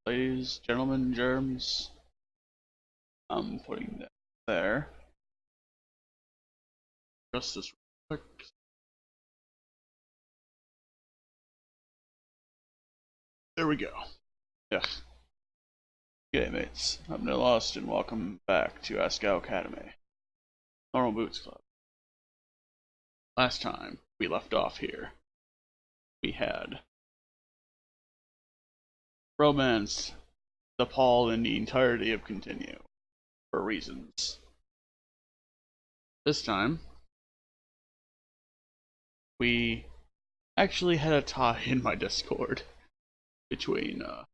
Ladies, gentlemen, germs. I'm putting that there. Just this quick. There we go. Yeah. G'day mates, I'm Nyttel Lost and welcome back to Asagao Academy. Normal Boots Club. Last time we left off here, we had romance the Paul in the entirety of Continue, for reasons. This time, we actually had a tie in my Discord between a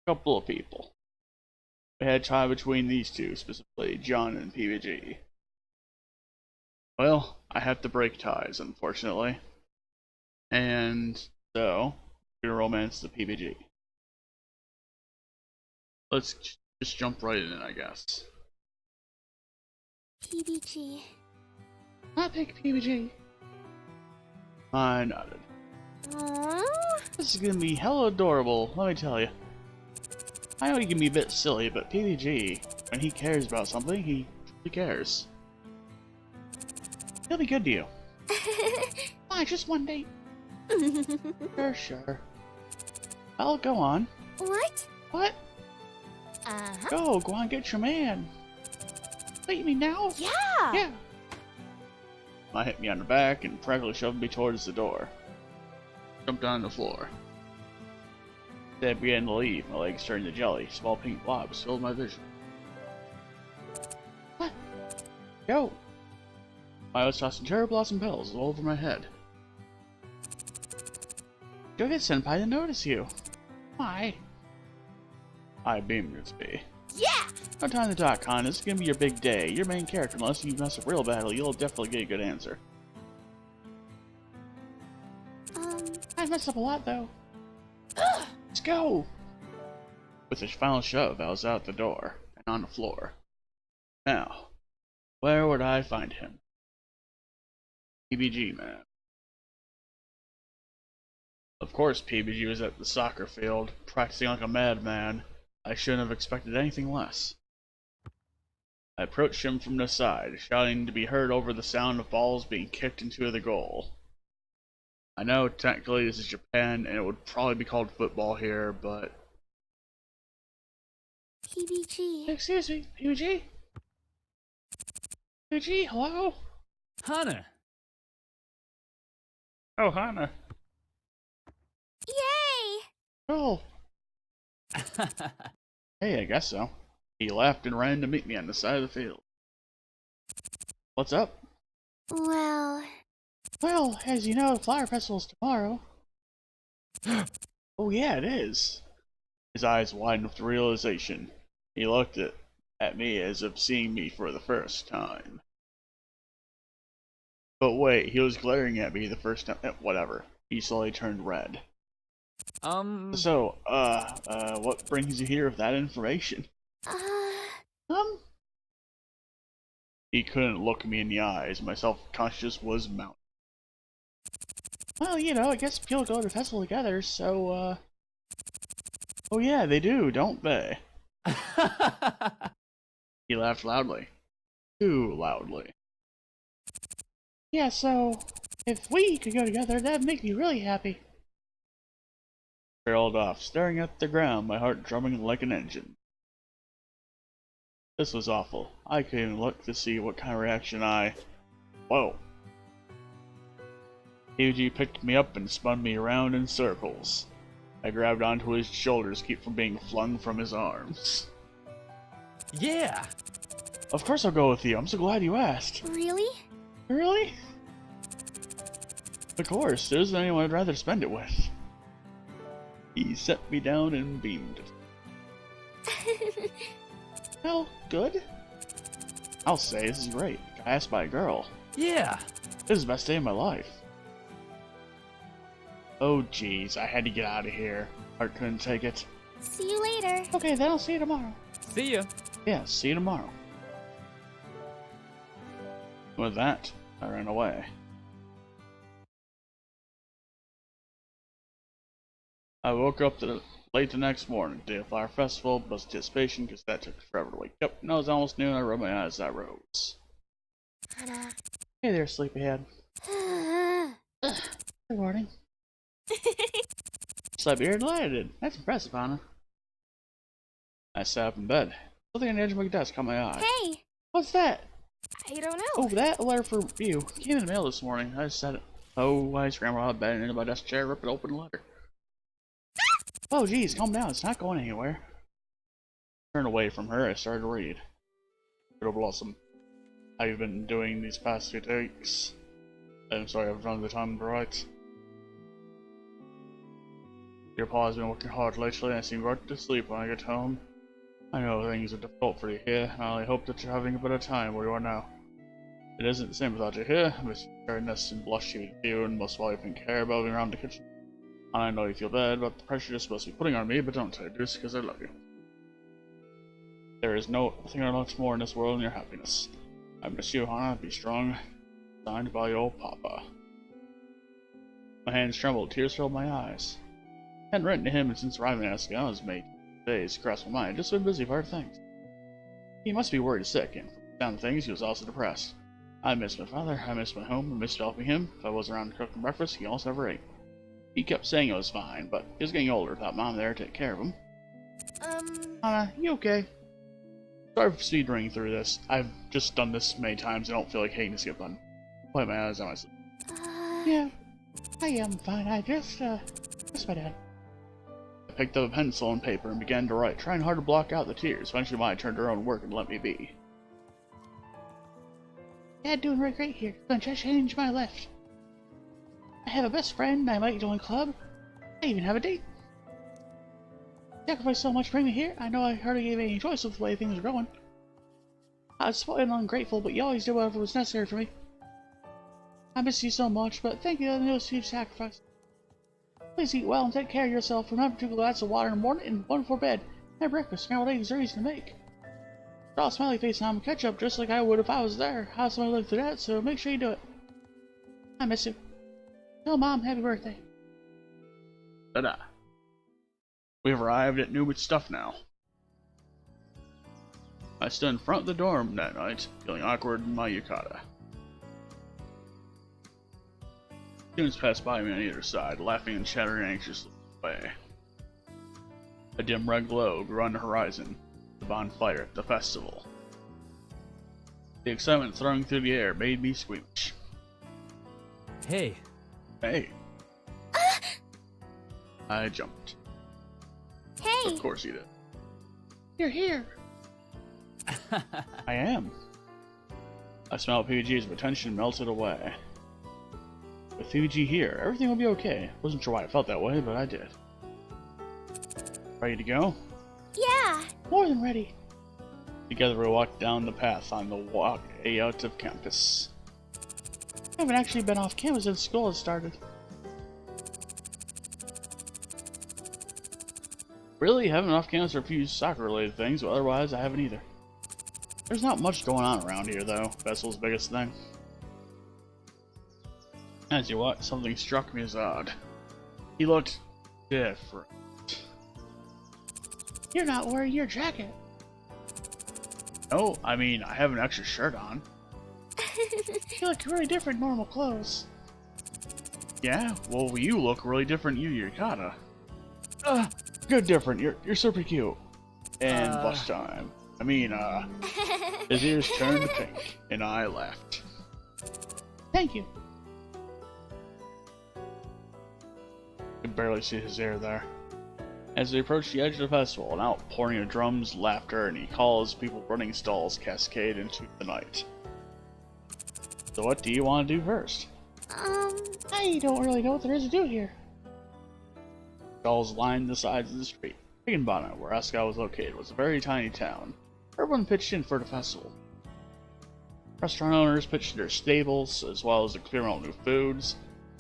couple of people. We had a tie between these two, specifically John and PVG. Well, I have to break ties, unfortunately. And so, we're gonna romance the PVG. Let's just jump right in, I guess. PBG. I pick PVG. I nodded. Aww. This is gonna be hella adorable, let me tell you. I know he can be a bit silly, but PVG, when he cares about something, he truly cares. He'll be good to you. Why, just one date? Sure. I'll go on. What? What? Uh-huh. Go on, get your man. Wait, you mean now? Yeah. Yeah. I hit me on the back and practically shoved me towards the door. Jumped on the floor. Then I began to leave, my legs turned to jelly. Small pink blobs filled my vision. What? Go! I was tossing cherry blossom petals all over my head. Go get Senpai to notice you. Why? I beamed at me. Yeah! No time to talk, hon. This is gonna be your big day. Your main character, unless you mess up real badly, you'll definitely get a good answer. I messed up a lot, though. Let's go! With a final shove, I was out the door and on the floor. Now, where would I find him? PBG, man. Of course, PBG was at the soccer field, practicing like a madman. I shouldn't have expected anything less. I approached him from the side, shouting to be heard over the sound of balls being kicked into the goal. I know technically this is Japan and it would probably be called football here, but... PBG. Excuse me, PBG? PBG, hello? Hana! Oh, Hana. Yay! Oh. Hey, I guess so. He laughed and ran to meet me on the side of the field. What's up? Well... Well, as you know, the Flower Festival's tomorrow. Oh yeah, it is. His eyes widened with realization. He looked at me as if seeing me for the first time. But wait, he was glaring at me the first time. Whatever. He slowly turned red. So, what brings you here with that information? Uh... He couldn't look me in the eyes. My self-conscious was mounting. Well, you know, I guess people go to the festival together, so, Oh yeah, they do, don't they? He laughed loudly. Too loudly. Yeah, so, if we could go together, that'd make me really happy. Trailed off, staring at the ground, my heart drumming like an engine. This was awful. I couldn't even look to see what kind of reaction Whoa. Yuji picked me up and spun me around in circles. I grabbed onto his shoulders to keep from being flung from his arms. Yeah! Of course I'll go with you. I'm so glad you asked. Really? Really? Of course, there isn't anyone I'd rather spend it with. He set me down and beamed. Well, good. I'll say this is great. Got asked by a girl. Yeah! This is the best day of my life. Oh jeez, I had to get out of here. Heart couldn't take it. See you later. Okay, then I'll see you tomorrow. See ya! Yeah, see you tomorrow. With that, I ran away. I woke up late the next morning, day of Flower Festival, bus anticipation because that took forever to wake up. And it was almost noon, I rubbed my eyes as I rose. Hana. Hey there, sleepyhead. Good morning. Slept here delighted. That's impressive, Hana. I sat up in bed. Something on the edge of my desk caught my eye. Hey, What's that? I don't know. Oh, that letter for you. It came in the mail this morning. I just said it. Oh, I scrambled out of bed and into my desk chair, ripped open the letter. Oh, geez, calm down. It's not going anywhere. Turned away from her. I started to read. Little Blossom, how you been doing these past few weeks? I'm sorry, I've run the time to write. Your pa has been working hard lately, and I seem right to sleep when I get home. I know things are difficult for you here, and I hope that you're having a better time where you are now. It isn't the same without you here. I miss your nest and blushing with you, and most of all, you've been care about me around the kitchen. And I know you feel bad about the pressure you're supposed to be putting on me, but don't tell you this because I love you. There is nothing I love more in this world than your happiness. I miss you, Hana. Be strong. Signed by your papa. My hands trembled, tears filled my eyes. I hadn't written to him since arriving at Asagao's mate. Days crossed my mind, just been busy with other things. He must be worried sick, and from the sound of things, he was also depressed. I missed my father, I missed my home, I missed helping him. If I wasn't around to cook him breakfast, he almost never ate. He kept saying it was fine, but he was getting older without Mom there to take care of him. Hana, you okay? Sorry for speed running through this. I've just done this many times, I don't feel like hating to skip on. Wipe my eyes on my sleep. Yeah, I am fine, I just miss my dad. I picked up a pencil and paper and began to write, trying hard to block out the tears. Eventually Maya turned to her own work and let me be. Dad doing really great here. Gonna just change my life. I have a best friend, I might join a club. I even have a date. Sacrificed so much to bring me here, I know I hardly gave any choice with the way things are going. I was spoiled and ungrateful, but you always did whatever was necessary for me. I miss you so much, but thank you for those huge sacrifices. Please eat well and take care of yourself. Remember 2 glasses of water in the morning and 1 before bed. My breakfast, scrambled eggs are easy to make. Draw a smiley face on ketchup just like I would if I was there. How somebody lived through that, so make sure you do it. I miss you. Tell Mom happy birthday. Ta-da. We've arrived at Newbit's stuff now. I stood in front of the dorm that night, feeling awkward in my yukata. Students passed by me on either side, laughing and chattering anxiously away. A dim red glow grew on the horizon, the bonfire at the festival. The excitement throwing through the air made me squeamish. Hey. Hey. I jumped. Hey! Of course you did. You're here! I am. I smiled at PBG's, but tension melted away. With PBG here, everything will be okay. Wasn't sure why I felt that way, but I did. Ready to go? Yeah! More than ready. Together we walked down the path on the walk out of campus. I haven't actually been off campus since school has started. Really? Haven't been off campus for a few soccer-related things, but otherwise I haven't either. There's not much going on around here, though. Festival's biggest thing. As you watched, something struck me as odd. He looked different. You're not wearing your jacket. No, I mean, I have an extra shirt on. You look really different normal clothes. Yeah, well, you look really different, you yukata. Good different, you're super cute. And bus time. I mean, his ears turned pink, and I laughed. Thank you. I could barely see his ear there. As they approached the edge of the festival, an outpouring of drums, laughter, and calls, people running stalls cascade into the night. So what do you want to do first? I don't really know what there is to do here. Stalls lined the sides of the street. Higginbottom, where Asagao was located, was a very tiny town. Everyone pitched in for the festival. Restaurant owners pitched their stables, as well as experimental new foods.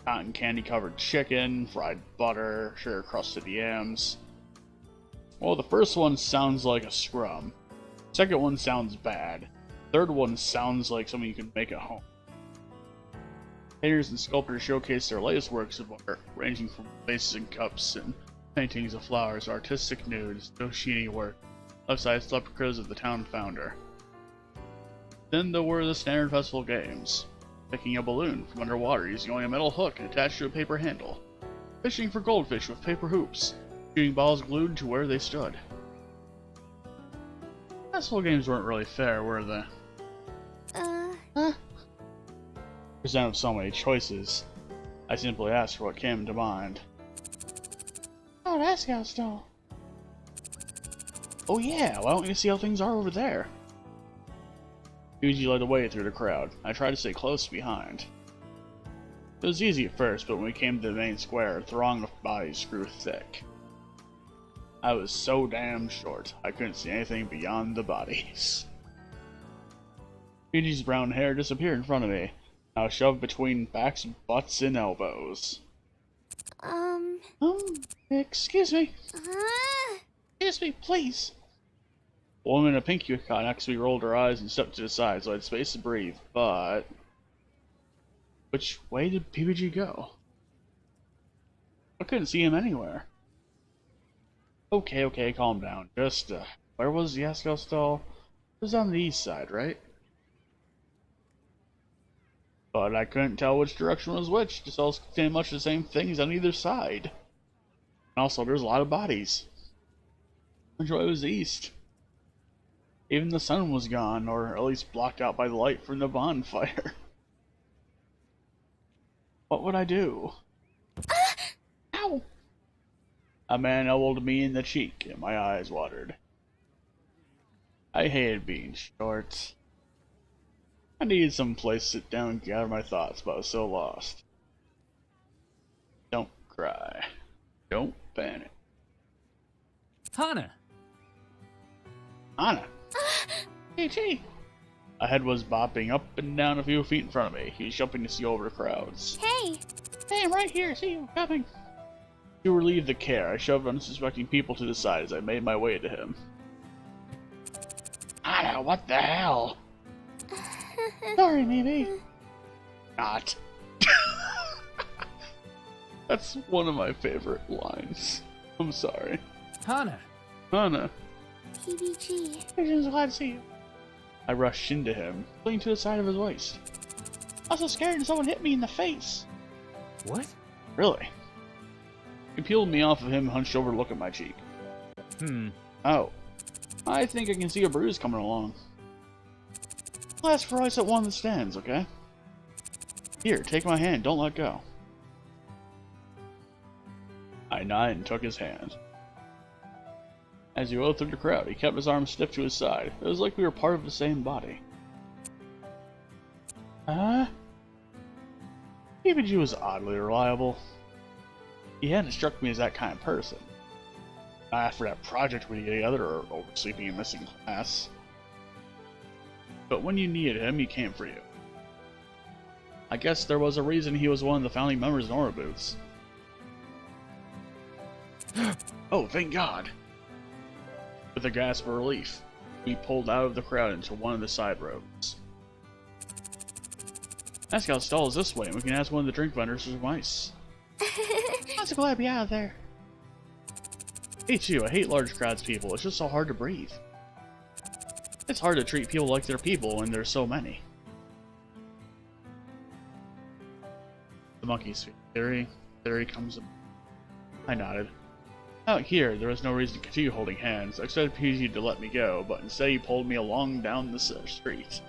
Cotton candy covered chicken, fried butter, sugar crusted yams. Well, the first one sounds like a scrum. Second one sounds bad. Third one sounds like something you can make at home. Painters and sculptors showcased their latest works of art, ranging from vases and cups and Paintings of flowers, artistic nudes, Yoshini work, life-size sepulchres of the town founder. Then there were the standard festival games. Picking a balloon from underwater using only a metal hook attached to a paper handle. Fishing for goldfish with paper hoops. Shooting balls glued to where they stood. Festival games weren't really fair, were they? Presented with so many choices, I simply asked for what came to mind. Oh, Asagao stall. Oh yeah, why don't you see how things are over there? Yuji led the way through the crowd. I tried to stay close behind. It was easy at first, but when we came to the main square, a throng of bodies grew thick. I was so damn short, I couldn't see anything beyond the bodies. Yuji's brown hair disappeared in front of me. I was shoved between backs, butts, and elbows. Excuse me. Excuse me, please. A woman in a pink yukon next to me rolled her eyes and stepped to the side so I had space to breathe, but... Which way did PBG go? I couldn't see him anywhere. Okay, calm down. Just, where was the Asagao stall? It was on the east side, right? But I couldn't tell which direction was which. Just all contained much the same things on either side. And also, there's a lot of bodies. Which way was east? Even the sun was gone, or at least blocked out by the light from the bonfire. What would I do? Ow! A man elbowed me in the cheek, and my eyes watered. I hated being short. I needed some place to sit down and gather my thoughts, but I was so lost. Don't cry. Don't panic. Hana! Anna! Hey, A head was bopping up and down a few feet in front of me. He was jumping to see over the crowds. Hey, I'm right here. See you coming. To relieve the care, I shoved unsuspecting people to the side as I made my way to him. Anna, what the hell? Sorry, maybe. Not. That's one of my favorite lines. I'm sorry. Hana! Anna. PBG. I'm so glad to see you. I rushed into him, clinging to the side of his waist. I was so scared someone hit me in the face. What? Really? He peeled me off of him and hunched over to look at my cheek. Oh. I think I can see a bruise coming along. I'll ask for ice at one of the stands, okay? Here, take my hand, don't let go. I nodded and took his hand. As he rode through the crowd, he kept his arms stiff to his side. It was like we were part of the same body. PBG was oddly reliable. He hadn't struck me as that kind of person. Not after that project we did together or oversleeping and missing class. But when you needed him, he came for you. I guess there was a reason he was one of the founding members of Nora Boots. Oh, thank God! With a gasp of relief, we pulled out of the crowd into one of the side roads. Asagao stall is this way, and we can ask one of the drink vendors for some ice. I'm so glad to be out of there. Me too, I hate large crowds of people, it's just so hard to breathe. It's hard to treat people like they're people when there's so many. The monkeys speak. Theory comes up. I nodded. Out here, there was no reason to continue holding hands. I expected PG to let me go, but instead he pulled me along down the street.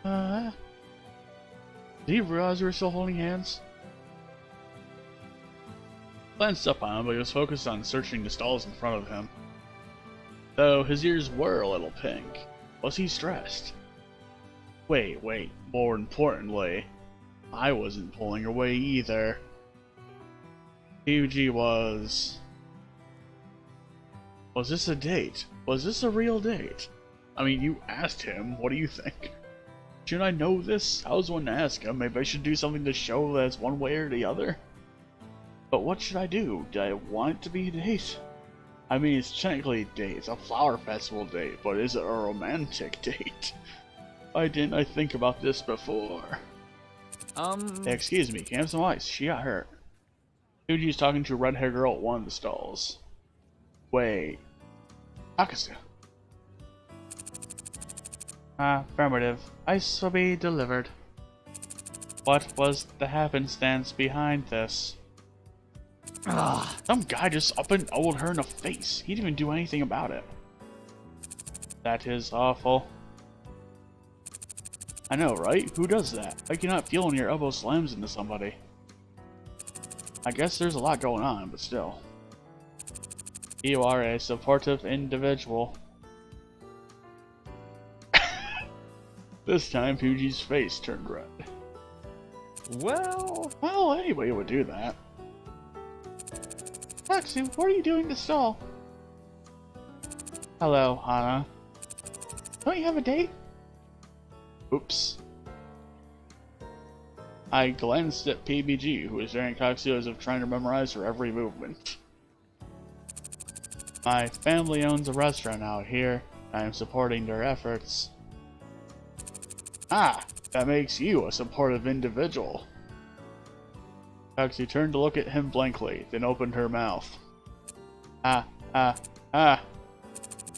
Did he realize we were still holding hands? I glanced up on him, but he was focused on searching the stalls in front of him. Though his ears were a little pink. Was he stressed? Wait, more importantly, I wasn't pulling away either. PG was this a date? Was this a real date? I mean, you asked him, what do you think? Shouldn't I know this? I was one to ask him, maybe I should do something to show that it's one way or the other? But what should I do? Do I want it to be a date? I mean, it's technically a date, it's a flower festival date, but is it a romantic date? Why didn't I think about this before? Hey, excuse me, can I have some ice? She got hurt. Fuji's talking to a red-haired girl at one of the stalls. Wait. Akasu. Affirmative. Ice will be delivered. What was the happenstance behind this? Some guy just up and owed her in the face. He didn't even do anything about it. That is awful. I know, right? Who does that? Like you're not feeling your elbow slams into somebody. I guess there's a lot going on, but still. You are a supportive individual. This time, Fuji's face turned red. Well, anybody would do that. Aksu, what are you doing to stall? Hello, Hana. Don't you have a date? Oops. I glanced at PBG, who was staring at Katsu as if trying to memorize her every movement. My family owns a restaurant out here. I am supporting their efforts. Ah, that makes you a supportive individual. Katsu turned to look at him blankly, then opened her mouth. Ah.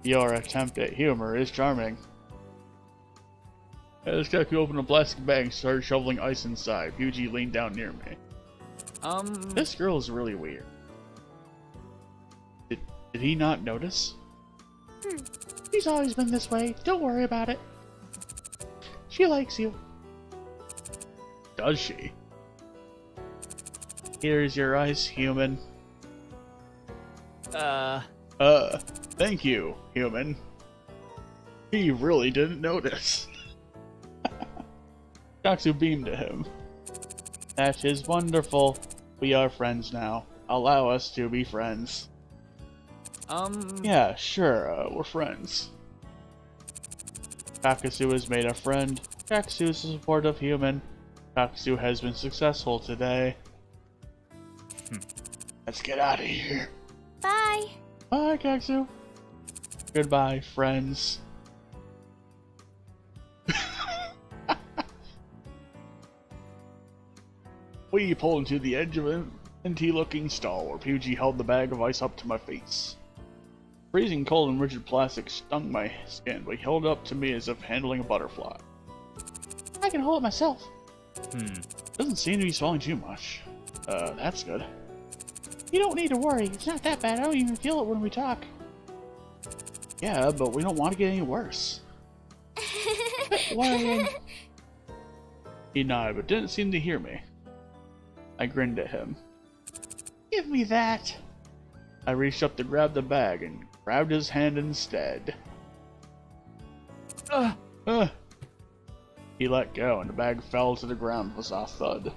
Your attempt at humor is charming. As Kaku opened a plastic bag and started shoveling ice inside, Yuji leaned down near me. This girl is really weird. Did he not notice? She's always been this way. Don't worry about it. She likes you. Does she? Here's your ice, human. Thank you, human. He really didn't notice. Katsu beamed at him. That is wonderful. We are friends now. Allow us to be friends. Yeah, sure, we're friends. Kakasu has made a friend. Kakasu is a supportive human. Kakasu has been successful today. Let's get out of here. Bye. Bye, Kakasu. Goodbye, friends. We pulled into the edge of an empty-looking stall where Puji held the bag of ice up to my face. Freezing cold and rigid plastic stung my skin, but he held it up to me as if handling a butterfly. I can hold it myself. Doesn't seem to be swelling too much. That's good. You don't need to worry. It's not that bad. I don't even feel it when we talk. Yeah, but we don't want to get any worse. Quit worrying. He nodded, but didn't seem to hear me. I grinned at him. Give me that. I reached up to grab the bag and grabbed his hand instead. He let go and the bag fell to the ground with a soft thud.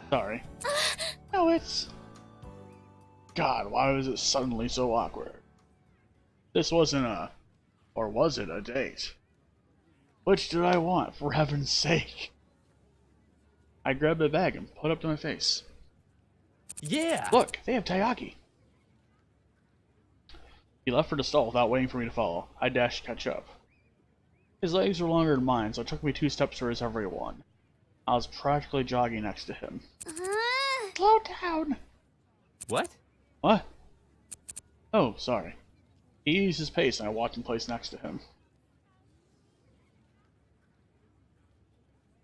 Sorry. No, it's... God, why was it suddenly so awkward? This wasn't or was it a date? Which did I want, for heaven's sake? I grabbed the bag and put it up to my face. Yeah! Look, they have taiyaki. He left for the stall without waiting for me to follow. I dashed to catch up. His legs were longer than mine, so it took me 2 steps towards every one. I was practically jogging next to him. Slow down. What? What? Oh, sorry. He eased his pace and I walked in place next to him.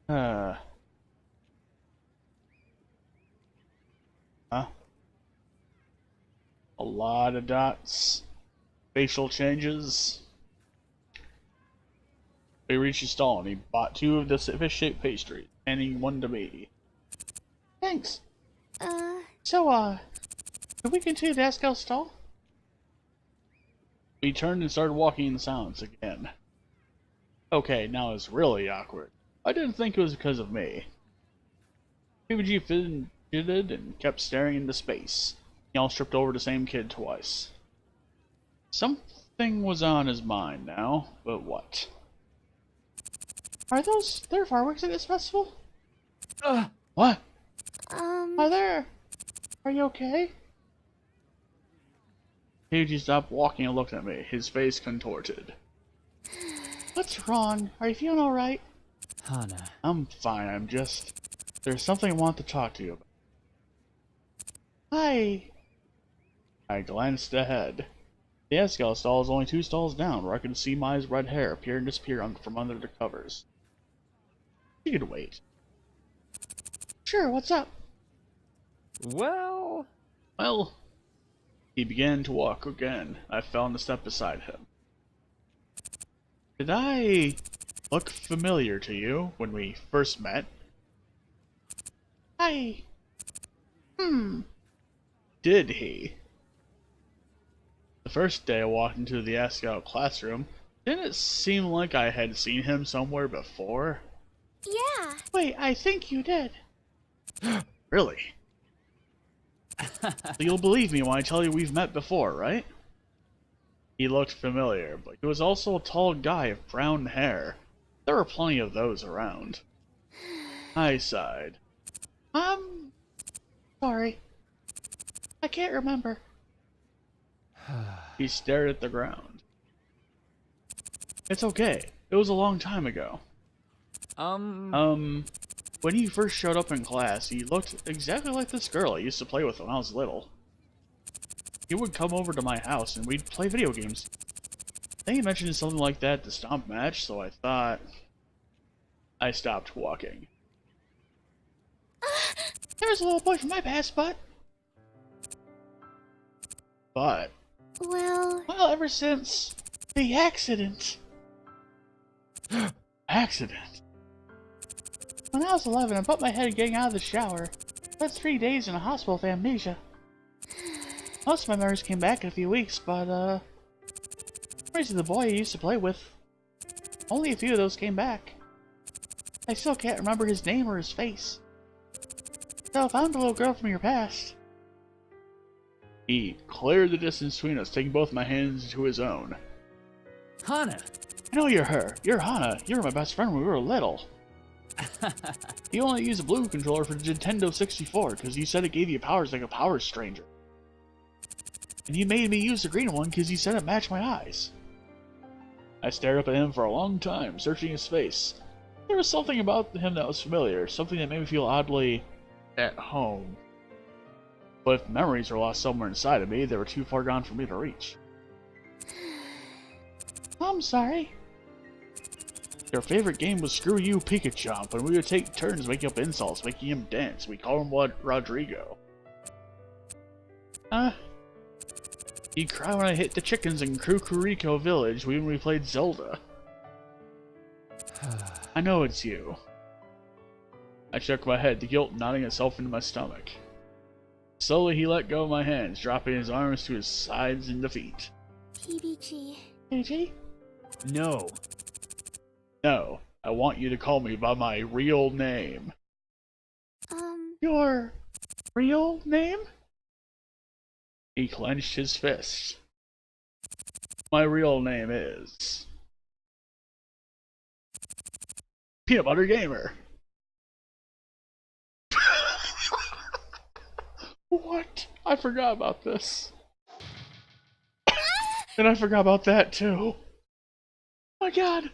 Huh? A lot of dots. Facial changes. We reached the stall and he bought 2 of the fish-shaped pastries, handing one to me. Thanks. So, did we continue to Asagao stall? We turned and started walking in the silence again. Okay, now it's really awkward. I didn't think it was because of me. PBG fidgeted and kept staring into space. He all stripped over the same kid twice. Something was on his mind now, but what? Are there fireworks at this festival? What? Are you okay? PBG stopped walking and looked at me, his face contorted. What's wrong? Are you feeling alright? Hana. I'm fine, there's something I want to talk to you about. Hi. I glanced ahead. The Asagao stall is only 2 stalls down, where I could see Mai's red hair appear and disappear from under the covers. She could wait. Sure, what's up? Well... Well, he began to walk again. I fell on the step beside him. Did I look familiar to you when we first met? Hi. Did he? The first day I walked into the Asagao classroom, didn't it seem like I had seen him somewhere before? Yeah. Wait, I think you did. Really? So you'll believe me when I tell you we've met before, right? He looked familiar, but he was also a tall guy of brown hair. There were plenty of those around. I sighed. Sorry. I can't remember. He stared at the ground. It's okay. It was a long time ago. When you first showed up in class, you looked exactly like this girl I used to play with when I was little. He would come over to my house and we'd play video games. Then he mentioned something like that at the stomp match, so I thought... I stopped walking. There was a little boy from my past, but Well, ever since the accident. Accident? When I was 11, I bumped my head getting out of the shower. Spent 3 days in a hospital with amnesia. Most of my memories came back in a few weeks, but, memories of the boy I used to play with, only a few of those came back. I still can't remember his name or his face. So if I'm the little girl from your past... He cleared the distance between us, taking both my hands into his own. Hana! I know you're her. You're Hana. You were my best friend when we were little. You only use a blue controller for the Nintendo 64 because you said it gave you powers like a Power Stranger. And you made me use the green one because you said it matched my eyes. I stared up at him for a long time, searching his face. There was something about him that was familiar, something that made me feel oddly at home. But if memories were lost somewhere inside of me, they were too far gone for me to reach. I'm sorry. Your favorite game was Screw You Pikachu, and we would take turns making up insults, making him dance. We call him Rodrigo. He'd cry when I hit the chickens in Kukuriko Village when we played Zelda. I know it's you. I shook my head, the guilt knotting itself into my stomach. Slowly he let go of my hands, dropping his arms to his sides in defeat. PBG. AJ? No. No, I want you to call me by my real name. Your real name? He clenched his fist. My real name is... Peanut Butter Gamer. What? I forgot about this. And I forgot about that too. Oh my god.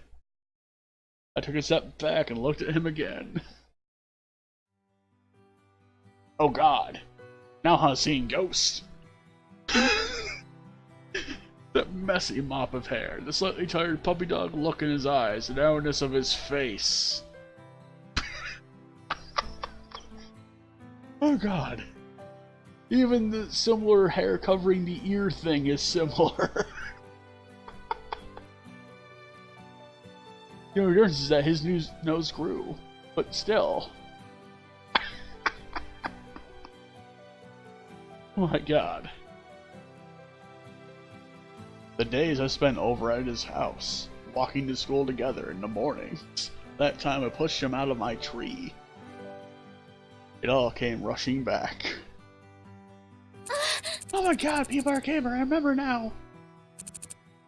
I took a step back and looked at him again. Oh god. Now I'm seeing ghosts. That messy mop of hair, the slightly tired puppy dog look in his eyes, the narrowness of his face. Oh god. Even the similar hair covering the ear thing is similar. The only difference is that his nose grew, but still. Oh my god. The days I spent over at his house, walking to school together in the mornings. That time I pushed him out of my tree. It all came rushing back. Oh my god, Peanut Butter Gamer, I remember now.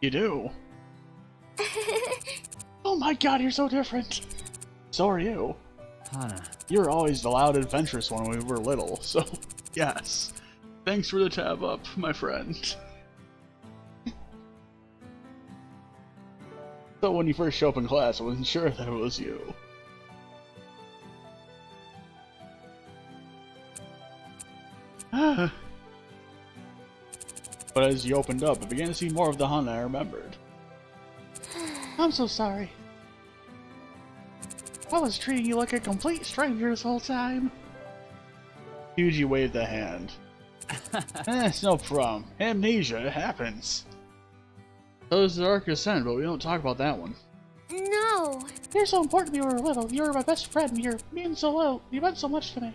You do? Oh my god, you're so different. So are you. Hana. You were always the loud, adventurous one when we were little, so yes. Thanks for the tab up, my friend. So when you first showed up in class, I wasn't sure that it was you. But as he opened up, I began to see more of the Hana I remembered. I'm so sorry. I was treating you like a complete stranger this whole time. Yuji waved a hand. It's no problem. Amnesia, it happens. So is the Arc Ascent, but we don't talk about that one. No. You're so important to me when we were little. You were my best friend. You meant so much to me.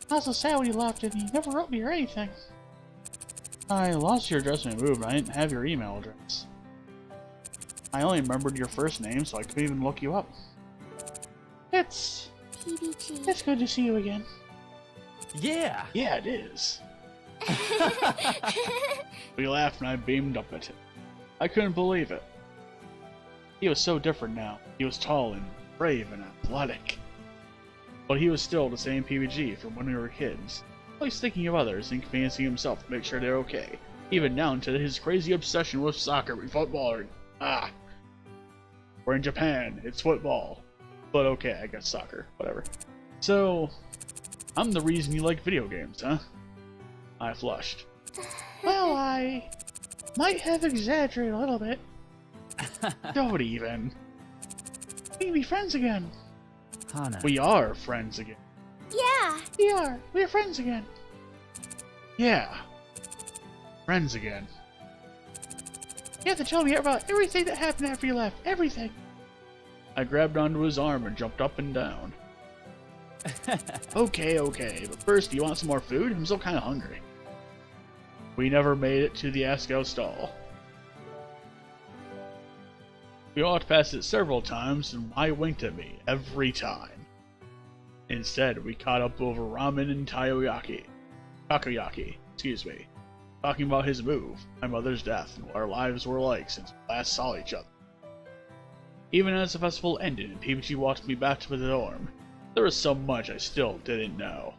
I was so sad when you left and you never wrote me or anything. I lost your address when I moved, and I didn't have your email address. I only remembered your first name, so I couldn't even look you up. It's PBG. good to see you again. Yeah. Yeah, it is. We laughed and I beamed up at him. I couldn't believe it. He was so different now. He was tall and brave and athletic. But he was still the same PBG from when we were kids. Always thinking of others and convincing himself to make sure they're okay. Even down to his crazy obsession with soccer and football. We're in Japan. It's football. But okay, I guess soccer. Whatever. So, I'm the reason you like video games, huh? I flushed. Well, I might have exaggerated a little bit. Don't even. We can be friends again. Hana. We are friends again. Yeah. We are. We're friends again. Yeah. Friends again. You have to tell me about everything that happened after you left. Everything. I grabbed onto his arm and jumped up and down. Okay, but first, do you want some more food? I'm still kinda hungry. We never made it to the Asagao stall. We walked past it several times, and I winked at me every time. Instead, we caught up over ramen and takoyaki, talking about his move, my mother's death, and what our lives were like since we last saw each other. Even as the festival ended and PBG walked me back to the dorm, there was so much I still didn't know.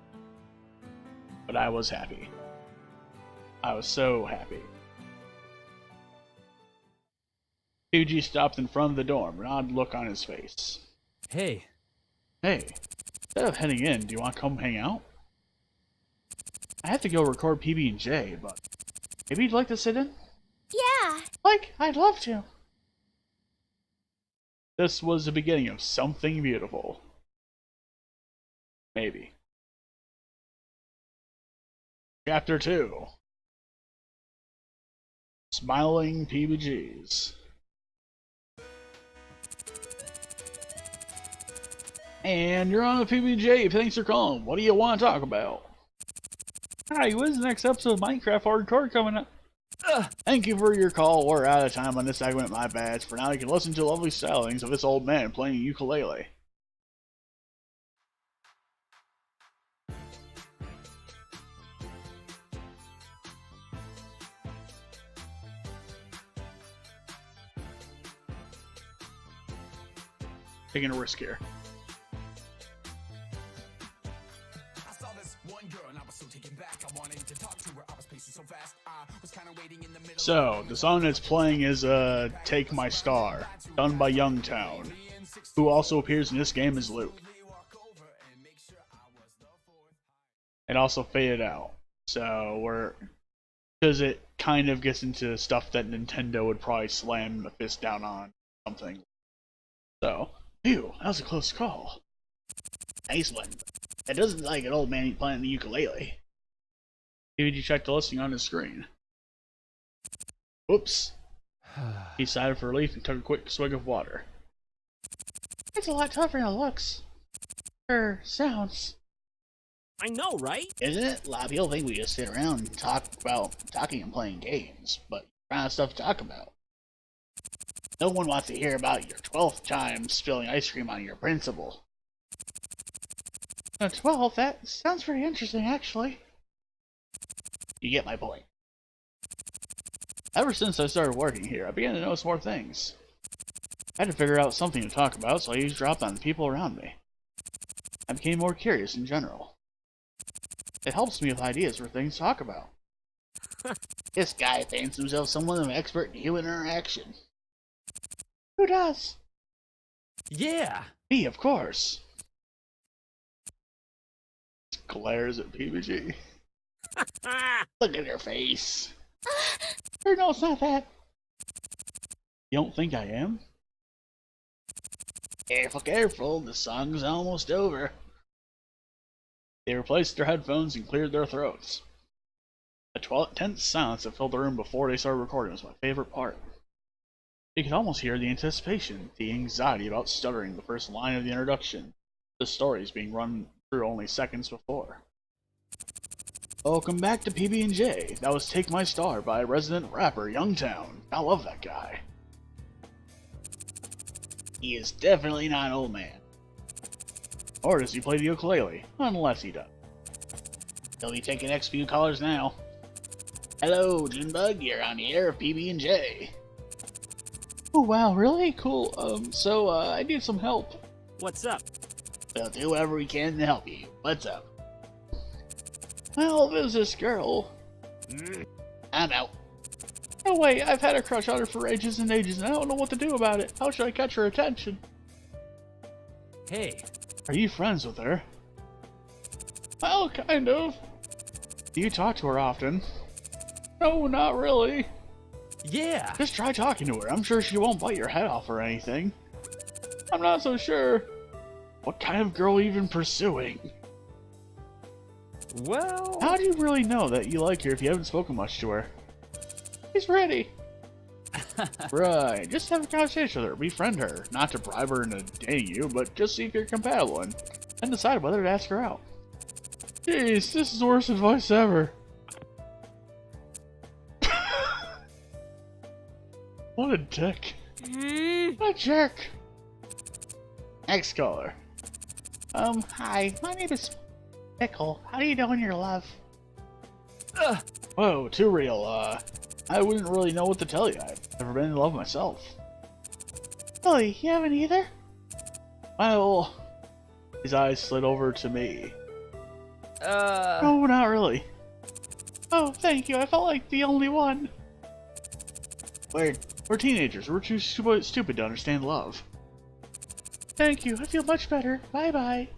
But I was happy. I was so happy. PBG stopped in front of the dorm, an odd look on his face. Hey. Hey, instead of heading in, do you want to come hang out? I have to go record PB&J, but maybe you'd like to sit in? Yeah. I'd love to. This was the beginning of something beautiful. Maybe. Chapter 2. Smiling PBGs. And you're on the PBJ. Thanks for calling. What do you want to talk about? Hi, when's the next episode of Minecraft Hardcore coming up? Thank you for your call. We're out of time on this segment, my bad. For now, you can listen to lovely stylings of this old man playing ukulele. Taking a risk here. So, the song that's playing is Take My Star, done by Youngtown, who also appears in this game as Luke. It also faded out, so because it kind of gets into stuff that Nintendo would probably slam a fist down on, something. So, phew, that was a close call. Nice one. That doesn't like an old man playing the ukulele. Did you check the listing on his screen? Whoops. He sighed for relief and took a quick swig of water. It's a lot tougher than it looks. Sounds. I know, right? Isn't it? A lot of people think we just sit around and talk about talking and playing games, but we're out of stuff to talk about. No one wants to hear about your 12th time spilling ice cream on your principal. 12? That sounds pretty interesting, actually. You get my point. Ever since I started working here, I began to notice more things. I had to figure out something to talk about, so I eavesdropped on the people around me. I became more curious in general. It helps me with ideas for things to talk about. This guy fancies himself someone of an expert in human interaction. Who does? Yeah. Me, of course. Glares at PBG. Look at her face. No, it's not that. You don't think I am? Careful, careful, the song's almost over. They replaced their headphones and cleared their throats. The tense silence that filled the room before they started recording was my favorite part. You could almost hear the anticipation, the anxiety about stuttering the first line of the introduction. The stories being run through only seconds before. Welcome back to PB&J. That was Take My Star by resident rapper Youngtown. I love that guy. He is definitely not an old man. Or does he play the ukulele? Unless he does. He'll be taking next few callers now. Hello, Junebug. You're on the air of PB&J. Oh wow, really? Cool. I need some help. What's up? We'll do whatever we can to help you. What's up? Well, there's this girl. I'm out. No way, I've had a crush on her for ages and ages, and I don't know what to do about it. How should I catch her attention? Hey. Are you friends with her? Well, kind of. Do you talk to her often? No, not really. Yeah. Just try talking to her. I'm sure she won't bite your head off or anything. I'm not so sure. What kind of girl are you even pursuing? Well. How do you really know that you like her if you haven't spoken much to her? He's ready. Right, just have a conversation with her, befriend her. Not to bribe her into dating you, but just see if you're compatible and decide whether to ask her out. Jeez, this is the worst advice ever. What a dick. What a jerk. Next caller. Hi, my name is Pickle. How do you know when you're love? Whoa, too real. I wouldn't really know what to tell you. I've never been in love myself. Really, you haven't either? Well, his eyes slid over to me. No, not really. Oh, thank you. I felt like the only one. We're teenagers. We're too stupid to understand love. Thank you. I feel much better. Bye-bye.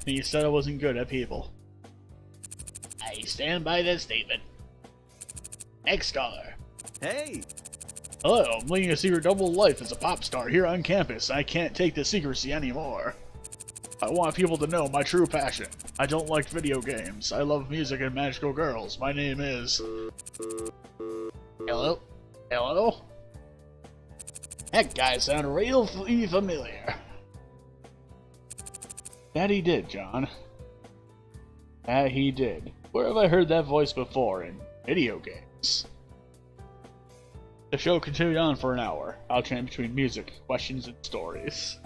You said I wasn't good at people. I stand by that statement. Next caller. Hey. Hello, I'm leading a secret double life as a pop star here on campus. I can't take the secrecy anymore. I want people to know my true passion. I don't like video games. I love music and magical girls. My name is... Hello? Hello? That guy sounded really familiar. That he did, John. That he did. Where have I heard that voice before? In video games. The show continued on for an hour, alternating between music, questions, and stories.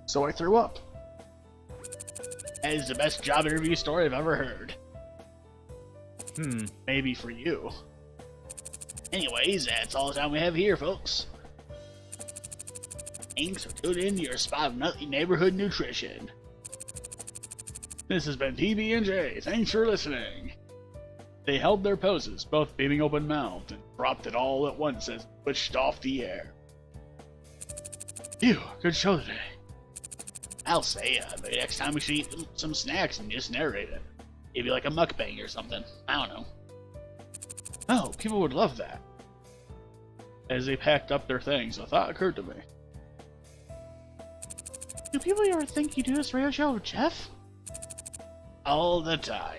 So I threw up. That is the best job interview story I've ever heard. Maybe for you. Anyways, that's all the time we have here, folks. Thanks for tuning in to your spot of nutty neighborhood nutrition. This has been PB&J. Thanks for listening. They held their poses, both beaming open-mouthed, and dropped it all at once as it switched off the air. Phew, good show today. I'll say, maybe next time we should eat some snacks and just narrate it. Maybe like a mukbang or something. I don't know. Oh, people would love that. As they packed up their things, a thought occurred to me. Do people ever think you do this radio show with Jeff? All the time.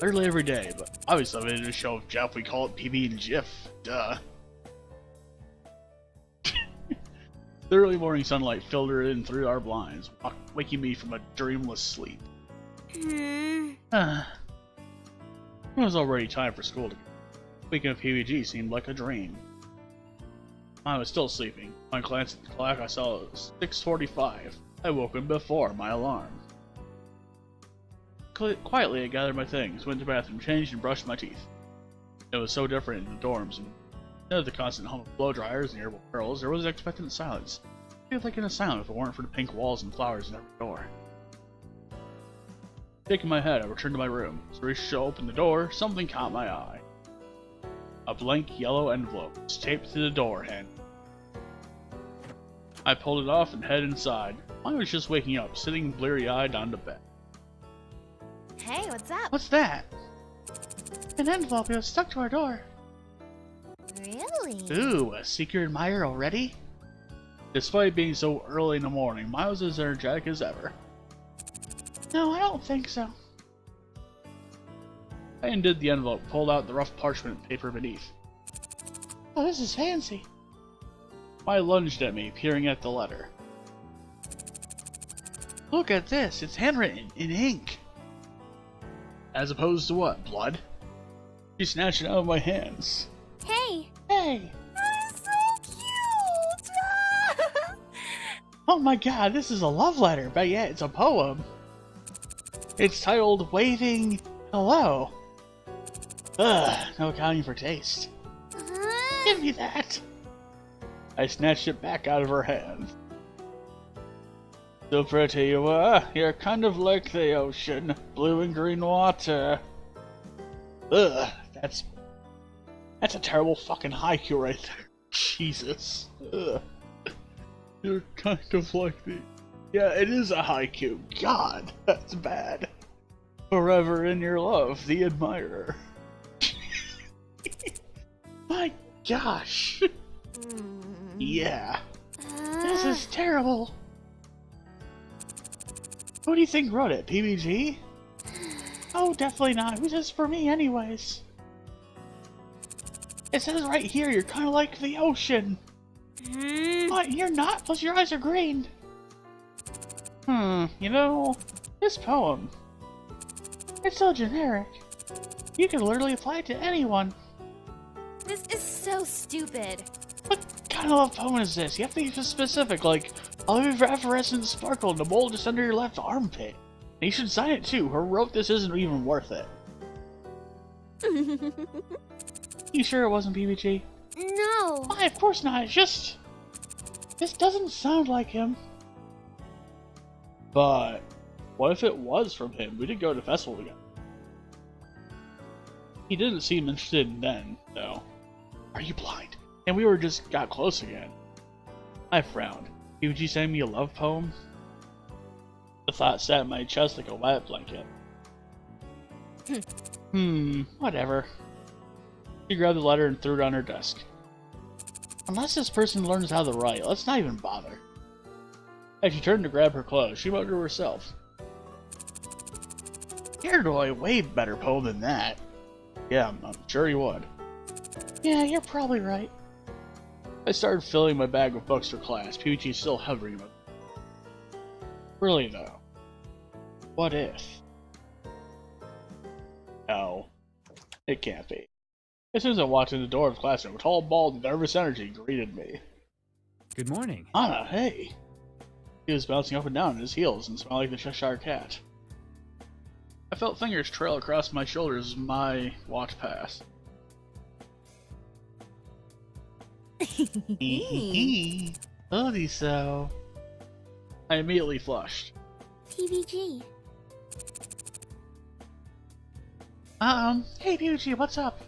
Literally every day, but obviously if I did a show with Jeff, we call it PB and Jiff. Duh. The early morning sunlight filtered in through our blinds, waking me from a dreamless sleep. It was already time for school to go. Speaking of PBG seemed like a dream. I was still sleeping. When I glanced at the clock, I saw it was 6:45. I woke up before my alarm. Quietly, I gathered my things, went to the bathroom, changed, and brushed my teeth. It was so different in the dorms, and instead of the constant hum of blow dryers and irritable girls, there was expectant silence. It felt like an asylum if it weren't for the pink walls and flowers in every door. Shaking my head, I returned to my room. As I reached to open the door, something caught my eye. A blank yellow envelope was taped to the door handle. I pulled it off and headed inside. I was just waking up, sitting bleary-eyed on the bed. Hey, what's up? What's that? An envelope. It was stuck to our door. Really? Ooh, a secret admirer already? Despite being so early in the morning, Miles is energetic as ever. No, I don't think so. I undid the envelope, pulled out the rough parchment paper beneath. Oh, this is fancy. Maya lunged at me, peering at the letter. Look at this. It's handwritten in ink. As opposed to what, blood? She snatched it out of my hands. Hey. Hey. That's so cute. Oh my god, this is a love letter, but yeah, it's a poem. It's titled Waving Hello. Ugh, no accounting for taste. Give me that. I snatched it back out of her hand. So pretty you are. You're kind of like the ocean. Blue and green water. Ugh, that's a terrible fucking haiku right there. Jesus. Ugh. You're kind of like the... Yeah, it is a haiku. God, that's bad. Forever in your love, the admirer. My gosh. Yeah. This is terrible. Who do you think wrote it? PBG? Oh, definitely not. Who's this for me anyways? It says right here you're kind of like the ocean. What? You're not? Plus your eyes are green. You know, this poem, it's so generic. You could literally apply it to anyone. This is so stupid. What kind of love poem is this? You have to be specific, like, I'll leave your effervescent sparkle in the bowl just under your left armpit. And you should sign it too. Who wrote this isn't even worth it. You sure it wasn't PBG? No. Why, of course not. It's just... this doesn't sound like him. But what if it was from him? We did go to the festival together. He didn't seem interested then, though. Are you blind? And we were just got close again. I frowned. PBG sent me a love poem? The thought sat in my chest like a wet blanket. Whatever. She grabbed the letter and threw it on her desk. Unless this person learns how to write, let's not even bother. As she turned to grab her clothes, she muttered to herself. You're a way better poem than that. Yeah, I'm sure you would. Yeah, you're probably right. I started filling my bag with books for class, PBG still hovering with me. Really though, what if? No, it can't be. As soon as I walked in the door of the classroom, a tall, bald, nervous energy greeted me. Good morning. Anna, hey! He was bouncing up and down on his heels and smiled like the Cheshire Cat. I felt fingers trail across my shoulders as my walked past. Told you so. I immediately flushed. PBG. Hey PBG, what's up?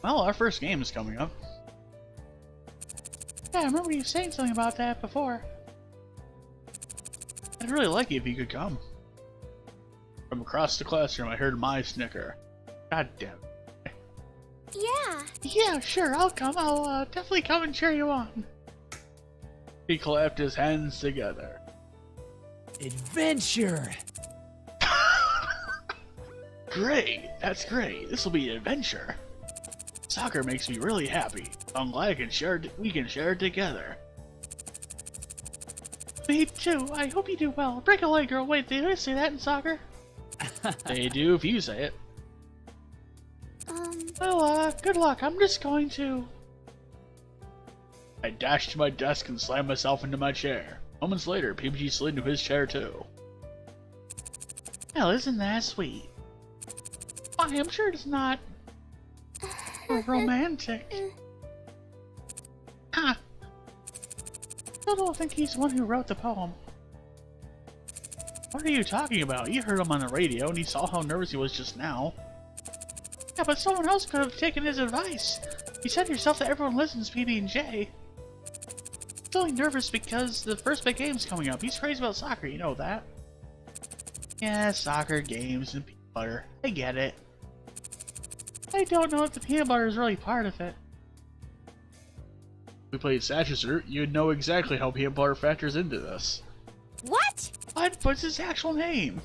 Well, our first game is coming up. Yeah, I remember you saying something about that before. I'd really like it if you could come. From across the classroom, I heard my snicker. God damn it. Yeah. Yeah, sure, I'll come. I'll definitely come and cheer you on. He clapped his hands together. Adventure! Great, that's great. This will be an adventure. Soccer makes me really happy. I'm glad we can share it together. Me too. I hope you do well. Break a leg, girl. Wait, they say that in soccer? They do if you say it. Well, good luck. I'm just going to... I dashed to my desk and slammed myself into my chair. Moments later, PBG slid into his chair too. Well, isn't that sweet? Why, I'm sure it's not... romantic. Ah! I don't think he's the one who wrote the poem. What are you talking about? You heard him on the radio and you saw how nervous he was just now. Yeah, but someone else could have taken his advice. You said yourself that everyone listens to PB&J. feeling nervous because the first big game's coming up. He's crazy about soccer, you know that. Yeah, soccer, games, and peanut butter. I get it. I don't know if the peanut butter is really part of it. If we played Satchester, you'd know exactly how peanut butter factors into this. What? What's his actual name?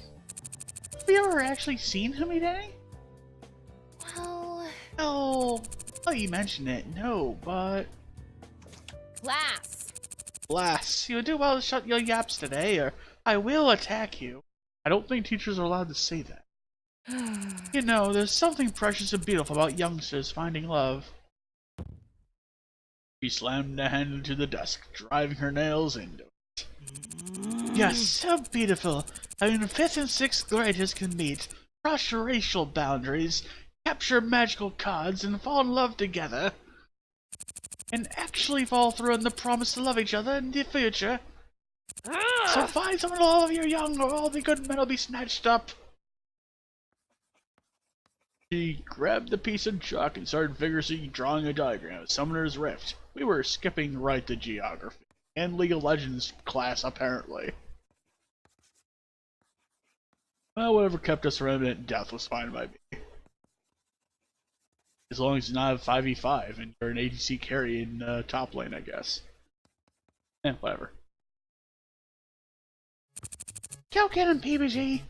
Have you ever actually seen him, Danny? Well... Oh, you mentioned it. No, but... Class. Blast, you'll do well to shut your yaps today, or I will attack you. I don't think teachers are allowed to say that. You know, there's something precious and beautiful about youngsters finding love. She slammed a hand into the desk, driving her nails into it. Yes, so beautiful. How in 5th and 6th graders can meet, cross racial boundaries, capture magical cards, and fall in love together. And actually fall through on the promise to love each other in the future. So find someone to love you young, or all the good men will be snatched up. She grabbed the piece of chalk and started vigorously drawing a diagram of Summoner's Rift. We were skipping right to geography. And League of Legends class, apparently. Well, whatever kept us from imminent death was fine by me. As long as you're not a 5v5 and you're an ADC carry in top lane, I guess. Whatever. Go get him, PBG!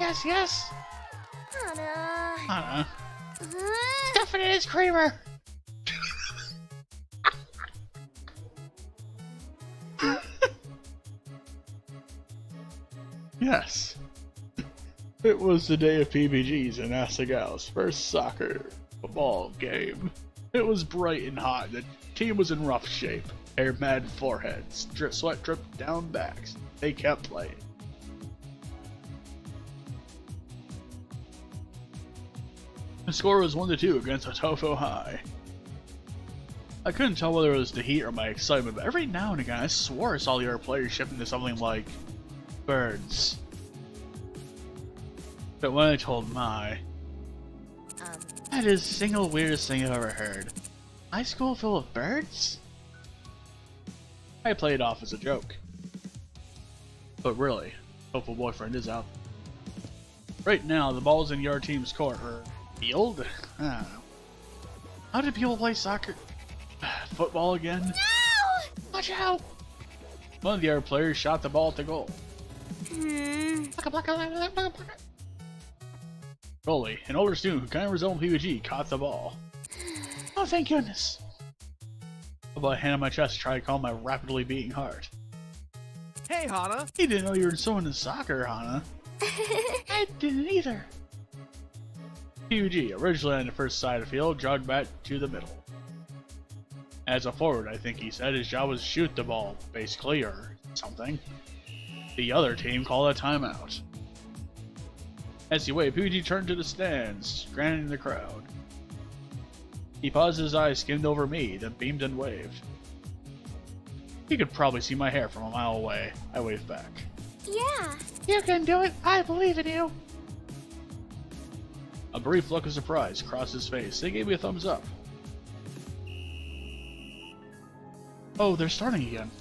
Yes, yes! Hana. Stuff it in his creamer! Yes. It was the day of PBG's and Asagao's first soccer ball game. It was bright and hot. The team was in rough shape. Hair mad foreheads. Sweat dripped down backs. They kept playing. The score was 1-2 against Otofo High. I couldn't tell whether it was the heat or my excitement, but every now and again I swore I saw the other players shift into something like birds. But when I told Mai, that is the single weirdest thing I've ever heard. High school full of birds? I played it off as a joke. But really, hopeful boyfriend is out. Right now, the ball's in your team's court, or field? I don't know. How do people play soccer? Football again? No! Watch out! One of the other players shot the ball to goal. Goalie, an older student who kind of resembled PVG, caught the ball. Oh, thank goodness. I put a hand on my chest to try to calm my rapidly beating heart. Hey, Hana. He didn't know you were so into soccer, Hana. I didn't either. PVG, originally on the first side of the field, jogged back to the middle. As a forward, I think he said his job was to shoot the ball, basically, or something. The other team called a timeout. As he waited, PVG turned to the stands, granting the crowd. He paused, his eyes skimmed over me, then beamed and waved. He could probably see my hair from a mile away. I waved back. Yeah. You can do it. I believe in you. A brief look of surprise crossed his face. They gave me a thumbs up. Oh, they're starting again.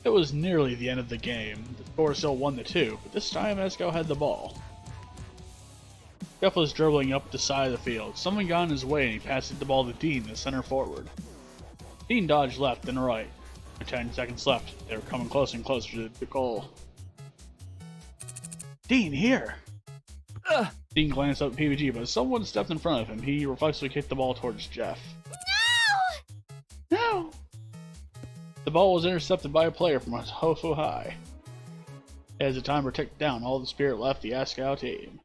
It was nearly the end of the game. The score still 1-2, but this time Asagao had the ball. Jeff was dribbling up the side of the field. Someone got in his way and he passed the ball to Dean, the center forward. Dean dodged left and right. With 10 seconds left, they were coming closer and closer to the goal. Dean, here! Dean glanced up at PVG, but as someone stepped in front of him, he reflexively kicked the ball towards Jeff. No! No! The ball was intercepted by a player from Hofu High. As the timer ticked down, all the spirit left the Asagao team.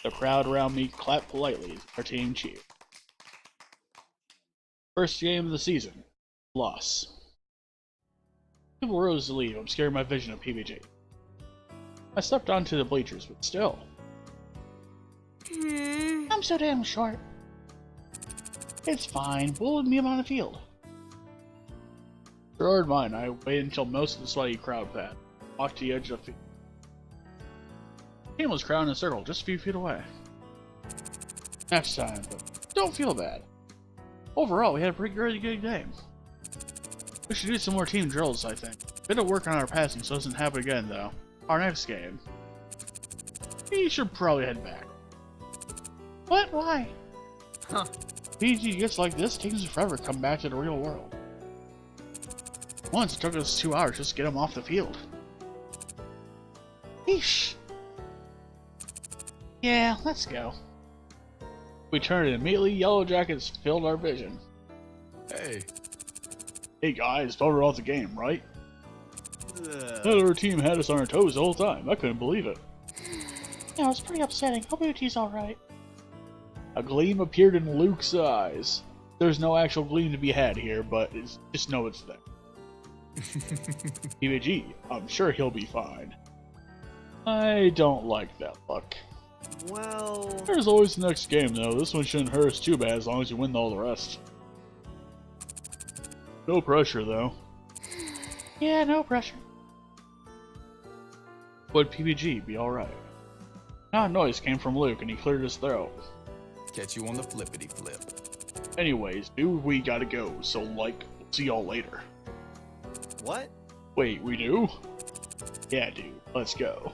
The crowd around me clapped politely as our team cheered. First game of the season. Loss. People rose to leave, obscuring my vision of PBG. I stepped onto the bleachers, but still. I'm so damn short. It's fine. We'll meet him on the field. Toward mine, I waited until most of the sweaty crowd passed. Walked to the edge of the field. The team was crowded in a circle just a few feet away. next time, but don't feel bad. Overall, we had a pretty good game. We should do some more team drills, I think. Bit of work on our passing so it doesn't happen again, though. Our next game. We should probably head back. What? Why? Huh. PG gets like this takes forever to come back to the real world. Once it took us 2 hours just to get him off the field. Yeesh. Yeah, let's go. We turned and immediately Yellow Jackets filled our vision. Hey guys, thought we were off the game, right? That other team had us on our toes the whole time. I couldn't believe it. Yeah, it was pretty upsetting. Hope UT's alright. A gleam appeared in Luke's eyes. There's no actual gleam to be had here, but just know it's there. PBG, I'm sure he'll be fine. I don't like that luck. Well... There's always the next game, though. This one shouldn't hurt us too bad as long as you win all the rest. No pressure, though. Yeah, no pressure. Would PBG be alright? That noise came from Luke and he cleared his throat. Catch you on the flippity flip. Anyways, dude, we gotta go, so see y'all later. What? Wait, we do? Yeah, dude, let's go.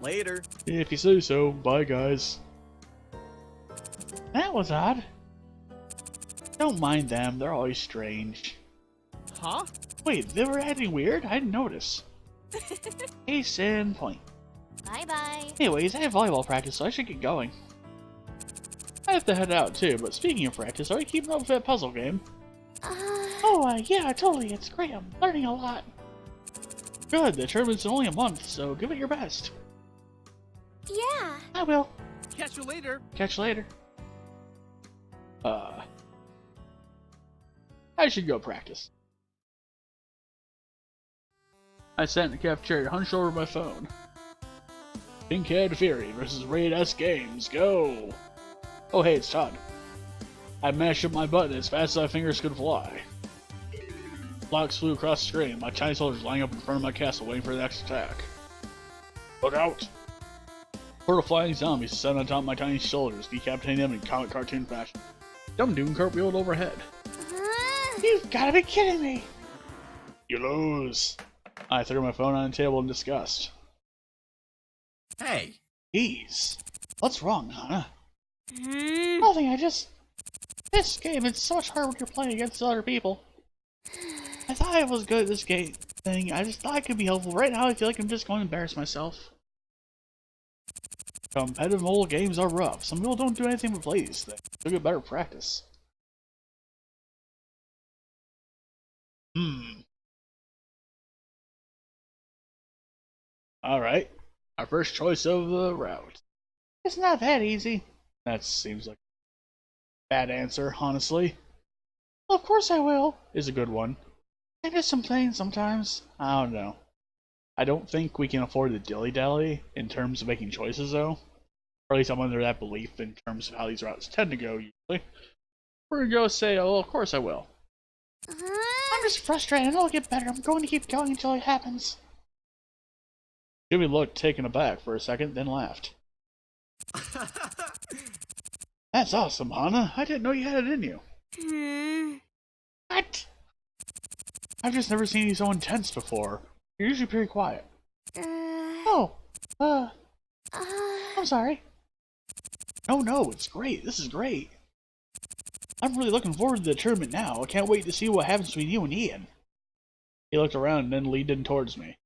Later. If you say so, bye guys. That was odd. Don't mind them, they're always strange. Huh? Wait, they were acting weird? I didn't notice. Case in point. Bye-bye. Anyways, I have volleyball practice, so I should get going. I have to head out too, but speaking of practice, are you keeping up with that puzzle game? Yeah, totally, it's great, I'm learning a lot. Good, the tournament's only a month, so give it your best. Yeah. I will. Catch you later. Catch you later. I should go practice. I sat in the cafeteria, hunched over my phone. Pinkhead Fury versus Raid S Games, go! Oh hey, it's Todd. I mashed up my button as fast as my fingers could fly. Blocks flew across the screen, my tiny soldiers lying up in front of my castle waiting for the next attack. Look out! Horde of flying zombies sat on top of my tiny shoulders, decapitating them in comic cartoon fashion. Dumb Doom cartwheeled overhead. You've gotta be kidding me! You lose. I threw my phone on the table in disgust. Hey! Jeez. What's wrong, Hana? Hmm. Nothing, this game is so much harder when you're playing against other people. I thought I was good at this game thing, I just thought I could be helpful. Right now I feel like I'm just going to embarrass myself. Competitive mobile games are rough. Some people don't do anything but play these things. They'll get better practice. Alright. Our first choice of the route. It's not that easy. That seems like a bad answer, honestly. Well, of course I will, is a good one. I do some playing sometimes. I don't know. I don't think we can afford to dilly-dally in terms of making choices, though. Or at least I'm under that belief in terms of how these routes tend to go, usually. We're gonna go say, oh, of course I will. I'm just frustrated, and it'll get better. I'm going to keep going until it happens. Jimmy looked taken aback for a second, then laughed. That's awesome, Hana. I didn't know you had it in you. What? I've just never seen you so intense before. You're usually pretty quiet. I'm sorry. No, it's great. This is great. I'm really looking forward to the tournament now. I can't wait to see what happens between you and Ian. He looked around and then leaned in towards me.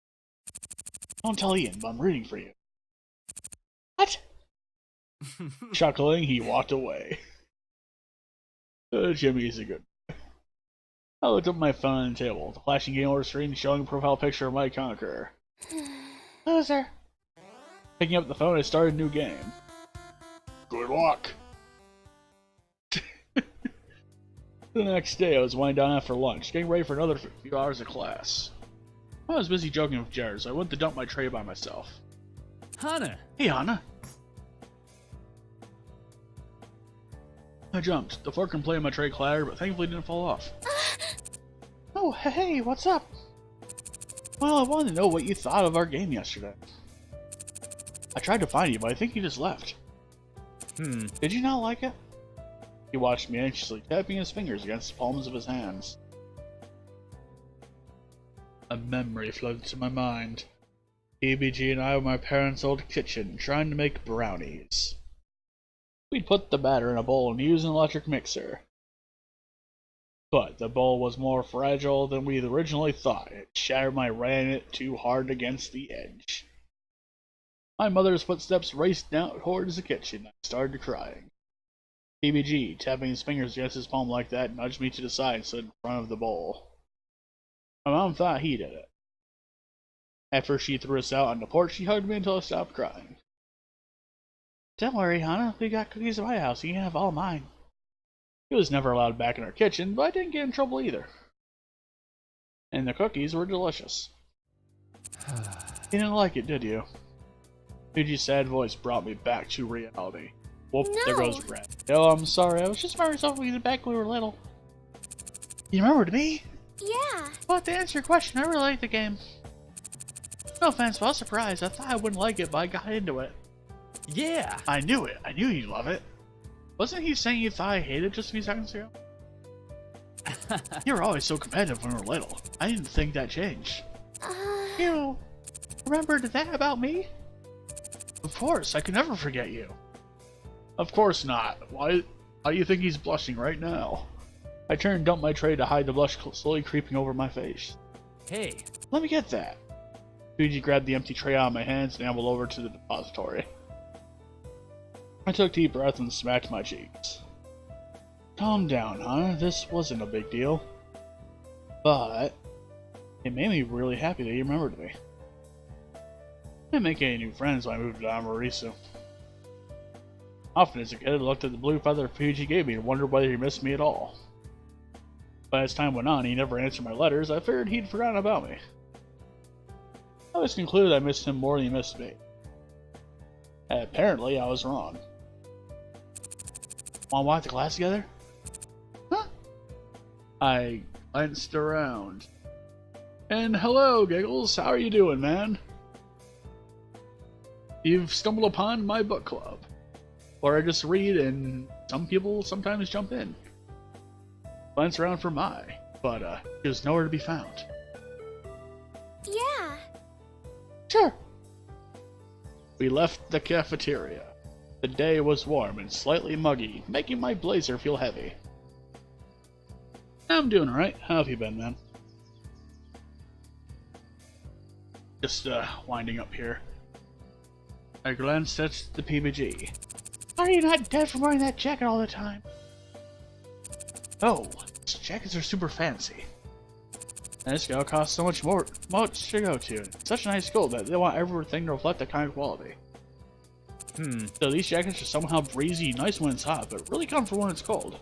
Don't tell Ian, but I'm rooting for you. What? Chuckling, he walked away. Jimmy's a good boy. I looked up my phone on the table, the flashing game order screen showing a profile picture of my conqueror. Loser. Picking up the phone, I started a new game. Good luck. The next day, I was winding down after lunch, getting ready for another few hours of class. I was busy joking with Jared, so I went to dump my tray by myself. Hana! Hey, Hana. I jumped. The fork and plate on my tray clattered, but thankfully didn't fall off. Oh, hey, what's up? Well, I wanted to know what you thought of our game yesterday. I tried to find you, but I think you just left. Did you not like it? He watched me anxiously, tapping his fingers against the palms of his hands. A memory flooded to my mind. PBG and I were in my parents' old kitchen, trying to make brownies. We'd put the batter in a bowl and use an electric mixer. But the bowl was more fragile than we'd originally thought. It shattered when I ran it too hard against the edge. My mother's footsteps raced down towards the kitchen. I started crying. PBG, tapping his fingers against his palm like that, nudged me to the side and stood in front of the bowl. My mom thought he did it. After she threw us out on the porch, she hugged me until I stopped crying. Don't worry, Hannah. We got cookies at my house. You can have all mine. He was never allowed back in our kitchen, but I didn't get in trouble either. And the cookies were delicious. You didn't like it, did you? PBG's sad voice brought me back to reality. Whoop, No. there goes Brad. Oh, I'm sorry. I was just Remember something we did back when we were little. You remembered me? Yeah. Well, to answer your question, I really like the game. No offense, but I was surprised. I thought I wouldn't like it, but I got into it. Yeah. I knew it. I knew you'd love it. Wasn't he saying you thought I hated it just a few seconds ago? You were always so competitive when we were little. I didn't think that changed. You remembered that about me? Of course, I could never forget you. Of course not. Why do you think he's blushing right now? I turned and dumped my tray to hide the blush slowly creeping over my face. Hey. Let me get that. PBG grabbed the empty tray out of my hands and ambled over to the depository. I took a deep breath and smacked my cheeks. Calm down, huh? This wasn't a big deal. But it made me really happy that you remembered me. I didn't make any new friends when I moved to Amarisu. Often as a kid, I looked at the blue feather PBG gave me and wondered whether he missed me at all. But as time went on, he never answered my letters. I figured he'd forgotten about me. I always concluded I missed him more than he missed me. And apparently, I was wrong. Wanna walk to class together? Huh? I glanced around. And hello, Giggles. How are you doing, man? You've stumbled upon my book club. Where I just read and some people sometimes jump in. Glance around for Mai, but she was nowhere to be found. Yeah. Sure. We left the cafeteria. The day was warm and slightly muggy, making my blazer feel heavy. I'm doing alright. How have you been, man? Just, winding up here. I glanced at the PBG. Are you not dead from wearing that jacket all the time? Oh, these jackets are super fancy. And this gal costs so much to go to. It's such a nice school that they want everything to reflect that kind of quality. So these jackets are somehow breezy, nice when it's hot, but really comfortable when it's cold.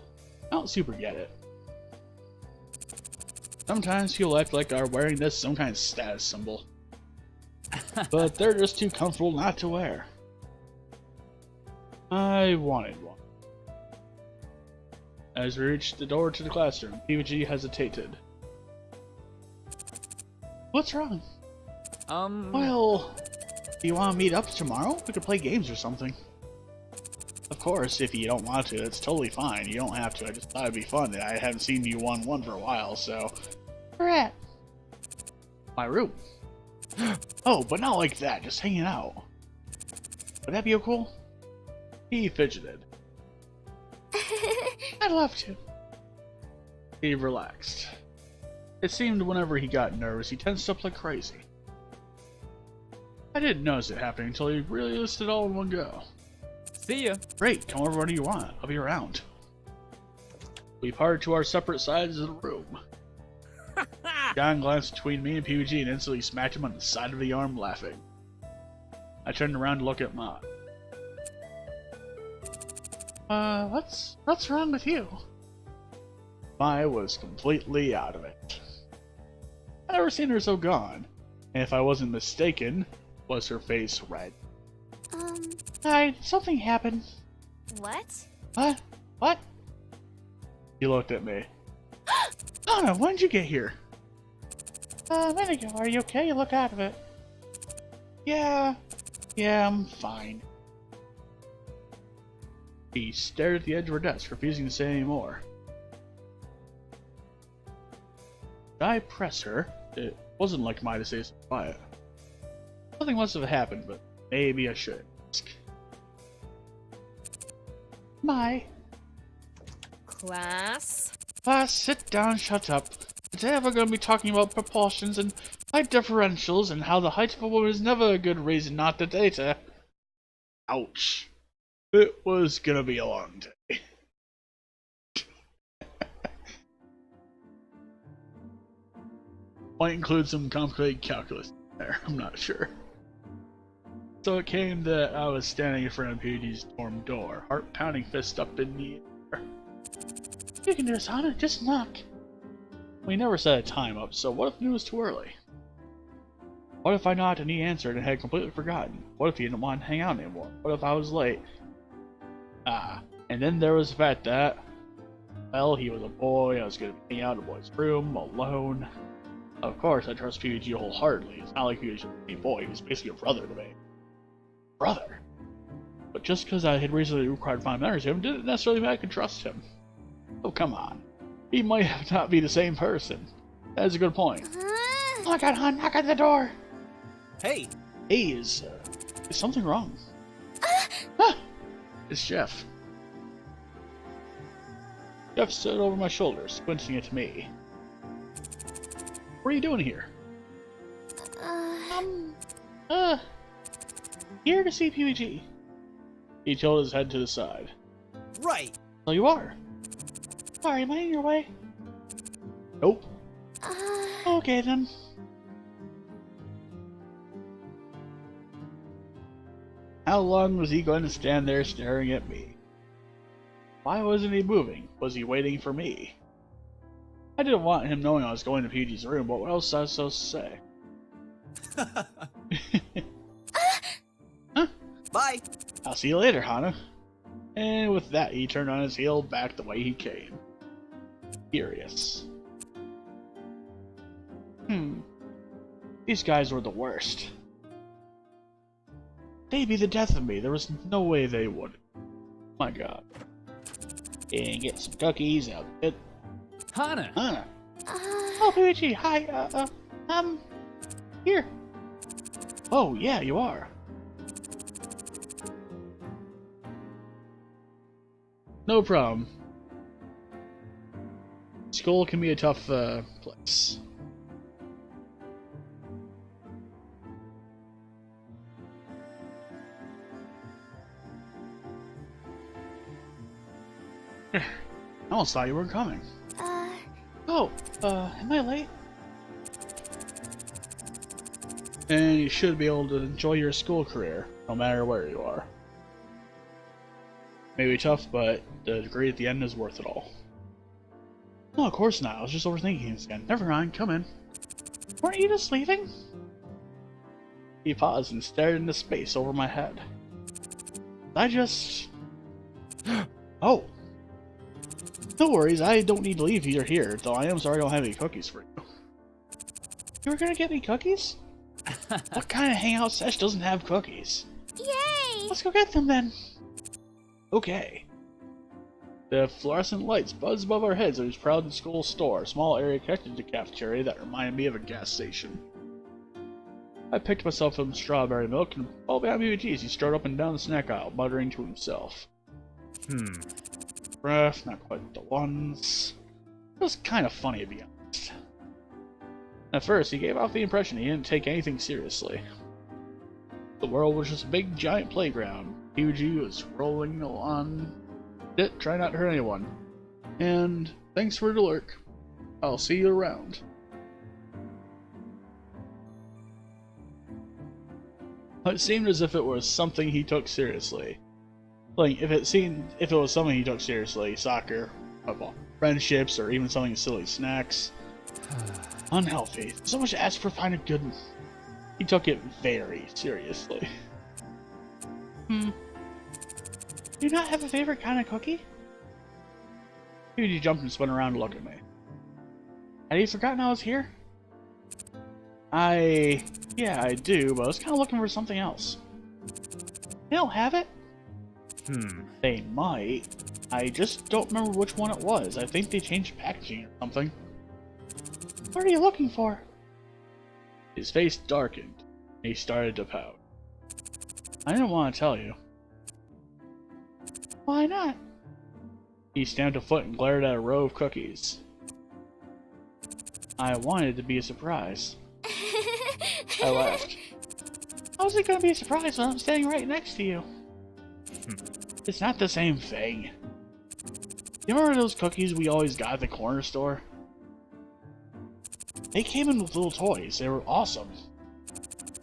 I don't super get it. Sometimes people act like are wearing this some kind of status symbol. But they're just too comfortable not to wear. I wanted one. As we reached the door to the classroom, PBG hesitated. What's wrong? Well, do you want to meet up tomorrow? We could play games or something. Of course, if you don't want to, that's totally fine. You don't have to. I just thought it'd be fun. I haven't seen you one for a while, so... Where at? My room. Oh, but not like that. Just hanging out. Would that be cool? He fidgeted. I'd love to. He relaxed. It seemed whenever he got nervous, he tensed up like crazy. I didn't notice it happening until he really listed it all in one go. See ya. Great, come over when you want. I'll be around. We parted to our separate sides of the room. John glanced between me and PBG and instantly smacked him on the side of the arm, laughing. I turned around to look at Ma. What's wrong with you? Mai was completely out of it. I'd never seen her so gone, and if I wasn't mistaken, was her face red. Something happened. What? What? What? He looked at me. Anna, when did you get here? A minute ago. Are you okay? You look out of it. Yeah, I'm fine. He stared at the edge of her desk, refusing to say any more. Did I press her? It wasn't like mine to say so quiet. Something must have happened, but maybe I should ask. My. Class? Class, sit down, shut up. Today we're going to be talking about proportions and height differentials and how the height of a woman is never a good reason not to date her. Ouch. It was gonna be a long day. Might include some complicated calculus there, I'm not sure. So it came that I was standing in front of PUD's dorm door, heart pounding, fist up in the air. You can do this, Hana. Just knock. We never set a time up, so what if it was too early? What if I knocked and he answered and had completely forgotten? What if he didn't want to hang out anymore? What if I was late? And then there was the fact that, well, he was a boy, I was going to be hanging out in a boy's room, alone. Of course, I trust PUG wholeheartedly. It's not like he was just a boy, he was basically a brother to me. Brother? But just because I had recently acquired fine memories of him didn't necessarily mean I could trust him. Oh, come on. He might not be the same person. That's a good point. Huh? Oh my god, hon, knock on the door. Hey, Hey, is something wrong? It's Jeff. Jeff stood over my shoulder, squinting at me. What are you doing here? Here to see PUG. He tilted his head to the side. right. So you are? Sorry, am I in your way? Nope. Okay then. How long was he going to stand there staring at me? Why wasn't he moving? Was he waiting for me? I didn't want him knowing I was going to PUG's room, but what else was I supposed to say? Bye. I'll see you later, Hana. And with that, he turned on his heel back the way he came. Furious. These guys were the worst. They'd be the death of me. There was no way they would. My god. And get some cookies out of it. Hana! Hana. Oh, PUG, hi, here. Oh, yeah, you are. No problem. School can be a tough place. I almost thought you weren't coming. Oh, am I late? And you should be able to enjoy your school career, no matter where you are. Maybe tough, but the degree at the end is worth it all. No, of course not. I was just overthinking things again. Never mind, come in. Weren't you just leaving? He paused and stared into space over my head. I just... Oh! No worries, I don't need to leave you're here, though I am sorry I don't have any cookies for you. You were gonna get me cookies? What kind of hangout sesh doesn't have cookies? Yay! Let's go get them then. Okay. The fluorescent lights buzzed above our heads as we prowled the school store, a small area connected to the cafeteria that reminded me of a gas station. I picked myself some strawberry milk and followed behind PUG as he strode up and down the snack aisle, muttering to himself. Breath, not quite the ones. It was kind of funny to be honest. At first, he gave off the impression he didn't take anything seriously. The world was just a big giant playground. PUG was rolling along it, trying not to hurt anyone. And thanks for the lurk. I'll see you around. It seemed as if it was something he took seriously. Like, if it was something he took seriously, soccer, football, friendships, or even something silly, snacks. Unhealthy. So much to ask for finding good. He took it very seriously. Do you not have a favorite kind of cookie? He jumped and spun around to look at me. Had you forgotten I was here? Yeah, I do, but I was kind of looking for something else. You don't have it? They might. I just don't remember which one it was. I think they changed packaging or something. What are you looking for? His face darkened, and he started to pout. I didn't want to tell you. Why not? He stamped a foot and glared at a row of cookies. I wanted it to be a surprise. I laughed. How's it gonna be a surprise when I'm standing right next to you? It's not the same thing. You remember those cookies we always got at the corner store? They came in with little toys. They were awesome.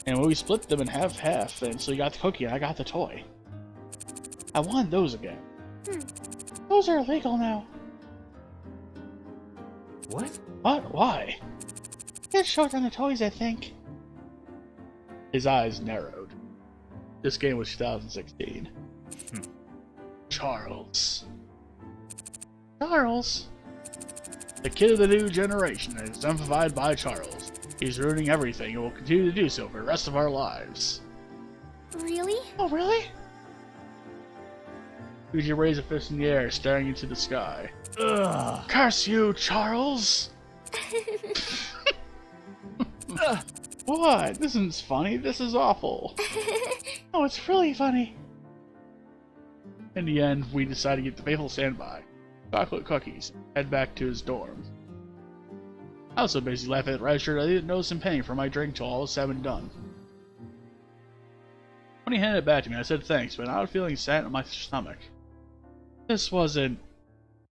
And we split them in half, and so you got the cookie and I got the toy. I wanted those again. Those are illegal now. What? What? Why? It's short on the toys, I think. His eyes narrowed. This game was 2016. Charles. Charles? The kid of the new generation is exemplified by Charles. He's ruining everything and will continue to do so for the rest of our lives. Really? Oh, really? Luigi raised a fist in the air, staring into the sky. Ugh. Curse you, Charles! What? This isn't funny. This is awful. Oh, it's really funny. In the end, we decided to get the faithful standby, chocolate cookies, and head back to his dorm. I was so busy laughing at the register that I didn't notice him paying for my drink till all was said and done. When he handed it back to me, I said thanks, but an odd feeling sat in my stomach. This wasn't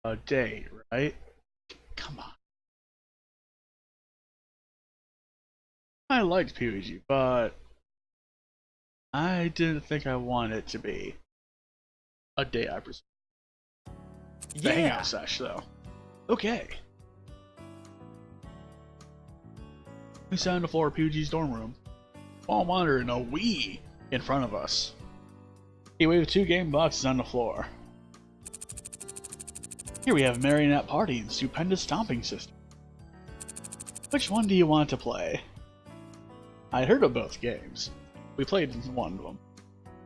a date, right? Come on. I liked PUBG, but I didn't think I wanted it to be a date, I presume. The Yeah. hangout sesh, though. Okay. We sat on the floor of PUBG's dorm room, while monitoring a Wii in front of us. He waved 2 game boxes on the floor. Here we have Marionette Party and Stupendous Stomping System. Which one do you want to play? I'd heard of both games. We played one of them.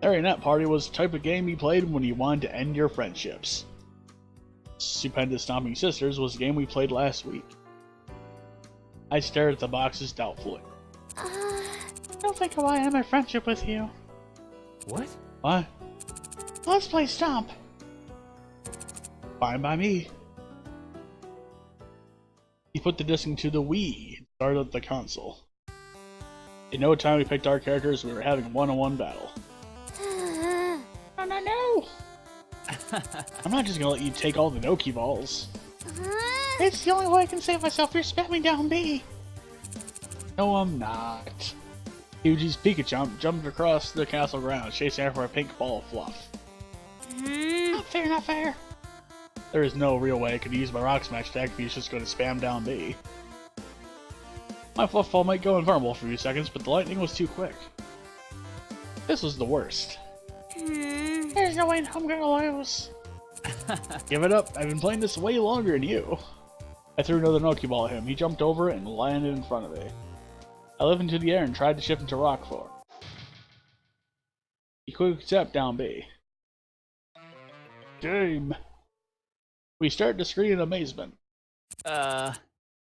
Marionette Party was the type of game you played when you wanted to end your friendships. Stupendous Stomping Sisters was the game we played last week. I stared at the boxes doubtfully. I don't think I want to end my friendship with you. What? What? Let's play Stomp. Fine by me. He put the disc into the Wii and started up the console. In no time we picked our characters, we were having a one-on-one battle. No. I'm not just gonna let you take all the Noki balls. It's the only way I can save myself. You're spamming down B. No, I'm not. Yuji's Pikachu jumped across the castle grounds, chasing after a pink ball of fluff. Not fair, not fair. There is no real way I could use my Rock Smash attack if he's just going to spam down B. My fluff ball might go invulnerable for a few seconds, but the lightning was too quick. This was the worst. There's no way I'm gonna lose. Give it up, I've been playing this way longer than you. I threw another Noki ball at him. He jumped over it and landed in front of me. I leapt into the air and tried to shift into rock form. He quickly stepped down B. Game. We started to scream in amazement. Well,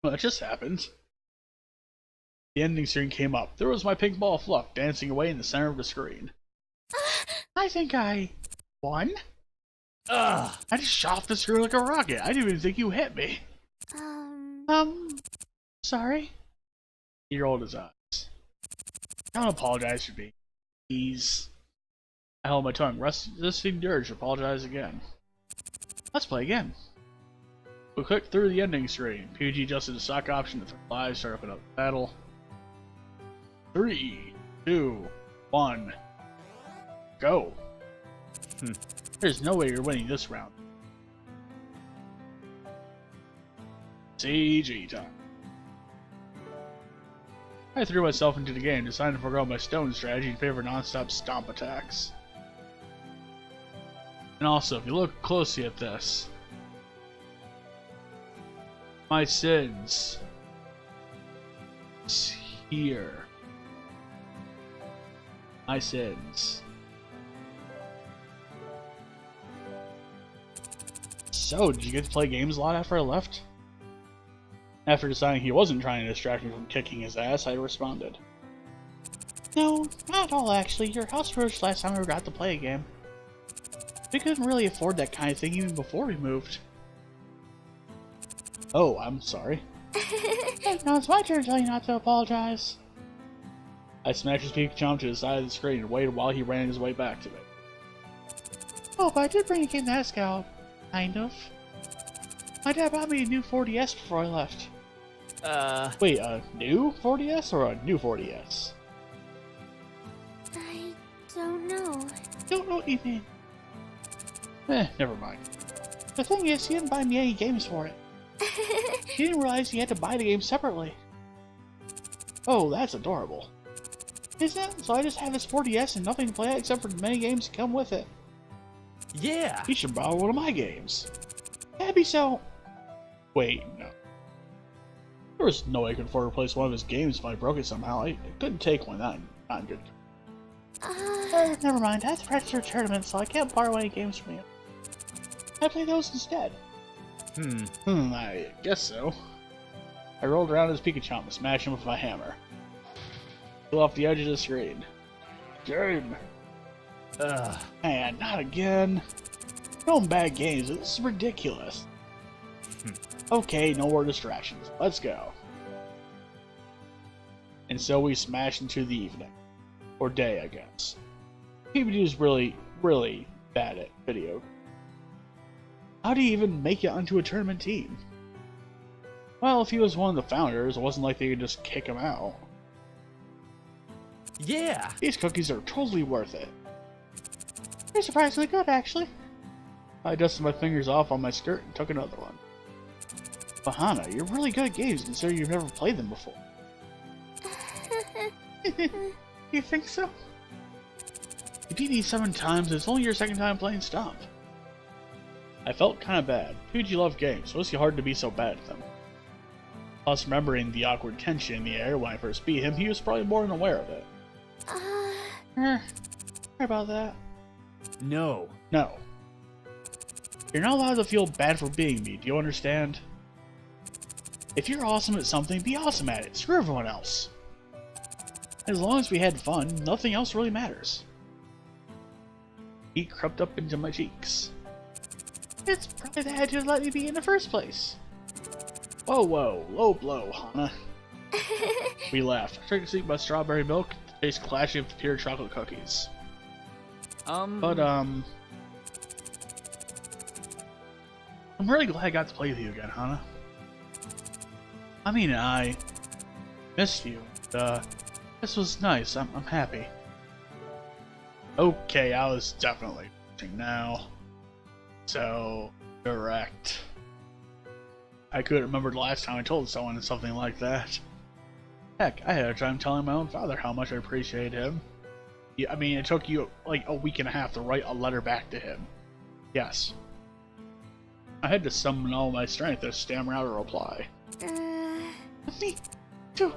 it just happened. The ending screen came up. There was my pink ball of fluff dancing away in the center of the screen. I think I won. I just shot off the screen like a rocket. I didn't even think you hit me. Sorry. He rolled his eyes. I don't apologize for being ease. I held my tongue, resisting the urge to apologize again. Let's play again. We clicked through the ending screen. PG adjusted the stock option to 5, start up another battle. 3, 2, 1, go. There's no way you're winning this round. CG time. I threw myself into the game, deciding to forego my stone strategy in favor of non-stop stomp attacks. And also, if you look closely at this, my sins is here. My sins. So, did you get to play games a lot after I left? After deciding he wasn't trying to distract me from kicking his ass, I responded. No, not at all actually. Your house rose last time we got to play a game. We couldn't really afford that kind of thing even before we moved. Oh, I'm sorry. Now it's my turn to tell you not to apologize. I smashed his Pikachu to the side of the screen and waited while he ran his way back to me. Oh, but I did bring a game to Asagao. Kind of. My dad bought me a new 4DS before I left. Wait, a new 4DS or a new 4DS? I don't know. Don't know what you mean. Never mind. The thing is, he didn't buy me any games for it. He didn't realize he had to buy the game separately. Oh, that's adorable. Isn't it? So I just have this 4DS and nothing to play except for the many games that come with it. Yeah. You should borrow one of my games. That'd be so... Wait, no. There was no way I could afford to replace one of his games if I broke it somehow. I couldn't take one, not good. Never mind, I have to practice for a tournament, so I can't borrow any games from you. I play those instead. I guess so. I rolled around his Pikachu and smashed him with my hammer. Flew off the edge of the screen. Game! Man, not again. No bad games, this is ridiculous. Okay, no more distractions. Let's go. And so we smashed into the evening. Or day, I guess. PBG is really, really bad at video. How do you even make it onto a tournament team? Well, if he was one of the founders, it wasn't like they could just kick him out. Yeah. These cookies are totally worth it. They're surprisingly good, actually. I dusted my fingers off on my skirt and took another one. But Hana, you're really good at games considering you've never played them before. You think so? You beat me 7 times and it's only your second time playing Stomp. I felt kinda bad. PBG loved games, so it was hard to be so bad at them. Plus, remembering the awkward tension in the air when I first beat him, he was probably more than aware of it. Sorry about that. No. No. You're not allowed to feel bad for being me, do you understand? If you're awesome at something, be awesome at it. Screw everyone else. As long as we had fun, nothing else really matters. Heat crept up into my cheeks. It's probably that had you let me be in the first place. Whoa, whoa, low blow, Hana. We laughed. I tried to sleep my strawberry milk, the taste clashing with pure chocolate cookies. But, I'm really glad I got to play with you again, Hana. I mean, I missed you. This was nice. I'm happy. Okay, I was definitely watching now. So direct. I couldn't remember the last time I told someone something like that. Heck, I had a time telling my own father how much I appreciate him. Yeah, I mean, it took you like a week and a half to write a letter back to him. Yes. I had to summon all my strength to stammer out a reply. Me too.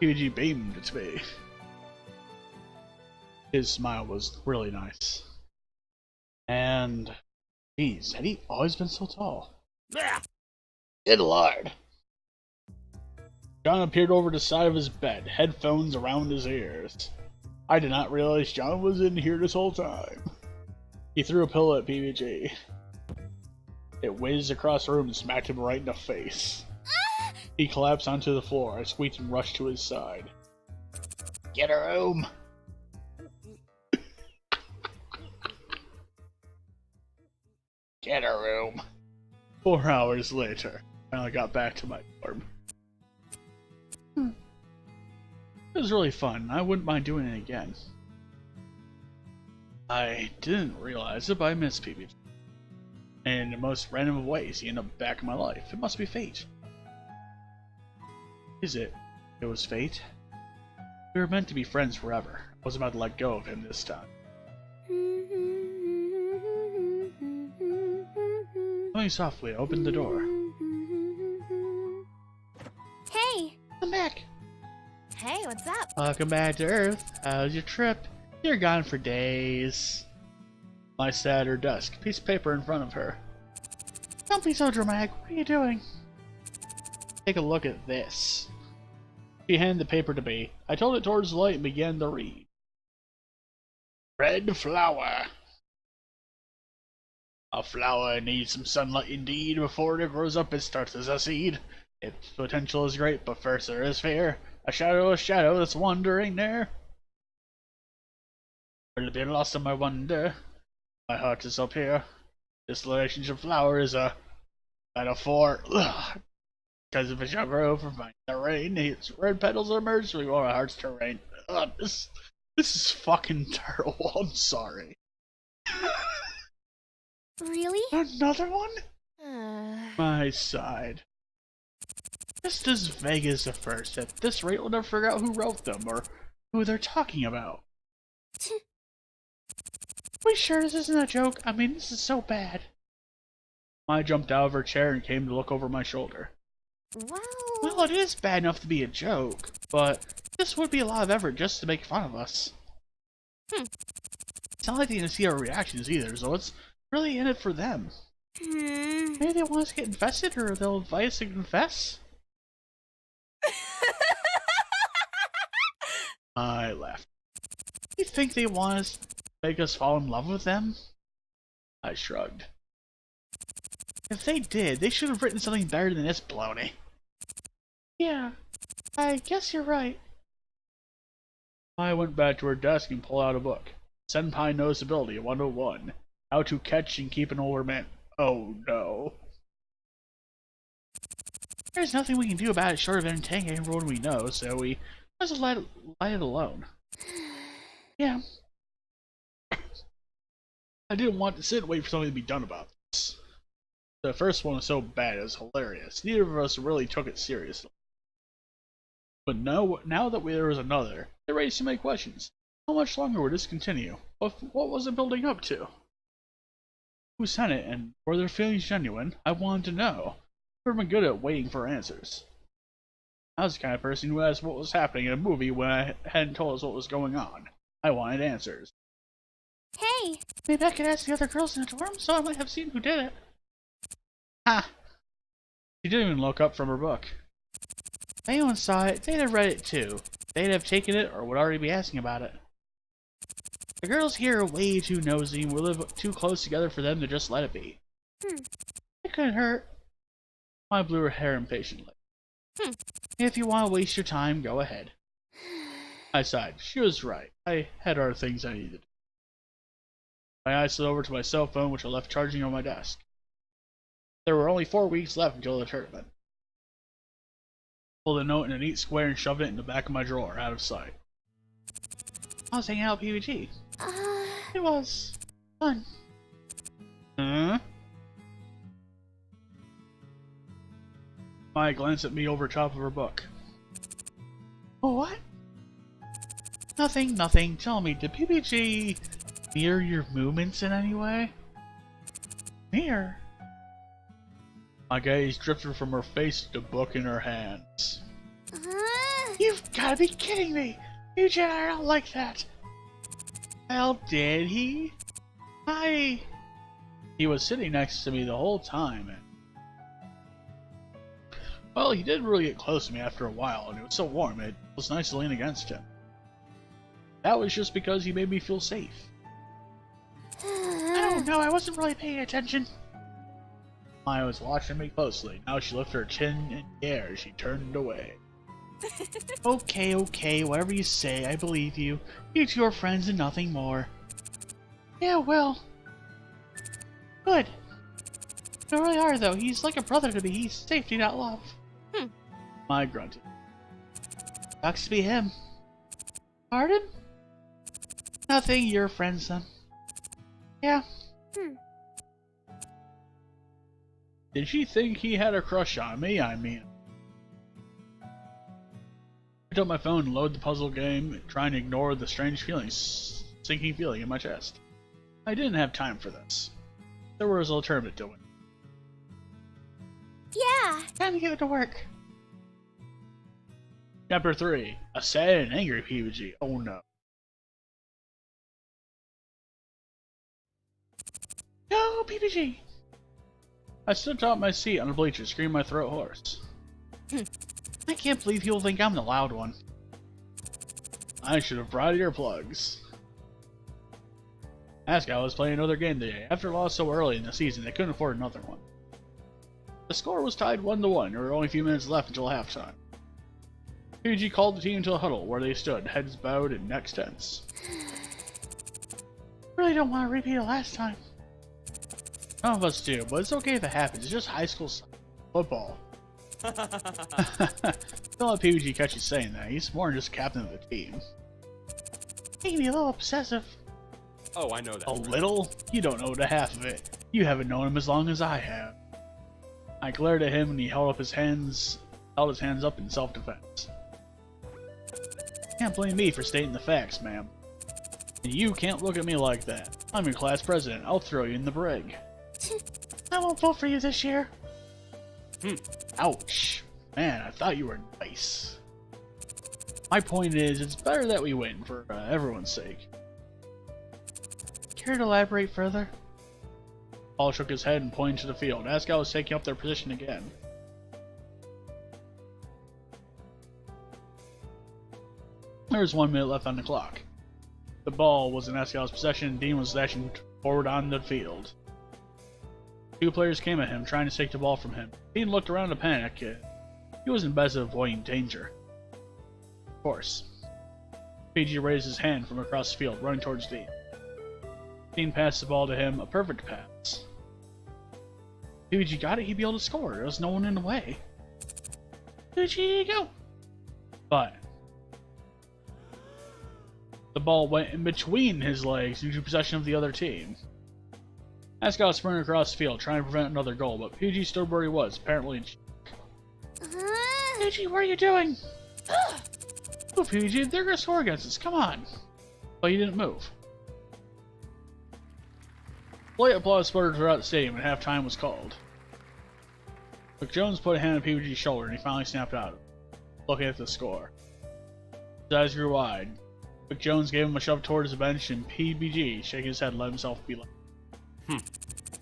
PG beamed at me. His smile was really nice. And, geez, had he always been so tall? Good lord. John appeared over the side of his bed, headphones around his ears. I did not realize John was in here this whole time. He threw a pillow at PBG. It whizzed across the room and smacked him right in the face. He collapsed onto the floor. I squeaked and rushed to his side. Get a room! Get a room! 4 hours later, I finally got back to my dorm. It was really fun. I wouldn't mind doing it again. I didn't realize it, but I miss PBG. And in the most random of ways, he ended up back in my life. It must be fate. Is it? It was fate? We were meant to be friends forever. I wasn't about to let go of him this time. Coming softly, I opened the door. Hey! I'm back. Hey, what's up? Welcome back to Earth. How's your trip? You're gone for days. I sat at her desk, piece of paper in front of her. Don't be so dramatic. What are you doing? Take a look at this. She handed the paper to me. I told it towards the light and began to read. Red flower. A flower needs some sunlight indeed. Before it grows up, it starts as a seed. Its potential is great, but first there is fear. A shadow that's wandering there. Will be lost in my wonder. My heart is up here. This relationship flower is a metaphor. Ugh. Because if it shall grow from the rain, its red petals emerge before our heart's terrain. This is fucking terrible. I'm sorry. Really? Another one? I sighed. Just as vague as the first. At this rate, we'll never figure out who wrote them or who they're talking about. We sure this isn't a joke? I mean, this is so bad. I jumped out of her chair and came to look over my shoulder. Well, it is bad enough to be a joke, but this would be a lot of effort just to make fun of us. It's not like they didn't see our reactions either, so it's really in it for them. Maybe they want us to get infested, or they'll invite us to confess? I laughed. You think they want us to make us fall in love with them? I shrugged. If they did, they should have written something better than this baloney. Yeah, I guess you're right. I went back to her desk and pulled out a book. Senpai Noticeability 101. How to catch and keep an older man. Oh no. There's nothing we can do about it short of entertaining everyone we know, so we must let it alone. Yeah. I didn't want to sit and wait for something to be done about this. The first one was so bad it was hilarious. Neither of us really took it seriously. But now that there was another, it raised so many questions. How much longer would this continue? What was it building up to? Who sent it, and were their feelings genuine? I wanted to know. I've never been good at waiting for answers. I was the kind of person who asked what was happening in a movie when I hadn't told us what was going on. I wanted answers. Hey! Maybe I could ask the other girls in the dorm, so I might have seen who did it. Ha! She didn't even look up from her book. If anyone saw it, they'd have read it too. They'd have taken it or would already be asking about it. The girls here are way too nosy and we live too close together for them to just let it be. It couldn't hurt. I blew her hair impatiently. If you want to waste your time, go ahead. I sighed. She was right. I had other things I needed. My eyes slid over to my cell phone, which I left charging on my desk. There were only 4 weeks left until the tournament. I pulled a note in a neat square and shoved it in the back of my drawer, out of sight. I was hanging out at PVG. It was fun. Huh? Maya glanced at me over top of her book. Oh, what? Nothing. Tell me, did PVG mirror your movements in any way? Mirror? My gaze drifted from her face to the book in her hands. You've gotta be kidding me! PVG and I are not like that! Well, did he? He was sitting next to me the whole time, and... Well, he did really get close to me after a while, and it was so warm, it was nice to lean against him. That was just because he made me feel safe. I don't know, I wasn't really paying attention. Maya was watching me closely. Now she lifted her chin in the air as she turned away. Okay, whatever you say, I believe you. You two are friends and nothing more. Yeah, well... Good. You really are, though. He's like a brother to me. He's safety, not love. Maya grunted. Sucks to be him. Pardon? Nothing, you're friends then. Yeah. Did she think he had a crush on me? I mean... I picked up my phone and loaded the puzzle game, trying to ignore the strange sinking feeling in my chest. I didn't have time for this. There was a tournament to win. Yeah! Time to get it to work. Chapter 3. A sad and angry PUBG. Oh no. Go, PPG! I stood atop my seat on the bleachers, screaming my throat hoarse. I can't believe you'll think I'm the loud one. I should have brought earplugs. Asagao was playing another game today. After a loss so early in the season, they couldn't afford another one. The score was tied 1-1. There were only a few minutes left until halftime. PG called the team to a huddle where they stood, heads bowed and necks tense. Really don't want to repeat it last time. None of us do, but it's okay if it happens. It's just high school football. Don't let PG catch you saying that. He's more than just captain of the team. He can be a little obsessive. Oh, I know that. A little? You don't know the half of it. You haven't known him as long as I have. I glared at him and he held his hands up in self-defense. Can't blame me for stating the facts, ma'am. And you can't look at me like that. I'm your class president. I'll throw you in the brig. I won't vote for you this year. Ouch. Man, I thought you were nice. My point is, it's better that we win, for everyone's sake. Care to elaborate further? Paul shook his head and pointed to the field. Asagao was taking up their position again. There was 1 minute left on the clock. The ball was in Asagao's possession and Dean was dashing forward on the field. Two players came at him, trying to take the ball from him. Dean looked around to panic. He wasn't best at avoiding danger. Of course. PG raised his hand from across the field, running towards Dean. Dean passed the ball to him, a perfect pass. PG got it, he'd be able to score. There was no one in the way. PG, go! But the ball went in between his legs due to possession of the other team. Asagao sprinted across the field, trying to prevent another goal, but PG stood where he was, apparently in PG, what are you doing? Oh, PG, they're gonna score against us, come on! but he didn't move. Light applause sputtered throughout the stadium and halftime was called. McJones put a hand on PG's shoulder and he finally snapped out of it, looking at the score. His eyes grew wide. McJones gave him a shove towards the bench and PBG, shaking his head, let himself be left.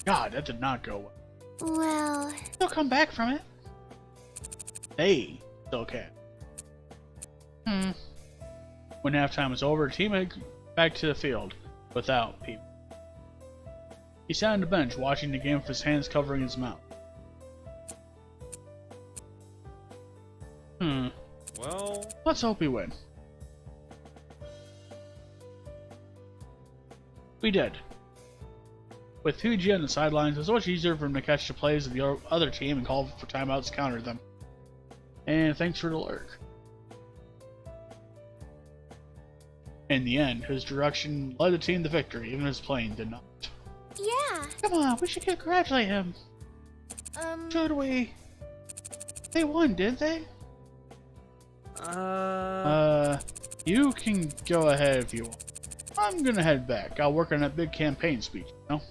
God, that did not go well. Well, He'll come back from it. They still can. When halftime was over, the team headed back to the field without people. He sat on the bench watching the game with his hands covering his mouth. Well, Let's hope we win. We did. With Fuji on the sidelines, it was much easier for him to catch the plays of the other team and call for timeouts to counter them. And thanks for the lurk. In the end, his direction led the team to victory, even his playing did not. yeah. Come on, we should congratulate him. Should we? They won, didn't they? You can go ahead if you want. I'm gonna head back. I'll work on that big campaign speech, you know?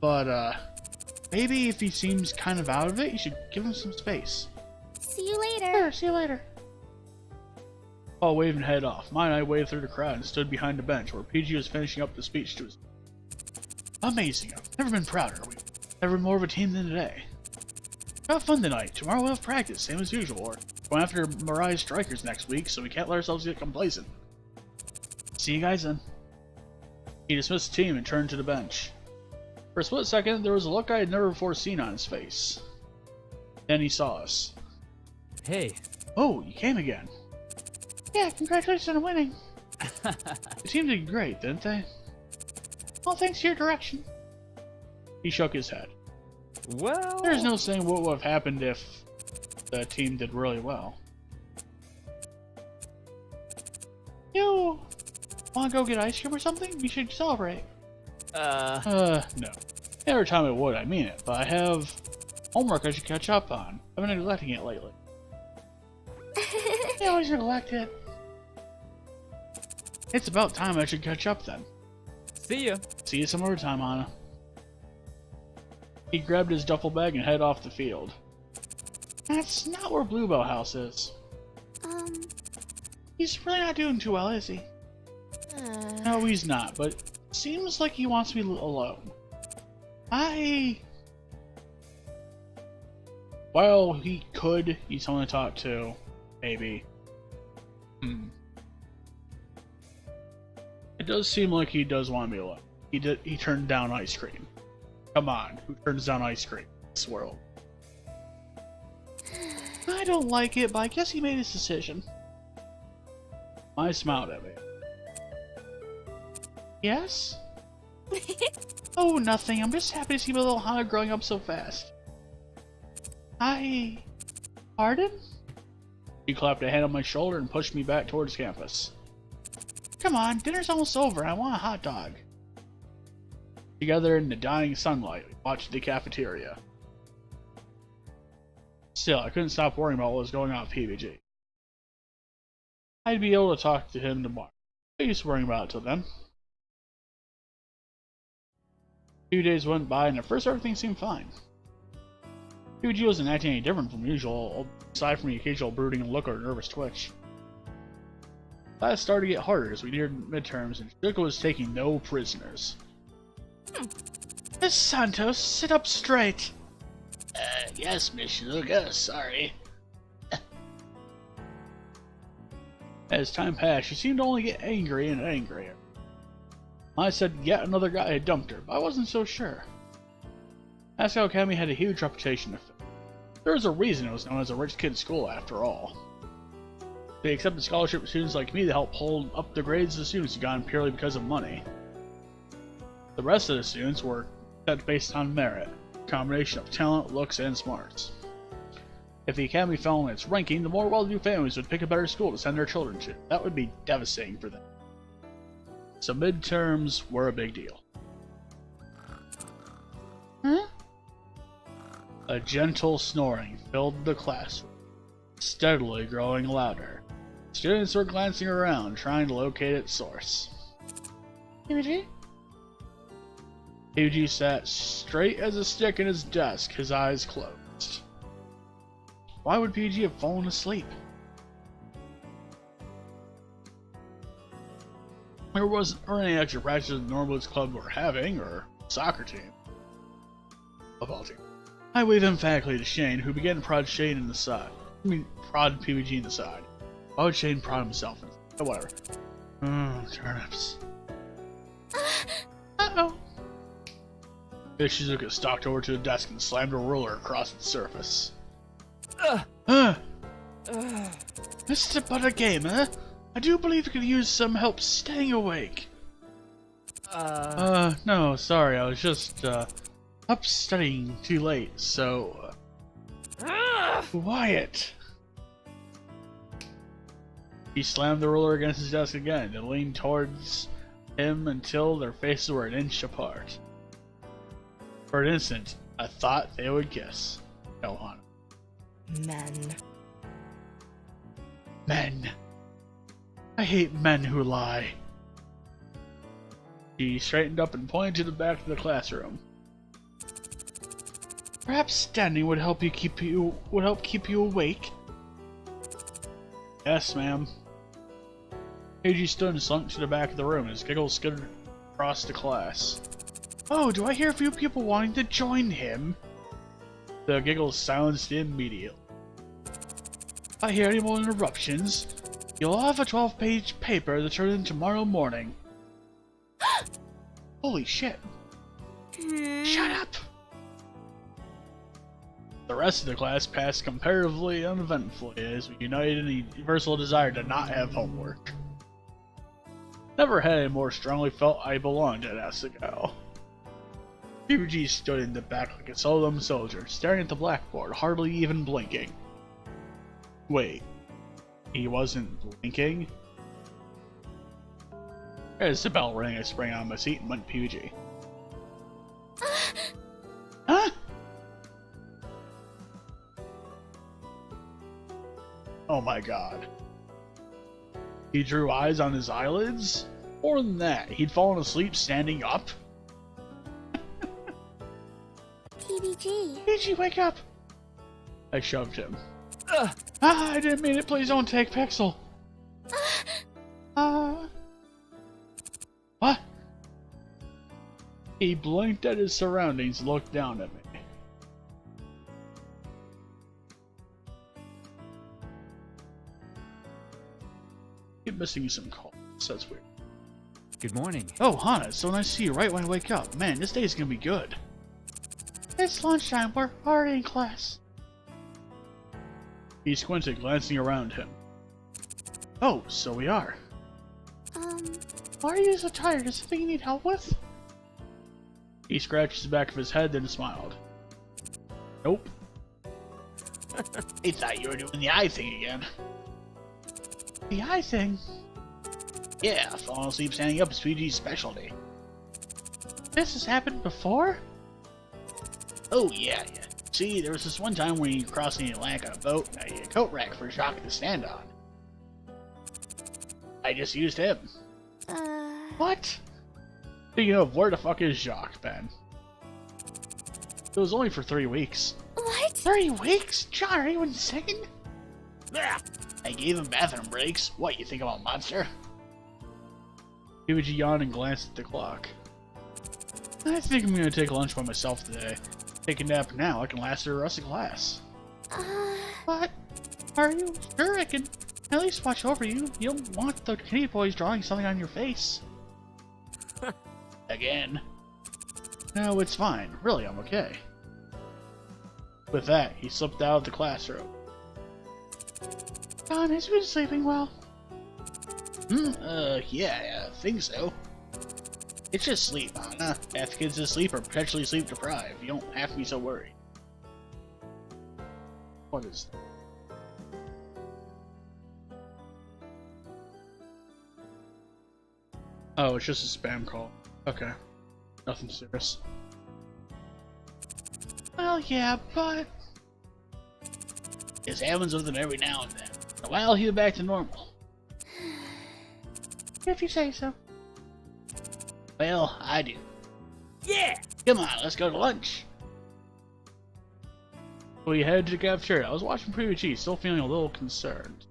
But, maybe if he seems kind of out of it, you should give him some space. See you later. Sure, see you later. Paul waved and headed off. Mine and I waved through the crowd and stood behind the bench where PG was finishing up the speech to his... Amazing. I've never been prouder. We've never been more of a team than today. Have fun tonight. Tomorrow we'll have practice, same as usual. We're going after Mariah's strikers next week, so we can't let ourselves get complacent. See you guys then. He dismissed the team and turned to the bench. For a split second, there was a look I had never before seen on his face. Then he saw us. hey. Oh, you came again. Yeah, congratulations on winning. The team did great, didn't they? All thanks to your direction. He shook his head. Well, There's no saying what would have happened if the team did really well. You want to go get ice cream or something? We should celebrate. No. Every time I would, I mean it, but I have homework I should catch up on. I've been neglecting it lately. You always neglect it. It's about time I should catch up then. see ya. See you some other time, Anna. He grabbed his duffel bag and headed off the field. That's not where Bluebell House is. He's really not doing too well, is he? No, he's not, but seems like he wants me alone. Well, he could. He's someone to talk to. Maybe. It does seem like he does want to be alone. He turned down ice cream. Come on, who turns down ice cream in this world? I don't like it, but I guess he made his decision. I smiled at me. Yes? Oh, nothing. I'm just happy to see my little Hana growing up so fast. Pardon? He clapped a hand on my shoulder and pushed me back towards campus. Come on, dinner's almost over. I want a hot dog. Together in the dying sunlight, we watched the cafeteria. Still, I couldn't stop worrying about what was going on at PBG. I'd be able to talk to him tomorrow. I used to worrying about it till then. A few days went by, and at first everything seemed fine. PBG wasn't acting any different from usual, aside from the occasional brooding look or nervous twitch. Class started to get harder as we neared midterms, and Shuko was taking no prisoners. Miss Santos, sit up straight. Yes, Miss Shuko, sorry. As time passed, she seemed to only get angry and angrier. I said yet another guy had dumped her, but I wasn't so sure. Asagao Academy had a huge reputation to fill. There was a reason it was known as a rich kid's school, after all. They accepted scholarship students like me to help hold up the grades of the students who got in purely because of money. The rest of the students were set based on merit, a combination of talent, looks, and smarts. If the academy fell in its ranking, the more well-to-do families would pick a better school to send their children to. That would be devastating for them. So midterms were a big deal. Huh? A gentle snoring filled the classroom, steadily growing louder. Students were glancing around, trying to locate its source. PBG? PG sat straight as a stick in his desk, his eyes closed. Why would PG have fallen asleep? There wasn't any extra practice the Norwoods Club were having, or soccer team. Football team. I waved emphatically to Shane, who began to prod Shane in the side. Prod PBG in the side. Why would Shane prod himself? Oh, whatever. Turnips. Uh-oh. Shizuka stalked over to the desk and slammed a ruler across its surface. Mr. Buttergamer, I do believe you could use some help staying awake. No, sorry, I was just, up studying too late, so, Wyatt. He slammed the ruler against his desk again and leaned towards him until their faces were an inch apart. For an instant, I thought they would kiss. No, Hana. Men. I hate men who lie. He straightened up and pointed to the back of the classroom. Perhaps standing would help keep you awake. Yes, ma'am. Eiji stood and slunk to the back of the room, and his giggles skittered across the class. Oh, do I hear a few people wanting to join him? The giggles silenced immediately. If I hear any more interruptions, you'll have a 12-page paper to turn in tomorrow morning. Holy shit. Shut up! The rest of the class passed comparatively uneventfully as we united in the universal desire to not have homework. Never had I more strongly felt I belonged at Asagao. PBG stood in the back like a solemn soldier, staring at the blackboard, hardly even blinking. Wait, he wasn't blinking? As the bell rang, I sprang out of my seat and went to PBG. Huh? Oh my god. He drew eyes on his eyelids? More than that, he'd fallen asleep standing up? PBG. PBG, wake up! I shoved him. I didn't mean it. Please don't take Pixel. What? He blinked at his surroundings and looked down at me. Keep missing some calls. That's weird. Good morning. Oh, Hana, it's so nice to see you right when I wake up. Man, this day's gonna be good. It's lunchtime. We're already in class. He squinted, glancing around him. Oh, so we are. Why are you so tired? Is something you need help with? He scratched the back of his head, then smiled. Nope. I thought you were doing the eye thing again. The eye thing? Yeah, falling asleep standing up is PG's specialty. This has happened before? Oh, yeah. See, there was this one time when you crossed the Atlantic on a boat, and I needed a coat rack for Jacques to stand on. I just used him. What? Speaking of, where the fuck is Jacques, Ben? It was only for 3 weeks. What? 3 weeks? John, are you insane? I gave him bathroom breaks. What, you think I'm a monster? PG yawned and glanced at the clock. I think I'm gonna take lunch by myself today. Take a nap now, I can last through the rest of class. But are you sure I can at least watch over you? You don't want the kitty boys drawing something on your face. Again. No, it's fine. Really, I'm okay. With that, he slipped out of the classroom. John, has you been sleeping well? Yeah, I think so. It's just sleep, Anna. Half kids asleep or potentially sleep deprived. You don't have to be so worried. What is that? Oh, it's just a spam call. Okay. Nothing serious. Well, yeah, but This happens with him every now and then. In a while, he'll be back to normal. if you say so. Well, I do. Yeah! Come on, let's go to lunch. We headed to the cafeteria. I was watching PG, still feeling a little concerned.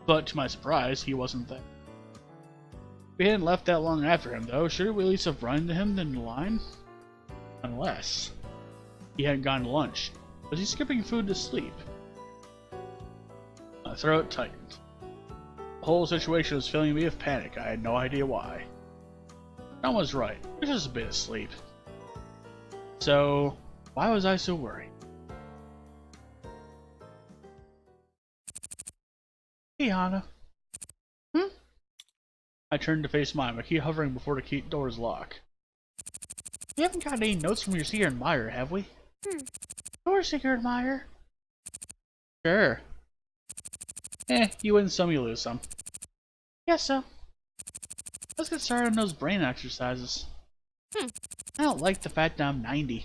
But to my surprise, he wasn't there. We hadn't left that long after him, though. Should we at least have run into him in the line? Unless he hadn't gone to lunch. Was he skipping food to sleep? My throat tightened. The whole situation was filling me with panic. I had no idea why. John was right. It was just a bit of sleep. So, why was I so worried? Hey, Hana. I turned to face mine, my key hovering before the key door's lock. We haven't got any notes from your seeker admirer, have we? Your seeker admirer? Sure. You win some, you lose some. Guess so. Let's get started on those brain exercises. I don't like the fact that I'm 90.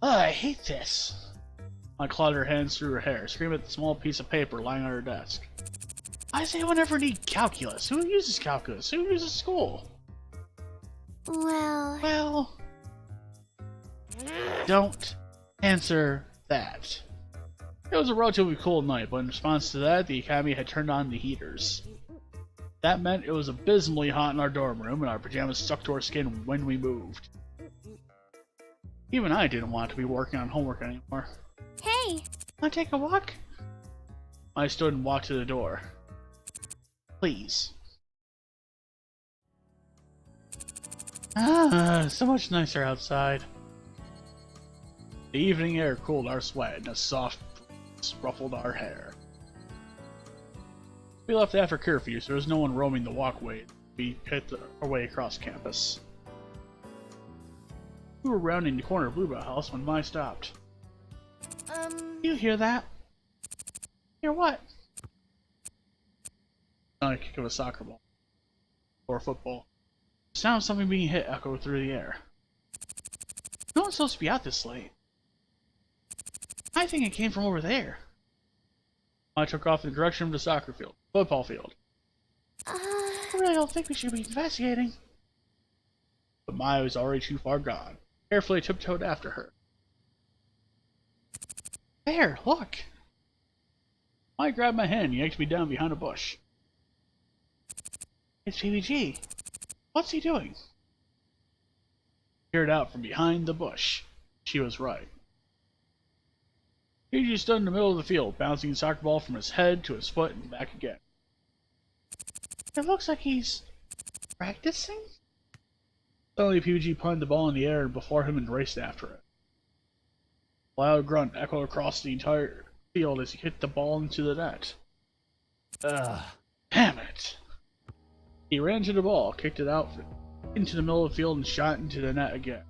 I hate this. I clawed her hands through her hair, screaming at the small piece of paper lying on her desk. I say we'll never need calculus. Who uses calculus? Who uses school? Well, Don't answer that. It was a relatively cool night, but in response to that, the academy had turned on the heaters. That meant it was abysmally hot in our dorm room, and our pajamas stuck to our skin when we moved. Even I didn't want to be working on homework anymore. hey, Wanna take a walk? I stood and walked to the door. Please. So much nicer outside. The evening air cooled our sweat, and a soft breeze ruffled our hair. We left after curfew, so there was no one roaming the walkway. We hit our way across campus. We were rounding the corner of Bluebell House when Mai stopped. You hear that? Hear what? Sounded like a kick of a soccer ball. Or a football. The sound of something being hit echoed through the air. No one's supposed to be out this late. I think it came from over there. I took off in the direction of the soccer field. Football field. I really don't think we should be investigating. But Maya was already too far gone. Carefully tiptoed after her. There, look. Maya grabbed my hand and yanked me down behind a bush. It's PBG. What's he doing? Peered out from behind the bush. She was right. PBG stood in the middle of the field, bouncing the soccer ball from his head to his foot and back again. It looks like he's practicing? Suddenly, PBG punted the ball in the air before him and raced after it. A loud grunt echoed across the entire field as he hit the ball into the net. Ugh. Damn it! He ran to the ball, kicked it out into the middle of the field, and shot into the net again.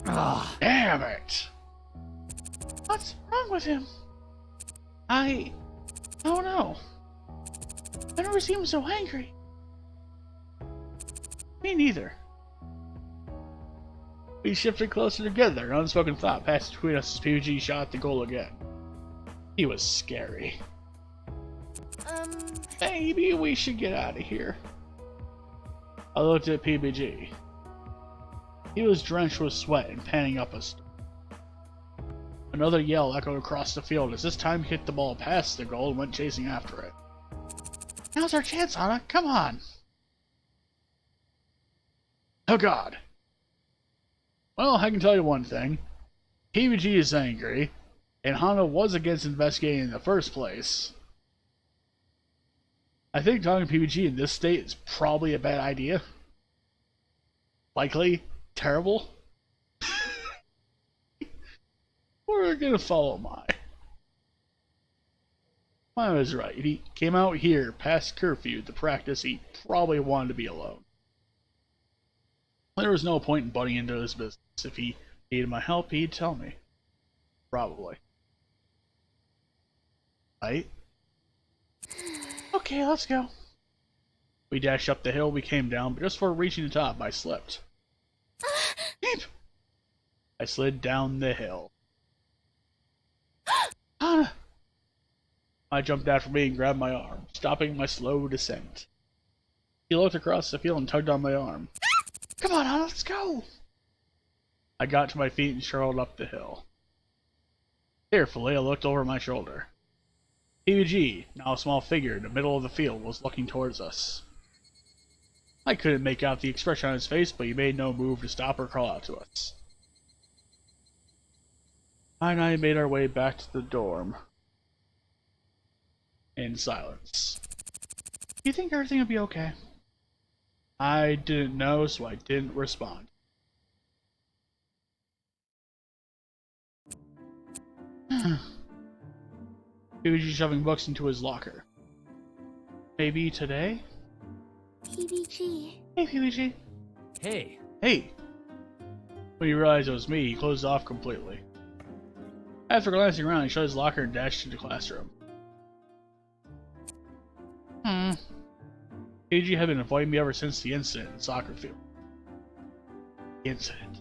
Ah. Damn it! What's wrong with him? I don't know. I never seen him so angry. Me neither. We shifted closer together, an unspoken thought passed between us as PBG shot the goal again. He was scary. Maybe we should get out of here. I looked at PBG. He was drenched with sweat and panting up a storm. Another yell echoed across the field as this time he hit the ball past the goal and went chasing after it. Now's our chance, Anna. Come on. Oh god. Well, I can tell you one thing. PBG is angry, and Hana was against investigating in the first place. I think talking to PBG in this state is probably a bad idea. Likely terrible. We're gonna follow Mine was right. If he came out here past curfew to practice, he probably wanted to be alone. There was no point in butting into his business. If he needed my help, he'd tell me. Probably. Right? Okay, let's go. We dashed up the hill we came down, but just before reaching the top, I slipped. Beep! I slid down the hill. Anna! I jumped after me and grabbed my arm, stopping my slow descent. He looked across the field and tugged on my arm. Come on, Anna, let's go! I got to my feet and strolled up the hill. Carefully, I looked over my shoulder. PBG, now a small figure in the middle of the field, was looking towards us. I couldn't make out the expression on his face, but he made no move to stop or call out to us. I and I made our way back to the dorm. In silence. Do you think everything will be okay? I didn't know, so I didn't respond. PBG shoving books into his locker. Maybe today? PBG. Hey, PBG. Hey. Hey! When he realized it was me, he closed off completely. After glancing around, he shut his locker and dashed to the classroom. PBG had been avoiding me ever since the incident in the soccer field. Incident.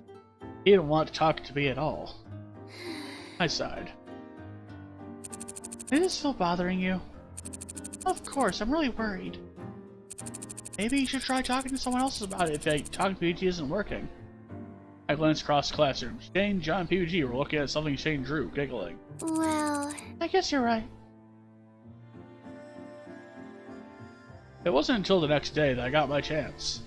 He didn't want to talk to me at all. I sighed. Is this still bothering you? Of course, I'm really worried. Maybe you should try talking to someone else about it if talking to PBG isn't working. I glanced across the classroom. Shane, John, and PBG were looking at something Shane drew, giggling. Well, I guess you're right. It wasn't until the next day that I got my chance.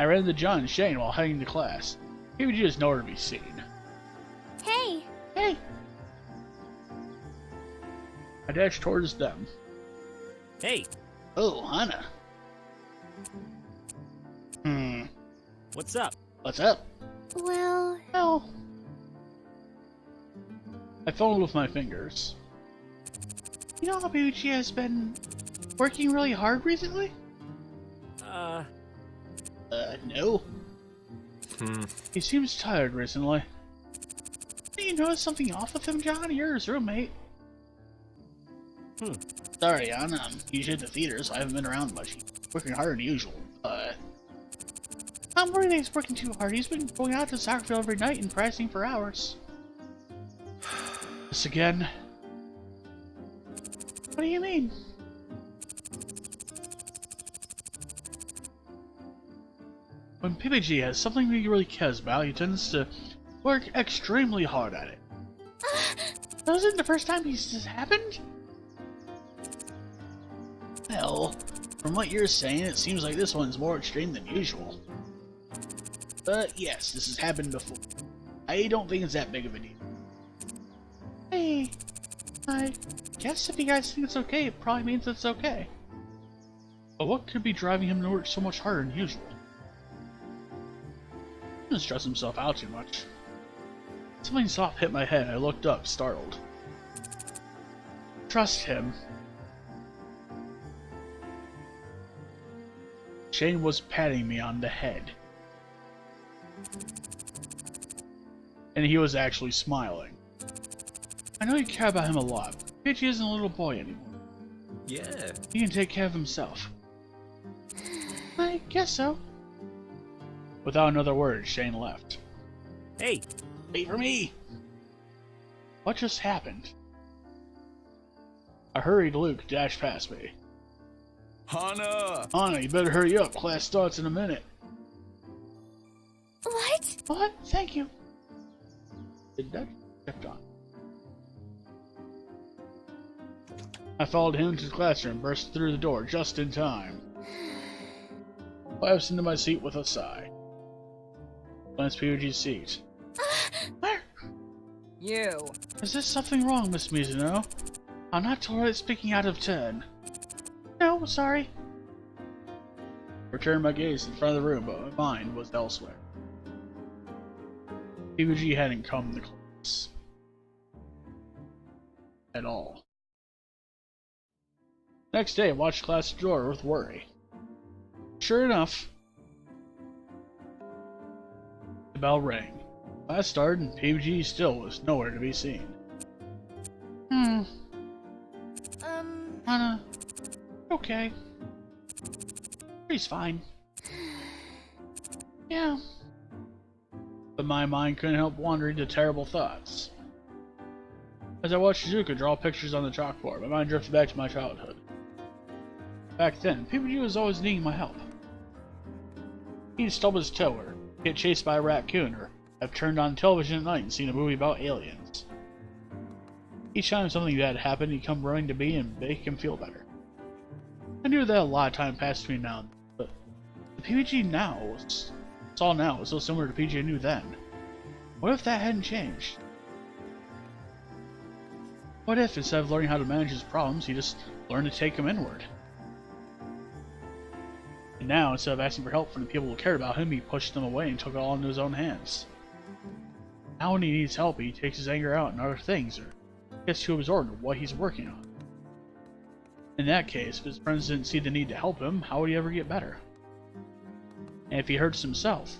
I ran into John and Shane while heading to class. PBG is nowhere to be seen. hey, Hey, I dashed towards them. Hey. Oh, Hana. What's up? What's up? well, no. I fumbled with my fingers. You know how PBG has been working really hard recently? No. He seems tired recently. Did you notice something off with him, John? You're his roommate. Sorry, Hana. I'm usually at the theater, so I haven't been around much. He's working harder than usual. I'm worried that he's working too hard. He's been going out to the soccer field every night and practicing for hours. This again? What do you mean? When PBG has something he really cares about, he tends to work extremely hard at it. That wasn't the first time this happened? Well, From what you're saying, it seems like this one's more extreme than usual. But yes, this has happened before. I don't think it's that big of a deal. Hey, I guess if you guys think it's okay, it probably means it's okay. But what could be driving him to work so much harder than usual? He doesn't stress himself out too much. Something soft hit my head. I looked up, startled. Trust him. Shane was patting me on the head. And he was actually smiling. I know you care about him a lot, but Pidgey isn't a little boy anymore. Yeah. He can take care of himself. I guess so. Without another word, Shane left. Hey! Wait for me! What just happened? A hurried Luke dashed past me. Hana! Anna, you better hurry up. Class starts in a minute. What? What? Thank you. Did that kept on? I followed him to the classroom and burst through the door just in time. Collapsed into my seat with a sigh. Glanced Pidgey's seat. Where? You. Is there something wrong, Miss Mizuno? I'm not tolerant speaking out of turn. No, sorry. Returned my gaze in front of the room, but my mind was elsewhere. Pidgey hadn't come to class. At all. Next day, I watched class door with worry. Sure enough, the bell rang. Class started and PG still was nowhere to be seen. Hana. Okay. He's fine. Yeah. But my mind couldn't help wandering to terrible thoughts. As I watched Shizuka draw pictures on the chalkboard, my mind drifted back to my childhood. Back then, PG was always needing my help. He'd stub his toe or get chased by a raccoon or have turned on television at night and seen a movie about aliens. Each time something bad happened, he'd come running to me and make him feel better. I knew that a lot of time passed between now and then, but the PG saw now was so similar to PG I knew then. What if that hadn't changed? What if, instead of learning how to manage his problems, he just learned to take them inward? And now, instead of asking for help from the people who cared about him, he pushed them away and took it all into his own hands. Now when he needs help, he takes his anger out on other things, or gets too absorbed in what he's working on. In that case, if his friends didn't see the need to help him, how would he ever get better? And if he hurts himself?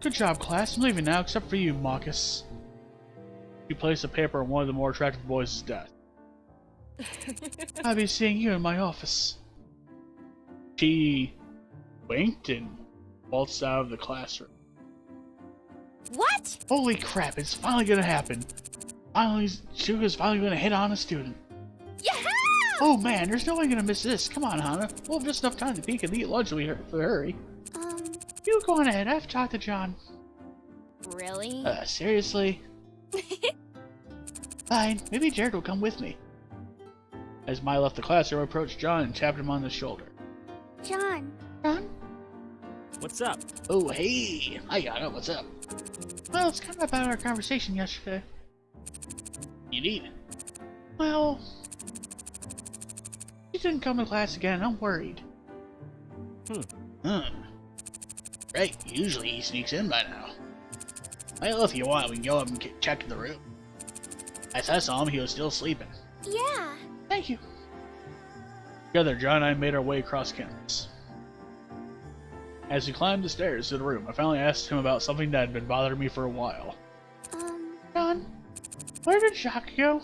Good job, class. I'm leaving now, except for you, Marcus. He placed a paper on one of the more attractive boys' desk. I'll be seeing you in my office. She winked and waltzed out of the classroom. What? Holy crap, it's finally gonna happen. Finally, Suga's finally gonna hit on a student. Yeah! Oh man, there's no way I'm gonna miss this. Come on, Hana. We'll have just enough time to peek and eat lunch if we hurry. You go on ahead. I have to talk to John. Really? Seriously? Fine. Maybe Jared will come with me. As Mai left the classroom, I approached John and tapped him on the shoulder. John. John? What's up? Oh, hey! Hi, Yana, what's up? Well, it's kind of about our conversation yesterday. You need? Well, he didn't come to class again. I'm worried. Right, usually he sneaks in by now. Well, if you want, we can go up and check the room. As I saw him, he was still sleeping. Yeah. Thank you. Together, John and I made our way across campus. As we climbed the stairs to the room, I finally asked him about something that had been bothering me for a while. John, where did Jacques go?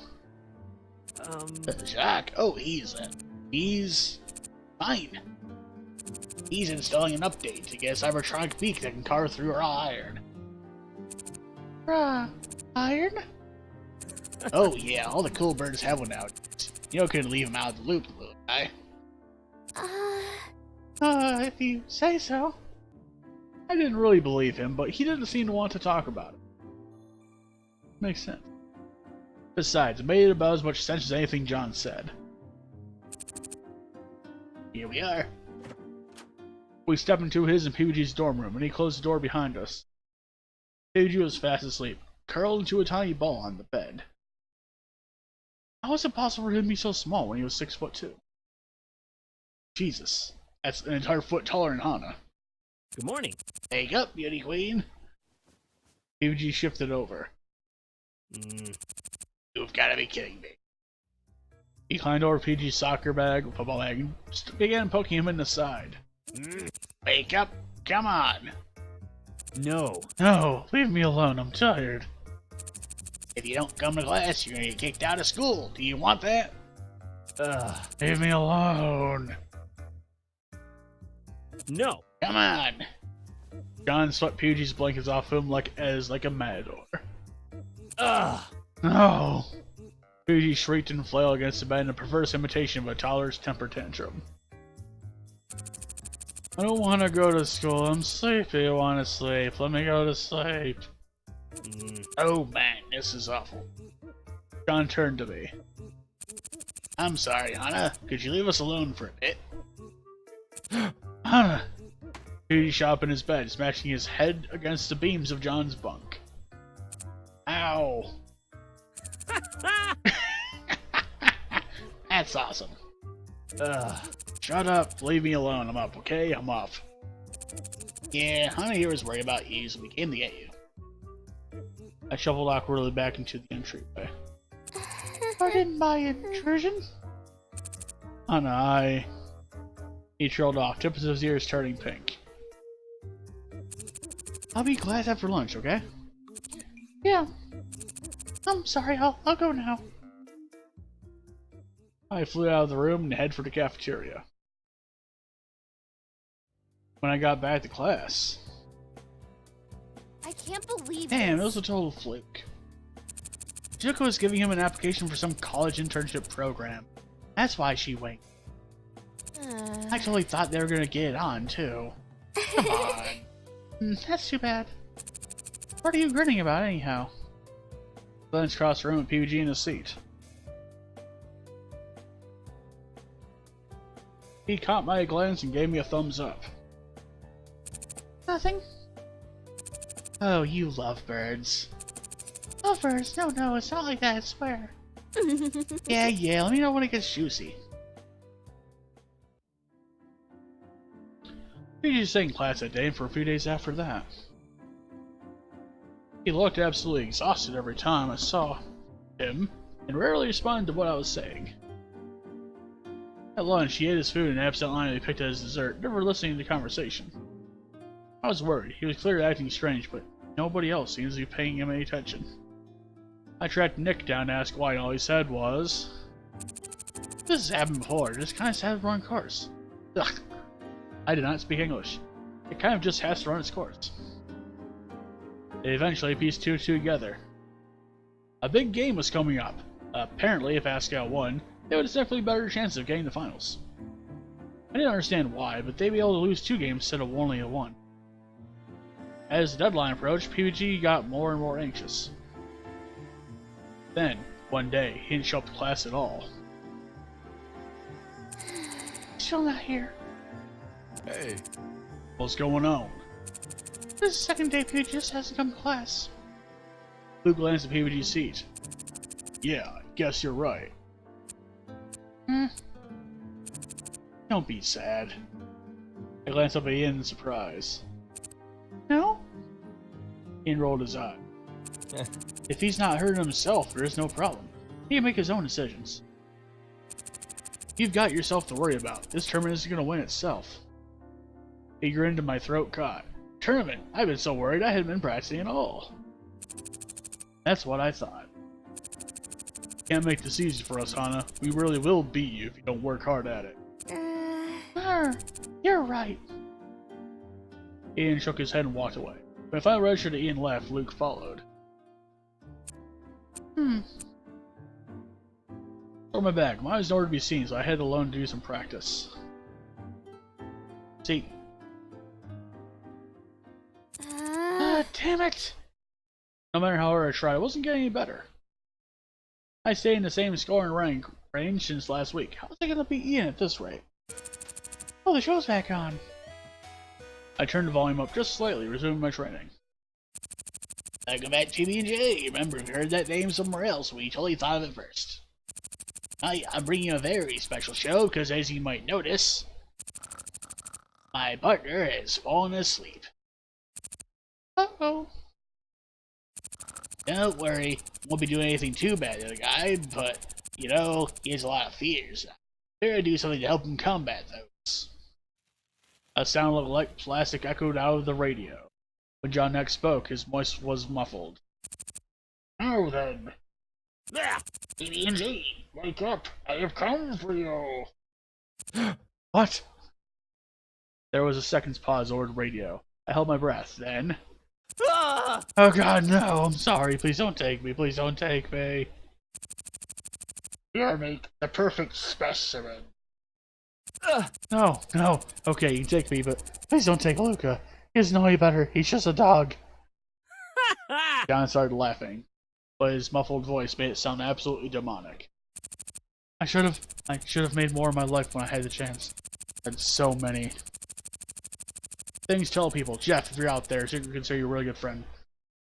Jacques? Oh, he's fine. He's installing an update to get a cybertronic beak that can carve through raw iron. Iron? Oh yeah, all the cool birds have one now. You know, couldn't leave him out of the loop, little guy. If you say so. I didn't really believe him, but he didn't seem to want to talk about it. Makes sense. Besides, it made about as much sense as anything John said. Here we are. We step into his and PBG's dorm room, and he closed the door behind us. PBG was fast asleep, curled into a tiny ball on the bed. How was it possible for him to be so small when he was 6'2"? Jesus, that's an entire foot taller than Hana. Good morning. Wake up, beauty queen. PBG shifted over. You've got to be kidding me. He climbed over PBG's soccer bag, football bag, and began poking him in the side. Wake up, come on. No. No, leave me alone, I'm tired. If you don't come to class, you're gonna get kicked out of school. Do you want that? Leave me alone. No. Come on. John swept PBG's blankets off him like a matador. No. PBG shrieked and flailed against the bed in a perverse imitation of a toddler's temper tantrum. I don't want to go to school. I'm sleepy. I want to sleep. Let me go to sleep. Oh man, this is awful. John turned to me. I'm sorry, Hana. Could you leave us alone for a bit? Hana! He shot up in his bed, smashing his head against the beams of John's bunk. Ow! That's awesome. Shut up. Leave me alone. I'm up, okay? I'm off. Yeah, Hana here was worried about you, so we came to get you. I shuffled awkwardly back into the entryway. Pardon my intrusion? Hana, He trailed off, tips of his ears turning pink. I'll be glad after lunch, okay? Yeah. I'm sorry, I'll go now. I flew out of the room and head for the cafeteria. When I got back to class, I can't believe damn, it this. was a total fluke. Juko was giving him an application for some college internship program. That's why she winked. I totally thought they were gonna get it on, too. Come on. That's too bad. What are you grinning about, anyhow? Glanced across the room at PBG in his seat. He caught my glance and gave me a thumbs up. Nothing. Oh, you lovebirds. Lovebirds? No, it's not like that, I swear. Yeah, let me know when it gets juicy. PBG stayed in class that day and for a few days after that. He looked absolutely exhausted every time I saw him, and rarely responded to what I was saying. At lunch, he ate his food and absentmindedly picked at his dessert, never listening to the conversation. I was worried. He was clearly acting strange, but nobody else seems to be paying him any attention. I tracked Nick down to ask why, and all he said was, "This has happened before, it just kinda has to run course." Ugh. I did not speak English. It kind of just has to run its course. They eventually pieced two and two together. A big game was coming up. Apparently, if Asagao won, they would have definitely better chance of getting the finals. I didn't understand why, but they'd be able to lose 2 games instead of only a 1. As the deadline approached, PBG got more and more anxious. Then, one day, he didn't show up to class at all. Still not here. Hey. What's going on? This is the second day PBG just hasn't come to class. Luke glanced at PBG's seat. Yeah, I guess you're right. Don't be sad. I glanced up at Ian in surprise. No? Ian rolled his eye. If he's not hurting himself, there is no problem. He can make his own decisions. You've got yourself to worry about. This tournament isn't going to win itself. He grinned and my throat caught. Tournament? I've been so worried I hadn't been practicing at all. That's what I thought. Can't make this easy for us, Hana. We really will beat you if you don't work hard at it. You're right. Ian shook his head and walked away. When I finally registered that Ian left, Luke followed. For my bag, mine was nowhere to be seen, so I headed alone to do some practice. See. Damn it! No matter how hard I tried, I wasn't getting any better. I stayed in the same scoring range since last week. How was I going to beat Ian at this rate? Oh, the show's back on. I turned the volume up just slightly, resuming my training. Welcome back to PB&J. Remember, if you heard that name somewhere else, we totally thought of it first. I'm bringing you a very special show, because as you might notice, my partner has fallen asleep. Uh-oh. Don't worry, won't be doing anything too bad to the guy, but, you know, he has a lot of fears. I'm here to do something to help him combat those. A sound like plastic echoed out of the radio. When John next spoke, his voice was muffled. Now then, PB&J, wake up! I have come for you. What? There was a second's pause over the radio. I held my breath. Then, Ah! oh God, no! I'm sorry. Please don't take me. Please don't take me. You're make the perfect specimen. No, no. Okay, you can take me, but please don't take Luca. He doesn't know any better. He's just a dog. John started laughing, but his muffled voice made it sound absolutely demonic. I should have made more of my life when I had the chance. I had so many things to tell people. Jeff, if you're out there, so you can consider you a really good friend.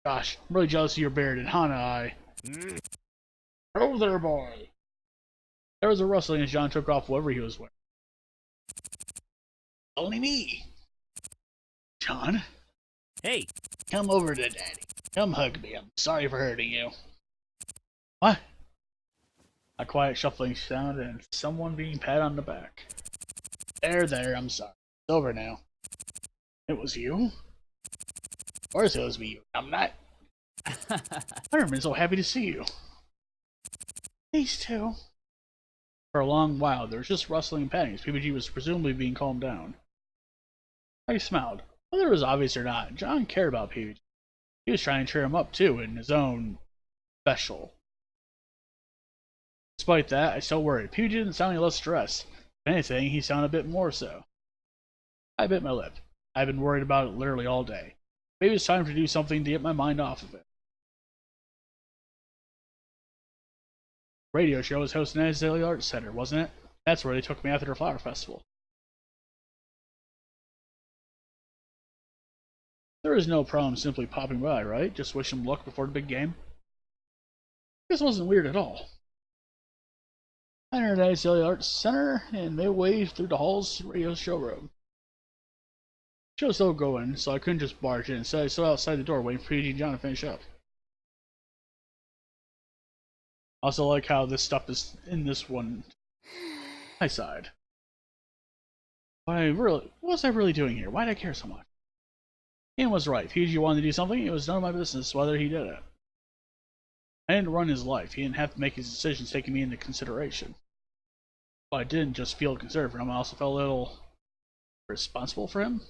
Gosh, I'm really jealous of your beard, and Hana, Oh there, boy. There was a rustling as John took off whatever he was wearing. Only me. John? Hey, Come over to Daddy. Come hug me. I'm sorry for hurting you. What? A quiet shuffling sound and someone being patted on the back. There, I'm sorry. It's over now. It was you? Of course it was me. I'm not. I've been so happy to see you. These two. For a long while, there was just rustling and patting as PBG was presumably being calmed down. I smiled. Whether it was obvious or not, John cared about PBG. He was trying to cheer him up too, in his own special. Despite that, I still worried. PBG didn't sound any less stressed. If anything, he sounded a bit more so. I bit my lip. I've been worried about it literally all day. Maybe it's time to do something to get my mind off of it. Radio show was hosted at Nyttel Arts Center, wasn't it? That's where they took me after the flower festival. There was no problem simply popping by, right? Just wish him luck before the big game. This wasn't weird at all. I entered the Nyttel Arts Center and made way through the halls to the radio showroom. The show was still going, so I couldn't just barge in, so I stood outside the door waiting for PG and John to finish up. I also like how this stuff is in this one. I sighed. What was I really doing here? Why did I care so much? Ian was right. If PG wanted to do something, it was none of my business whether he did it. I didn't run his life. He didn't have to make his decisions taking me into consideration. But I didn't just feel concerned for him, I also felt a little responsible for him.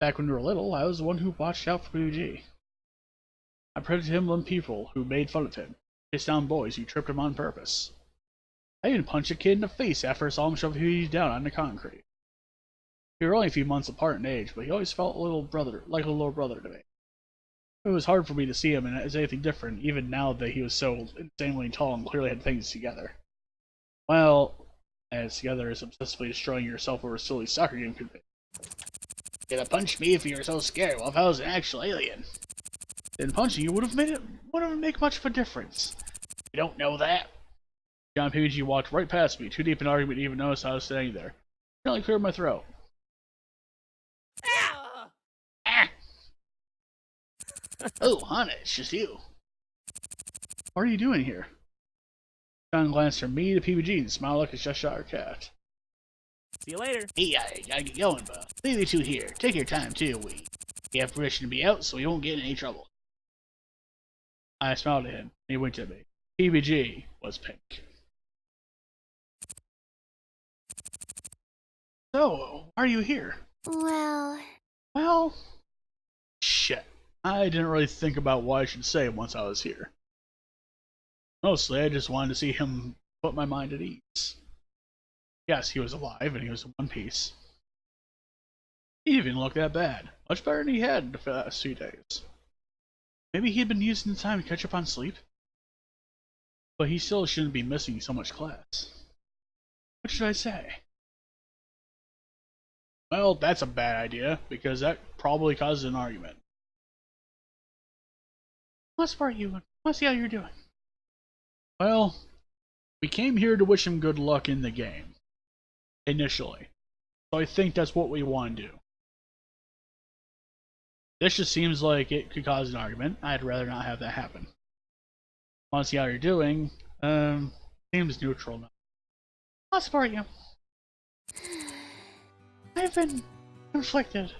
Back when we were little, I was the one who watched out for PG. I protected him from people who made fun of him. Chased down boys who tripped him on purpose. I even punched a kid in the face after I saw him shove PG down on the concrete. We were only a few months apart in age, but he always felt like a little brother to me. It was hard for me to see him as anything different, even now that he was so insanely tall and clearly had things together. Well, as together as obsessively destroying yourself over a silly soccer game could be. You'd have punched me if you were so scared. Well, if I was an actual alien. Then punching you wouldn't make much of a difference. You don't know that. John PG walked right past me, too deep in argument to even notice I was standing there. He only cleared my throat. Ah! Oh, Hana, it's just you. What are you doing here? John glanced from me to PBG and smiled like a Cheshire cat. see you later. Hey, I gotta get going, but leave you two here. Take your time, too. We have permission to be out, so we won't get in any trouble. I smiled at him, and he winked at me. PBG was pink. So, why are you here? Well, shit. I didn't really think about what I should say once I was here. Mostly, I just wanted to see him put my mind at ease. Yes, he was alive, and he was in one piece. He didn't even look that bad. Much better than he had the past few days. Maybe he had been using the time to catch up on sleep? But he still shouldn't be missing so much class. What should I say? Well, that's a bad idea, because that probably causes an argument. What sport are you in? I want to see how you're doing. Well, we came here to wish him good luck in the game. Initially. So I think that's what we want to do. This just seems like it could cause an argument. I'd rather not have that happen. Want to see how you're doing? Seems neutral now. I'll support you. I've been conflicted.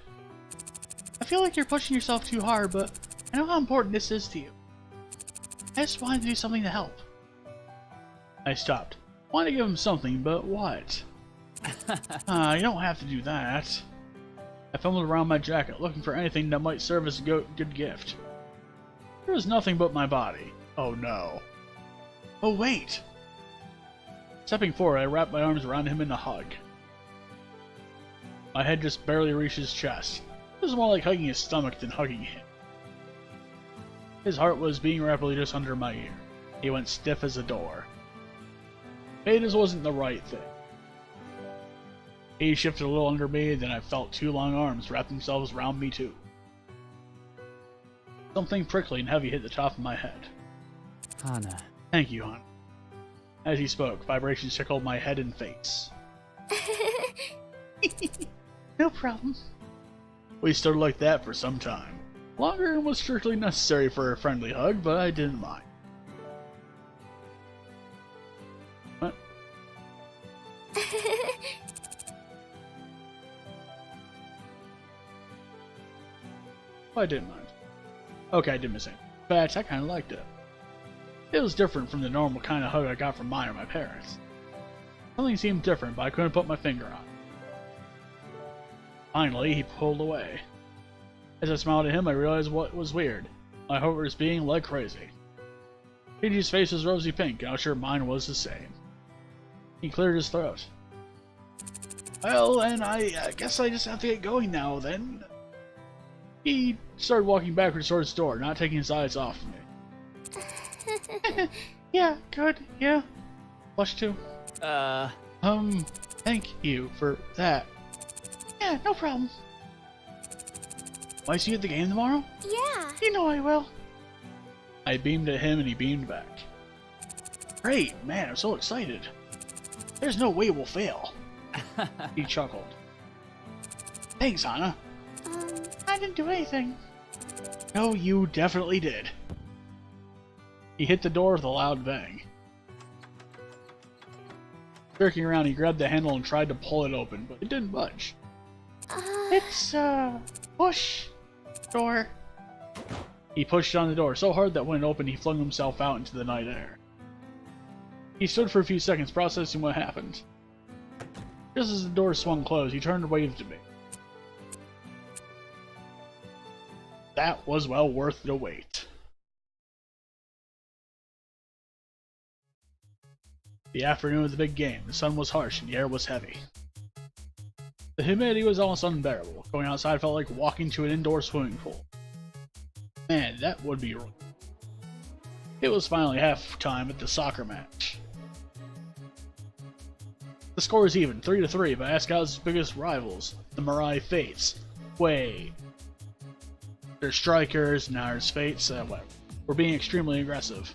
I feel like you're pushing yourself too hard, but I know how important this is to you. I just wanted to do something to help. I stopped. Wanted to give him something, but what? You don't have to do that. I fumbled around my jacket, looking for anything that might serve as a good gift. There was nothing but my body. Oh no. Oh wait! Stepping forward, I wrapped my arms around him in a hug. My head just barely reached his chest. It was more like hugging his stomach than hugging him. His heart was beating rapidly just under my ear. He went stiff as a door. Maybe this wasn't the right thing. He shifted a little under me, then I felt two long arms wrap themselves around me too. Something prickly and heavy hit the top of my head. Hana. Thank you, hon. As he spoke, vibrations tickled my head and face. No problem. We stood like that for some time. Longer than was strictly necessary for a friendly hug, but I didn't mind. What? I didn't mind. Okay, I did miss it. In fact, I kind of liked it. It was different from the normal kind of hug I got from mine or my parents. Something seemed different, but I couldn't put my finger on it. Finally, he pulled away. As I smiled at him, I realized what was weird. My heart was beating like crazy. PG's face was rosy pink, and I was sure mine was the same. He cleared his throat. Well, and I guess I just have to get going now, then. He started walking backwards towards the door, not taking his eyes off me. Yeah, good, yeah. Flush too. Thank you for that. Yeah, no problem. Will I see you at the game tomorrow? Yeah. You know I will. I beamed at him and he beamed back. Great, man, I'm so excited. There's no way we'll fail. He chuckled. Thanks, Hana. I didn't do anything. No, you definitely did. He hit the door with a loud bang. Jerking around, he grabbed the handle and tried to pull it open, but it didn't budge. It's, push door. He pushed on the door so hard that when it opened, he flung himself out into the night air. He stood for a few seconds, processing what happened. Just as the door swung closed, he turned and waved at me. That was well worth the wait. The afternoon of the big game, the sun was harsh and the air was heavy. The humidity was almost unbearable. Going outside felt like walking to an indoor swimming pool. Man, that would be wrong. It was finally halftime at the soccer match. The score is even, 3-3, by Asagao's biggest rivals, the Mirai Fates. Wait. Their strikers, now there's Fates, were being extremely aggressive.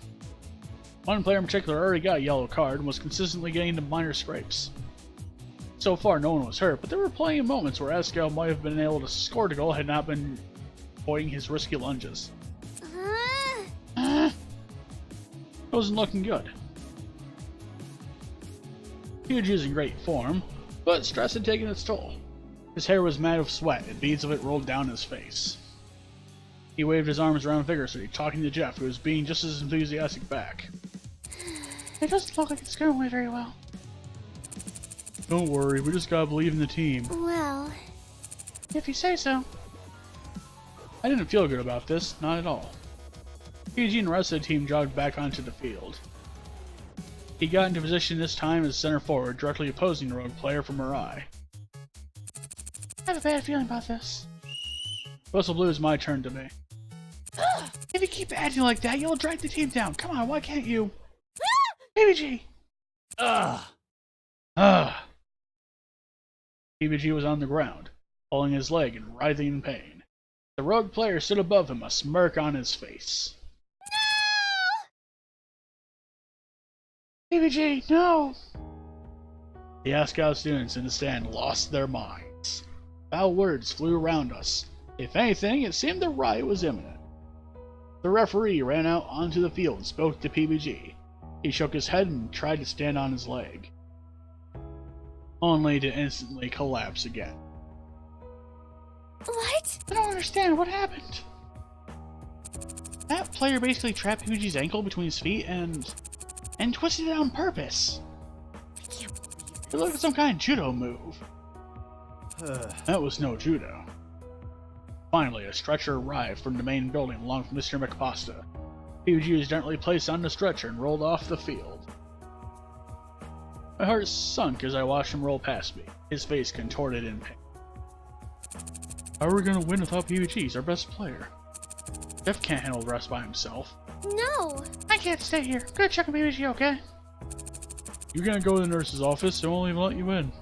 One player in particular already got a yellow card and was consistently getting into minor scrapes. So far, no one was hurt, but there were plenty of moments where Asagao might have been able to score the goal had not been avoiding his risky lunges. It wasn't looking good. He was in great form, but stress had taken its toll. His hair was mad with sweat, and beads of it rolled down his face. He waved his arms around vigorously, talking to Jeff, who was being just as enthusiastic back. It doesn't look like it's going away very well. Don't worry, we just gotta believe in the team. Well, If you say so. I didn't feel good about this, not at all. PG and the rest of the team jogged back onto the field. He got into position this time as center forward, directly opposing the rogue player from Mirai. I have a bad feeling about this. Whistle blew is my turn to me. If you keep acting like that, you'll drag the team down. Come on, why can't you? PBG! Ugh. Ah. PBG was on the ground, pulling his leg and writhing in pain. The rogue player stood above him, a smirk on his face. PBG, no! The Asagao students in the stand lost their minds. Foul words flew around us. If anything, it seemed the riot was imminent. The referee ran out onto the field and spoke to PBG. He shook his head and tried to stand on his leg, only to instantly collapse again. What? I don't understand what happened. That player basically trapped PBG's ankle between his feet and twisted it on purpose. I can't believe It looked like some kind of judo move. That was no judo. Finally, a stretcher arrived from the main building along with Mr. McPasta. PBG was gently placed on the stretcher and rolled off the field. My heart sunk as I watched him roll past me, his face contorted in pain. How are we going to win without PBG? He's our best player. Jeff can't handle the rest by himself. No. I can't stay here. Go check on PBG, okay? You're going to go to the nurse's office, so I won't even let you in.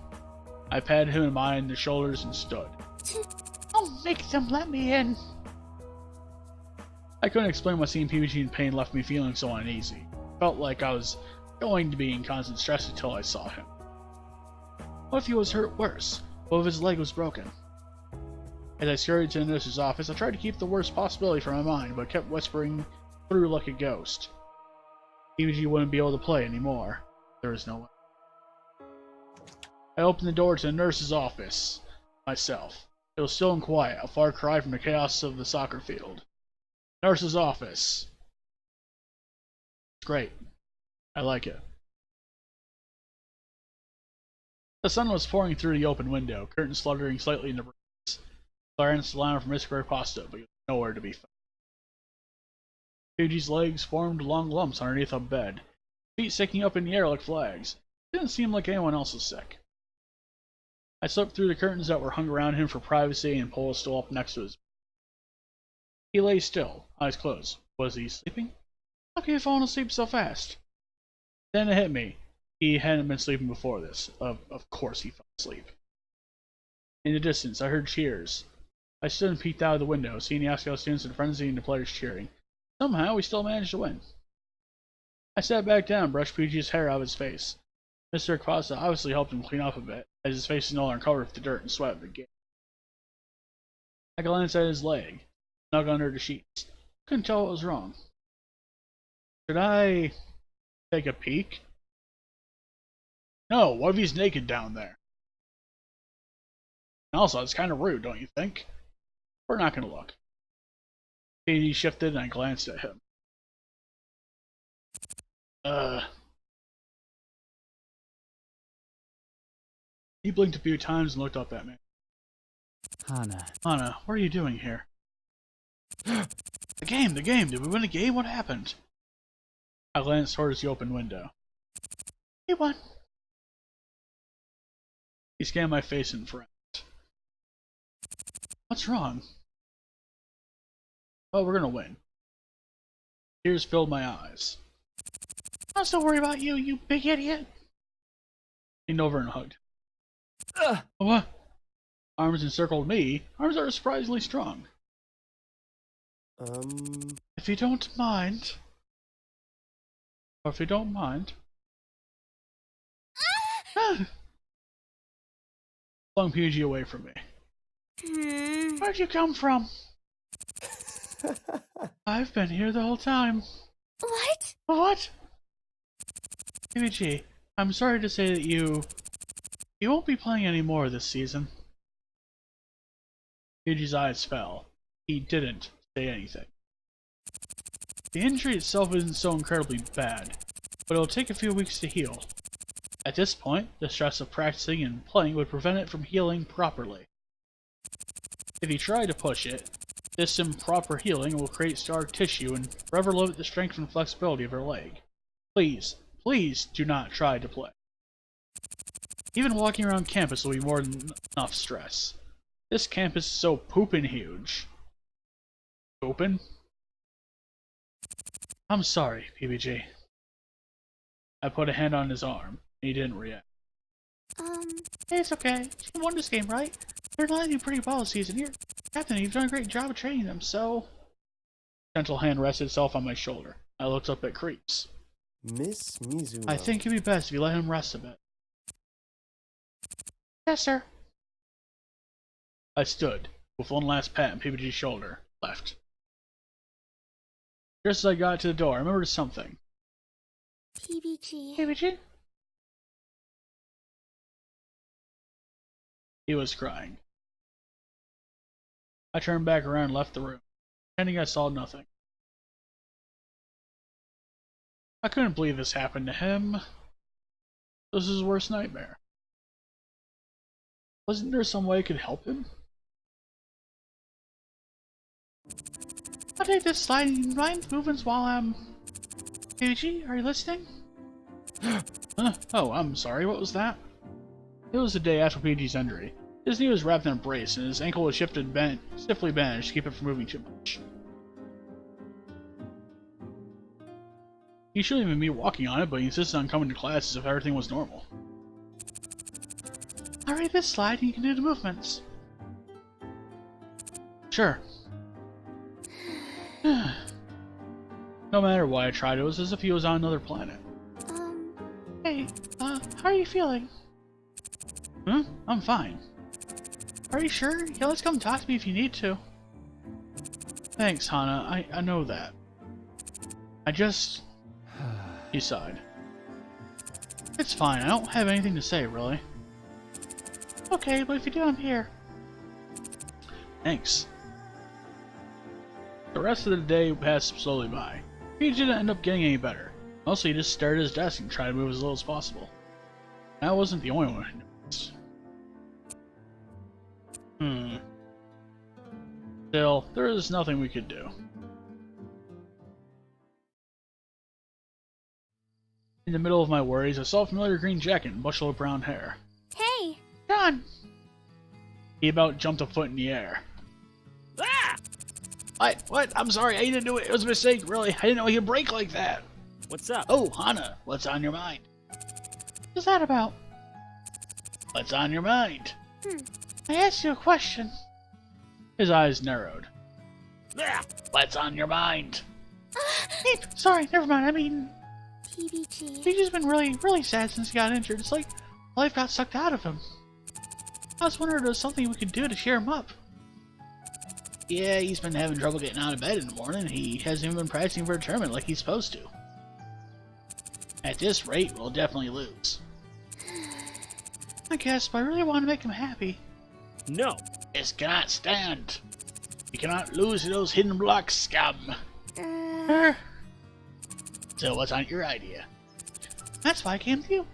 I patted him in the shoulders and stood. Don't make them let me in. I couldn't explain why seeing PBG in pain left me feeling so uneasy. Felt like I was going to be in constant stress until I saw him. What if he was hurt worse? What if his leg was broken? As I scurried to the nurse's office, I tried to keep the worst possibility from my mind, but kept whispering through like a ghost. PBG wouldn't be able to play anymore. There was no way. I opened the door to the nurse's office myself. It was still and quiet, a far cry from the chaos of the soccer field. Nurse's office. It's great. I like it. The sun was pouring through the open window, curtains fluttering slightly in the breeze. Clarence alarmed from Mr. Pasta, but he was nowhere to be found. PBG's legs formed long lumps underneath a bed, feet sticking up in the air like flags. It didn't seem like anyone else was sick. I slipped through the curtains that were hung around him for privacy and pulled a stool up next to his bed. He lay still, eyes closed. Was he sleeping? How could he have fallen asleep so fast? Then it hit me. He hadn't been sleeping before this. Of course he fell asleep. In the distance, I heard cheers. I stood and peeked out of the window, seeing the Asagao students in frenzy and the players cheering. Somehow, we still managed to win. I sat back down and brushed PG's hair out of his face. Mr. Kwasa obviously helped him clean up a bit, as his face was no longer covered with the dirt and sweat of the game. I glanced at his leg, snug under the sheets. Couldn't tell what was wrong. Should I take a peek? No, what if he's naked down there? And also, it's kind of rude, don't you think? We're not going to look. PG shifted and I glanced at him. He blinked a few times and looked up at me. Hana, what are you doing here? The game! Did we win a game? What happened? I glanced towards the open window. We won. He scanned my face and frowned. What's wrong? Oh, we're gonna win. Tears filled my eyes. I'll still worry about you, you big idiot. He leaned over and hugged. What? Arms encircled me. Arms are surprisingly strong. If you don't mind. Or if you don't mind. Flung PG away from me. Where'd you come from? I've been here the whole time. What? What? PG, I'm sorry to say that you won't be playing any more this season. PG's eyes fell. He didn't say anything. The injury itself isn't so incredibly bad, but it'll take a few weeks to heal. At this point, the stress of practicing and playing would prevent it from healing properly. If you try to push it, this improper healing will create scarred tissue and forever limit the strength and flexibility of her leg. Please, please do not try to play. Even walking around campus will be more than enough stress. This campus is so poopin' huge. Poopin'? I'm sorry, PBG. I put a hand on his arm, and he didn't react. Hey, it's okay. You won this game, right? They're letting you pretty well this season. You're captain, you've done a great job of training them, so... Gentle hand rested itself on my shoulder. I looked up at Creeps. Miss Mizuno. I think it'd be best if you let him rest a bit. Yes, sir. I stood, with one last pat on PBG's shoulder, left. Just as I got to the door, I remembered something. PBG. PBG? He was crying. I turned back around and left the room, pretending I saw nothing. I couldn't believe this happened to him. This was his worst nightmare. Wasn't there some way I could help him? I'll take this sliding mind movements while I'm... PBG, are you listening? Huh? Oh, I'm sorry, what was that? It was the day after PG's injury. His knee was wrapped in a brace, and his ankle was stiffly bandaged to keep it from moving too much. He shouldn't even be walking on it, but he insisted on coming to class as if everything was normal. I'll read this slide and you can do the movements. Sure. No matter what I tried, it was as if he was on another planet. Hey, how are you feeling? Huh? I'm fine. Are you sure? You can always come talk to me if you need to. Thanks, Hana. I know that. I just... He sighed. It's fine. I don't have anything to say, really. Okay, but if you do, I'm here. Thanks. The rest of the day passed slowly by. He didn't end up getting any better. Mostly he just stared at his desk and tried to move as little as possible. And I wasn't the only one who noticed. Still, there is nothing we could do. In the middle of my worries, I saw a familiar green jacket and bushel of brown hair. Hey! John! He about jumped a foot in the air. Ah! What? I'm sorry, I didn't do it. It was a mistake, really. I didn't know he could break like that. What's up? Oh, Hana, what's on your mind? What's that about? What's on your mind? I asked you a question. His eyes narrowed. Ah! What's on your mind? Hey, sorry, never mind. I mean, PBG. he's just been really sad since he got injured. It's like life got sucked out of him. I was wondering if there was something we could do to cheer him up. Yeah, he's been having trouble getting out of bed in the morning. He hasn't even been practicing for a tournament like he's supposed to. At this rate, we'll definitely lose. I guess, but I really want to make him happy. No. This cannot stand. You cannot lose to those hidden blocks, scum. So what's on your idea? That's why I came to you.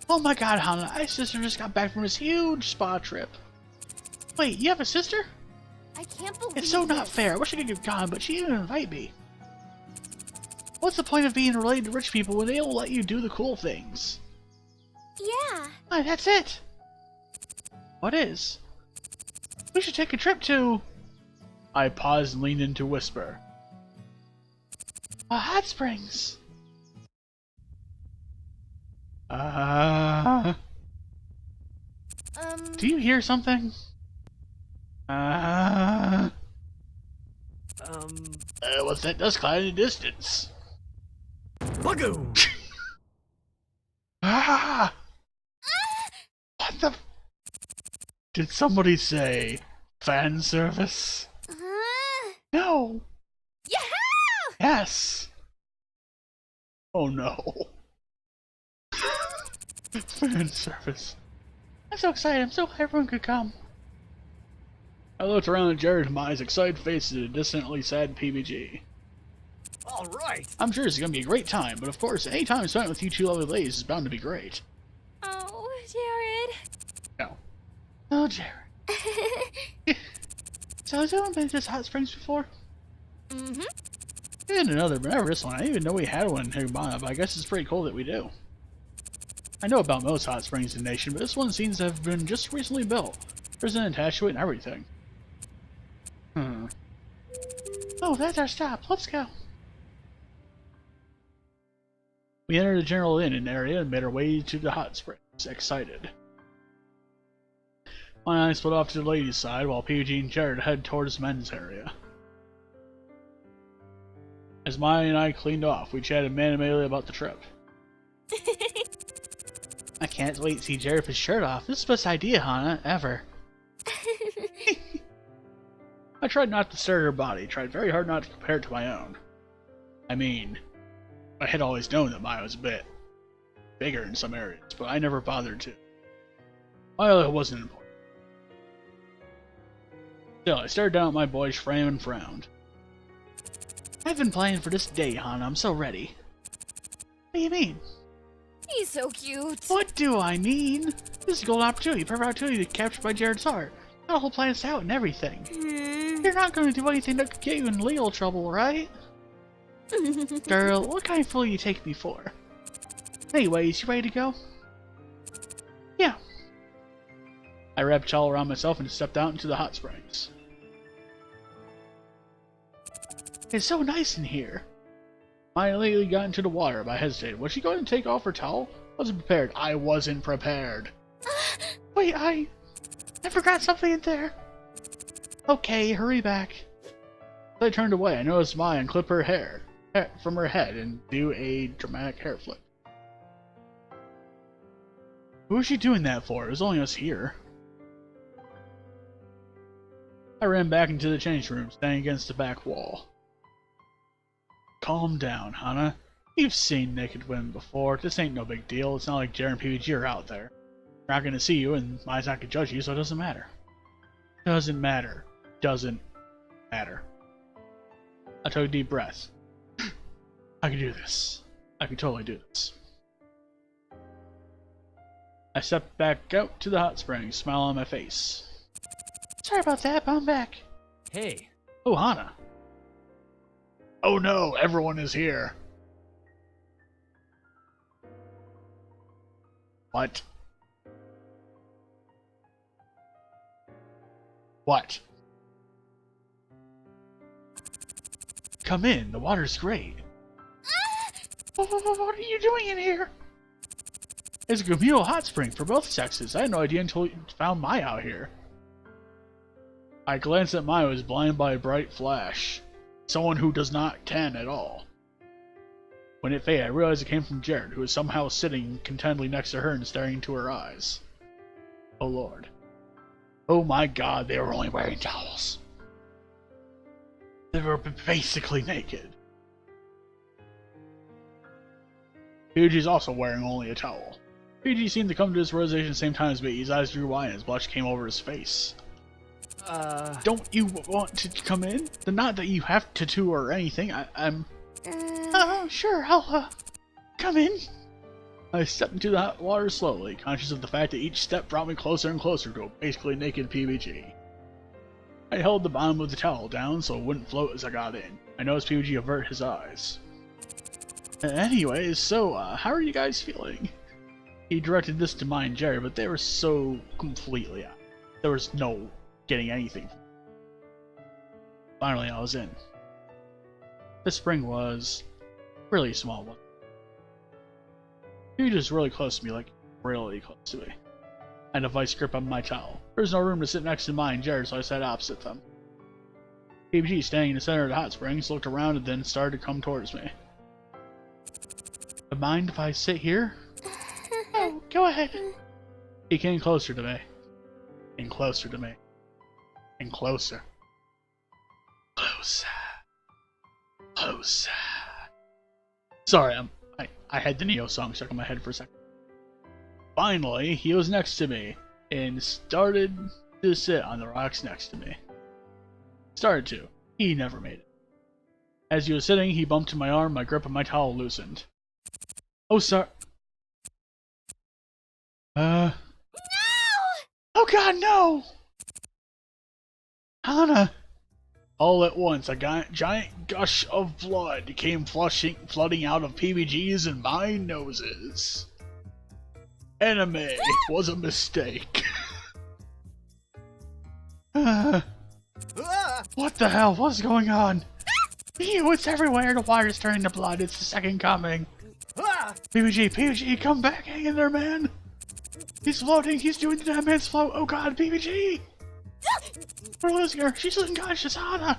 Oh my god, Hana, my sister just got back from this huge spa trip. Wait, you have a sister? I can't believe It's so not this. fair. I wish I could have gone, but she didn't invite me. What's the point of being related to rich people when they don't let you do the cool things? Yeah. Why, that's it. What is? We should take a trip to... I paused and leaned in to whisper. Hot Springs. Do you hear something? What's that dust cloud in the distance? Bugoo! Ah! What the... Did somebody say fan service? No. Yahoo! Yes. Oh no. Fan service. I'm so excited. I'm so glad everyone could come. I looked around at Jared and my eyes excited faces at a distantly sad PBG. All right. I'm sure it's gonna be a great time, but of course, any time spent with you two lovely ladies is bound to be great. Oh, Jared. No. Oh, Jared. So has anyone been to this hot springs before? Mm-hmm. And another, but never this one. I didn't even know we had one in Hiragana, but I guess it's pretty cool that we do. I know about most hot springs in the nation, but this one seems to have been just recently built. There's an attached to it and everything. Oh, that's our stop. Let's go. We entered the general inn area and made our way to the hot springs. excited. My eyes split off to the ladies' side while PG and Jared head towards the men's area. As Maya and I cleaned off, we chatted animatedly about the trip. I can't wait to see Jared with his shirt off. This is the best idea, Hana, ever. I tried not to stare at her body, tried very hard not to compare it to my own. I mean, I had always known that Maya was a bit bigger in some areas, but I never bothered to. Well, it wasn't important. Still, I stared down at my boyish frame and frowned. I've been planning for this day, Hana. I'm so ready. What do you mean? He's so cute. What do I mean? This is a golden opportunity, perfect opportunity to capture by Jared's heart. Got a whole plan out and everything. You're not going to do anything that could get you in legal trouble, right? Girl, what kind of fool you take me for? Anyways, you ready to go? Yeah. I wrapped a towel around myself and stepped out into the hot springs. It's so nice in here. I immediately got into the water, but I hesitated. Was she going to take off her towel? I wasn't prepared. I wasn't prepared. Wait, I forgot something in there. Okay, hurry back. As I turned away, I noticed Maya clip her hair from her head and do a dramatic hair flip. Who was she doing that for? It was only us here. I ran back into the change room, standing against the back wall. Calm down, Hana. You've seen naked women before. This ain't no big deal. It's not like Jared and PBG are out there. They're not gonna see you, and Maya's not gonna judge you, so it doesn't matter. Doesn't matter. Doesn't matter. I took a deep breath. I can do this. I can totally do this. I stepped back out to the hot springs, smile on my face. Sorry about that, but I'm back. Hey. Oh, Hana. Oh no, everyone is here. What? What? Come in, the water's great. What are you doing in here? It's a communal hot spring for both sexes. I had no idea until you found Maya out here. I glanced at Maya, who was blinded by a bright flash. Someone who does not tan at all. When it faded, I realized it came from Jared, who was somehow sitting contentedly next to her and staring into her eyes. Oh lord. Oh my god, they were only wearing towels. They were basically naked. PG's also wearing only a towel. PG seemed to come to this realization at the same time as me. His eyes grew wide and his blush came over his face. Don't you want to come in? Not that you have to or anything. I'm... Sure, I'll, come in. I stepped into the hot water slowly, conscious of the fact that each step brought me closer and closer to a basically naked PBG. I held the bottom of the towel down so it wouldn't float as I got in. I noticed PBG avert his eyes. Anyways, so, how are you guys feeling? He directed this to mine and Jerry, but they were so completely out. There was no getting anything. Finally, I was in. This spring was really small one. He was just really close to me, like really close to me. I had a vice grip on my towel. There was no room to sit next to mine and Jared, so I sat opposite them. PBG, standing in the center of the hot springs, looked around and then started to come towards me. Mind if I sit here? Oh, go ahead. He came closer to me. And closer to me. And closer. Closer. Closer. Sorry, I had the Neo song stuck in my head for a second. Finally, he was next to me and started to sit on the rocks next to me. Started to. He never made it. As he was sitting, he bumped to my arm, my grip on my towel loosened. Oh, sorry. No! Oh god, no! Hana! All at once, a giant gush of blood came flooding out of PBG's and my noses. Anime was a mistake. Ah! What the hell? What's going on? Ew, it's everywhere. The water's turning to blood. It's the second coming. Ah! PBG, come back. Hang in there, man. He's floating. He's doing the dead man's float. Oh god, PBG! We're losing her. She's unconscious, Hana.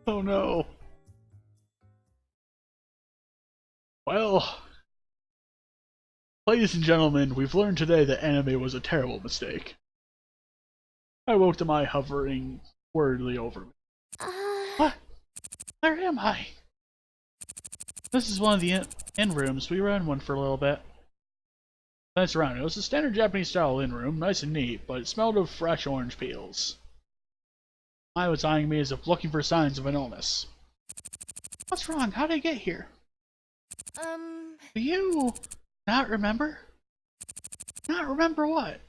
Oh no. Well, ladies and gentlemen, we've learned today that anime was a terrible mistake. I woke to my hovering wordly over me. What? Where am I? This is one of the inn rooms. We ran one for a little bit. That's around. It was a standard Japanese style inn room, nice and neat, but it smelled of fresh orange peels. I was eyeing me as if looking for signs of an illness. What's wrong? How did I get here? Do you not remember? Not remember what?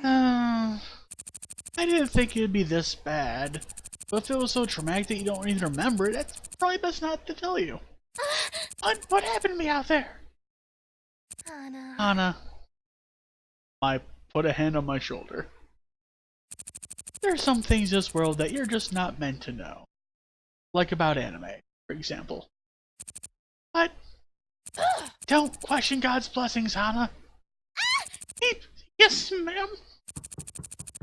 I didn't think it'd be this bad. But if it was so traumatic that you don't even remember it, that's probably best not to tell you. What happened to me out there? Hana. I put a hand on my shoulder. There are some things in this world that you're just not meant to know. Like about anime, for example. What? Don't question God's blessings, Hana. Yes, ma'am.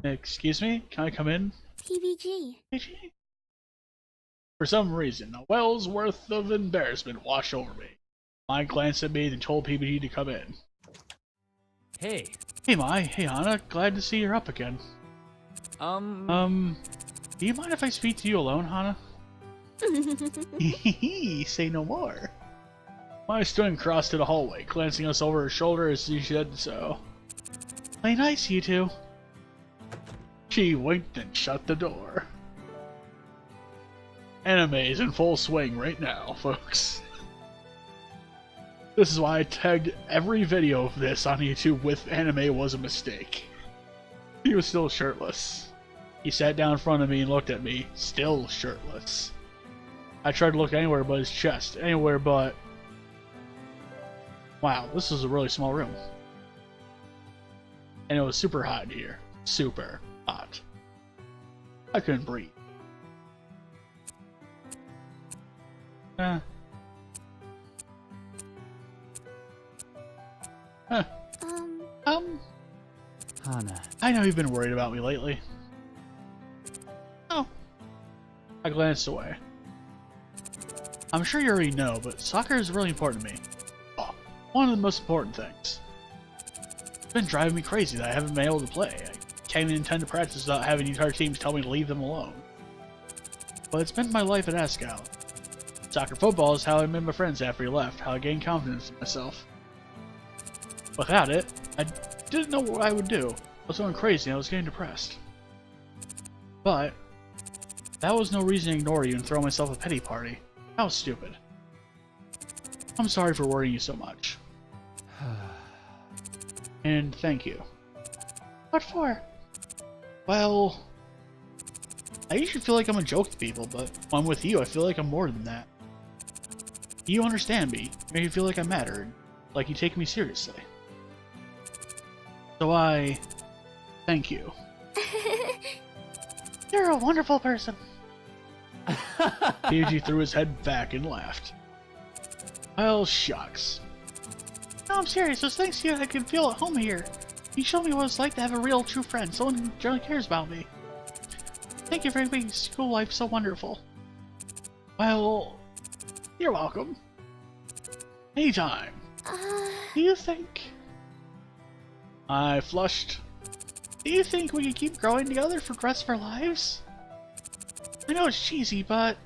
Excuse me? Can I come in? PBG. PBG? For some reason, a well's worth of embarrassment washed over me. I glanced at me and told PBG to come in. Hey. Hey Mai, hey Hana, glad to see you're up again. Do you mind if I speak to you alone, Hana? Say no more. Mai stood and crossed to the hallway, glancing us over her shoulder as she said so. Play nice, you two. She winked and shut the door. Anime is in full swing right now, folks. This is why I tagged every video of this on YouTube with anime was a mistake. He was still shirtless. He sat down in front of me and looked at me, still shirtless. I tried to look anywhere but his chest, anywhere but... Wow, this is a really small room. And it was super hot in here. Super hot. I couldn't breathe. Hana. I know you've been worried about me lately. Oh. I glanced away. I'm sure you already know, but soccer is really important to me. Oh, one of the most important things. It's been driving me crazy that I haven't been able to play. I can't even intend to practice without having the entire team tell me to leave them alone. But it's been my life at Asagao. Soccer football is how I made my friends after he left, how I gained confidence in myself. Without it, I didn't know what I would do. I was going crazy and I was getting depressed. But that was no reason to ignore you and throw myself a pity party. That was stupid. I'm sorry for worrying you so much. And thank you. What for? Well, I usually feel like I'm a joke to people, but when I'm with you, I feel like I'm more than that. You understand me, make me feel like I matter, like you take me seriously. So I thank you. You're a wonderful person. Yuji threw his head back and laughed. Well, shucks. No, I'm serious. It's thanks to you I can feel at home here. You showed me what it's like to have a real, true friend, someone who generally cares about me. Thank you for making school life so wonderful. Well, you're welcome. Anytime. Do you think... I flushed. Do you think we could keep growing together for the rest of our lives? I know it's cheesy, but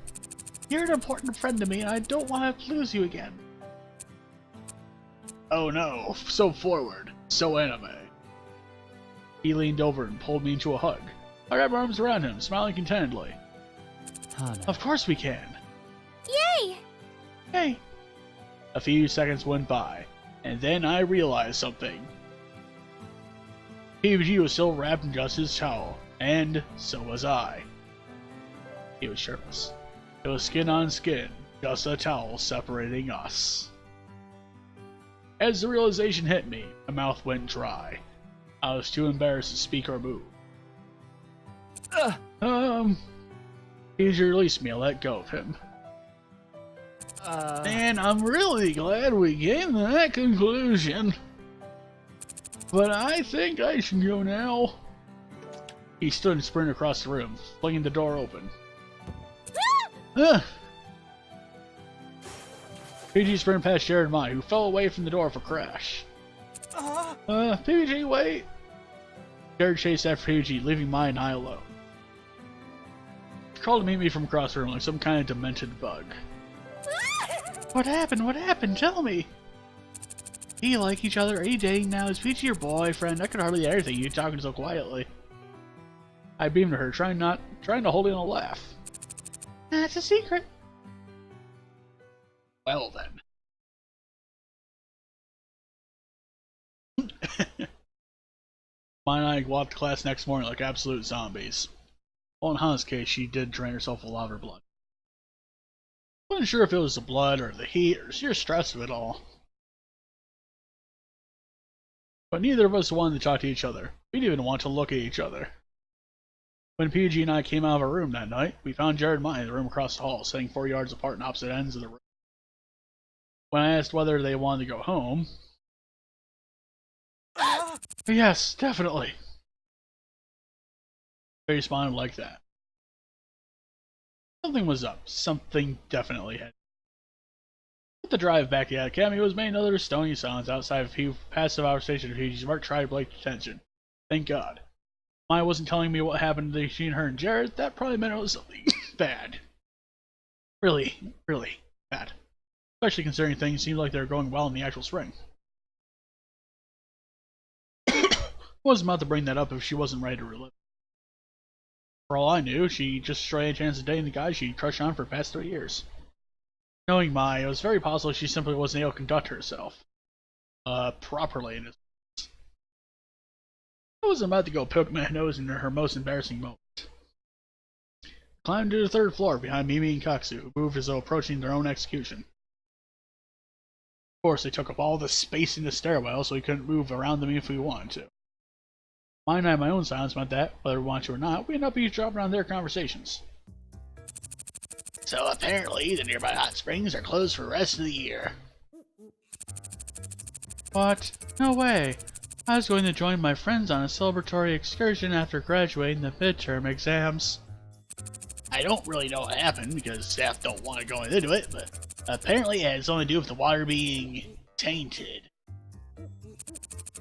you're an important friend to me and I don't want to lose you again. Oh no, so forward, so anime. He leaned over and pulled me into a hug. I wrapped my arms around him, smiling contentedly. Hana. Of course we can. Yay! Hey. A few seconds went by, and then I realized something. PBG was still wrapped in just his towel, and so was I. He was shirtless. It was skin on skin, just a towel separating us. As the realization hit me, my mouth went dry. I was too embarrassed to speak or move. PBG released me and let go of him. And I'm really glad we came to that conclusion. But I think I should go now. He stood and sprinted across the room, flinging the door open. PG sprinted past Jared and Mai, who fell away from the door for crash. PG, wait! Jared chased after PG, leaving Mai and I alone. She called to meet me from across the room like some kind of demented bug. What happened? What happened? Tell me! Do you like each other? Are you dating now? Is PG your boyfriend? I could hardly hear anything. You talking so quietly. I beamed at her, trying to hold in a laugh. That's a secret. Well then. Mine and I walked to class next morning like absolute zombies. Well, in Hana's case, she did drain herself of a lot of her blood. Wasn't sure if it was the blood or the heat or sheer stress of it all. But neither of us wanted to talk to each other. We didn't even want to look at each other. When PG and I came out of our room that night, we found Jared and Mai in the room across the hall, sitting 4 yards apart in opposite ends of the room. When I asked whether they wanted to go home... Yes, definitely. They responded like that. Something was up. Something definitely had. With the drive back to the academy was made another stony silence outside of a passive conversation of PG's Mark tried to break attention. Thank God. Maya wasn't telling me what happened between her and Jared. That probably meant it was something bad. Really, really bad. Especially considering things seemed like they were going well in the actual spring. I wasn't about to bring that up if she wasn't ready to relive. For all I knew, she just strayed a chance of dating the guy she'd crushed on for the past 3 years. Knowing Mai, it was very possible she simply wasn't able to conduct herself. Properly in his sense. I wasn't about to go poke my nose into her most embarrassing moment. Climbed to the 3rd floor behind Mimi and Kaksu, who moved as though approaching their own execution. Of course, they took up all the space in the stairwell, so we couldn't move around them if we wanted to. Mine and I, my own silence meant that, whether we wanted to or not, we ended up eavesdropping on their conversations. So apparently, the nearby hot springs are closed for the rest of the year. What? No way. I was going to join my friends on a celebratory excursion after graduating the midterm exams. I don't really know what happened because staff don't want to go into it, but apparently it had something to do with the water being tainted.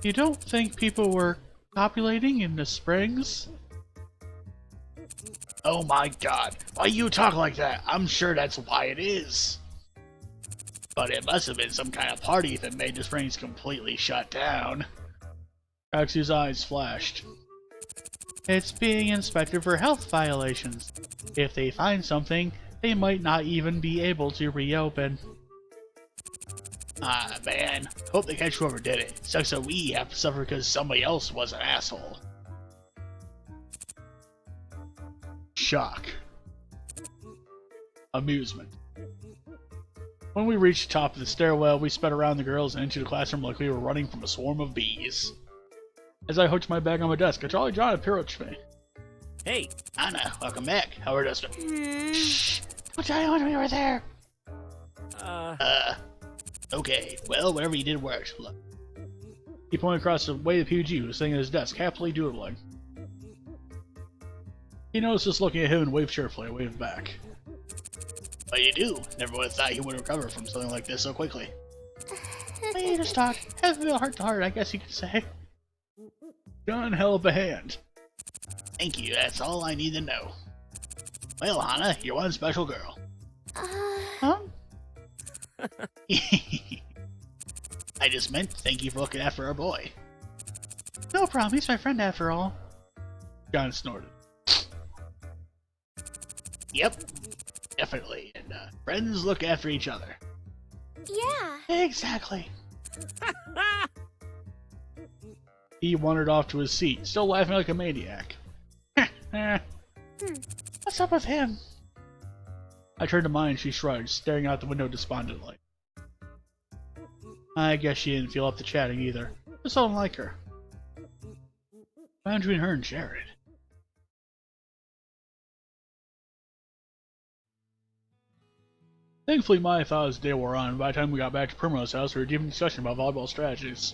You don't think people were copulating in the springs? Oh my God, why you talk like that? I'm sure that's why it is. But it must have been some kind of party that made the springs completely shut down. Kaksu's eyes flashed. It's being inspected for health violations. If they find something, they might not even be able to reopen. Ah, man. Hope they catch whoever did it. Sucks that we have to suffer because somebody else was an asshole. Shock. Amusement. When we reached the top of the stairwell, we sped around the girls and into the classroom like we were running from a swarm of bees. As I hooked my bag on my desk, a Jolly John approached me. Hey, Anna, welcome back. How are you? Shh! Don't tell anyone we were there! Okay. Well, whatever you did worked. Look. He pointed across the way to PG, who was sitting at his desk, happily doodling. He noticed us looking at him and waved cheerfully. I waved back. What do you do? Never would have thought he would recover from something like this so quickly. We just talked. Have a real heart-to-heart, I guess you could say. John held up a hand. Thank you, that's all I need to know. Well, Hana, you're one special girl. Huh? I just meant thank you for looking after our boy. No problem, he's my friend after all. John snorted. Yep, definitely. And friends look after each other. Yeah. Exactly. He wandered off to his seat, still laughing like a maniac. What's up with him? I turned to Mai and she shrugged, staring out the window despondently. I guess she didn't feel up to chatting either. Just don't like her. Found between her and Jared. Thankfully, my thought as the day wore on. By the time we got back to Primrose's house, we were deep in discussion about volleyball strategies.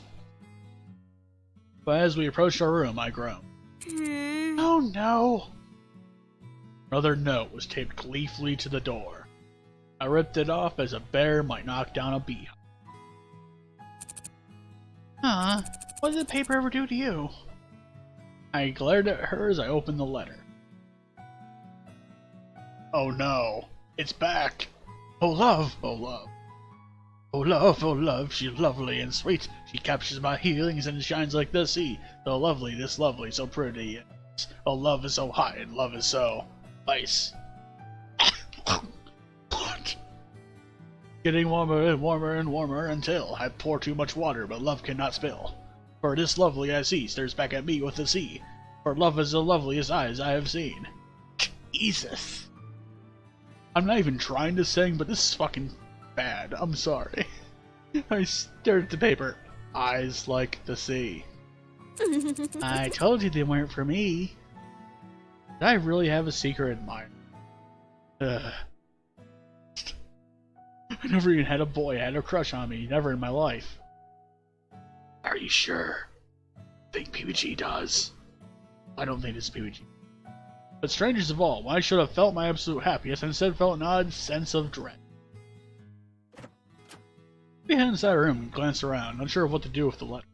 But as we approached our room, I groaned. Oh no! Another note was taped gleefully to the door. I ripped it off as a bear might knock down a beehive. What did the paper ever do to you? I glared at her as I opened the letter. Oh no, it's back! Oh love! Oh love. Oh love, she's lovely and sweet. She captures my feelings and shines like the sea. So lovely, this lovely, so pretty. Oh, love is so high and love is so ice. Getting warmer and warmer and warmer until I pour too much water, but love cannot spill. For this lovely I see stares back at me with the sea. For love is the loveliest eyes I have seen. Jesus. I'm not even trying to sing, but this is fucking bad. I'm sorry. I stared at the paper. Eyes like the sea. I told you they weren't for me. Did I really have a secret admirer? I never even had a boy had a crush on me. Never in my life. Are you sure? Think PBG does? I don't think it's PBG. But strangest of all, when I should have felt my absolute happiest, I instead felt an odd sense of dread. We headed inside our room and glanced around, unsure of what to do with the letter.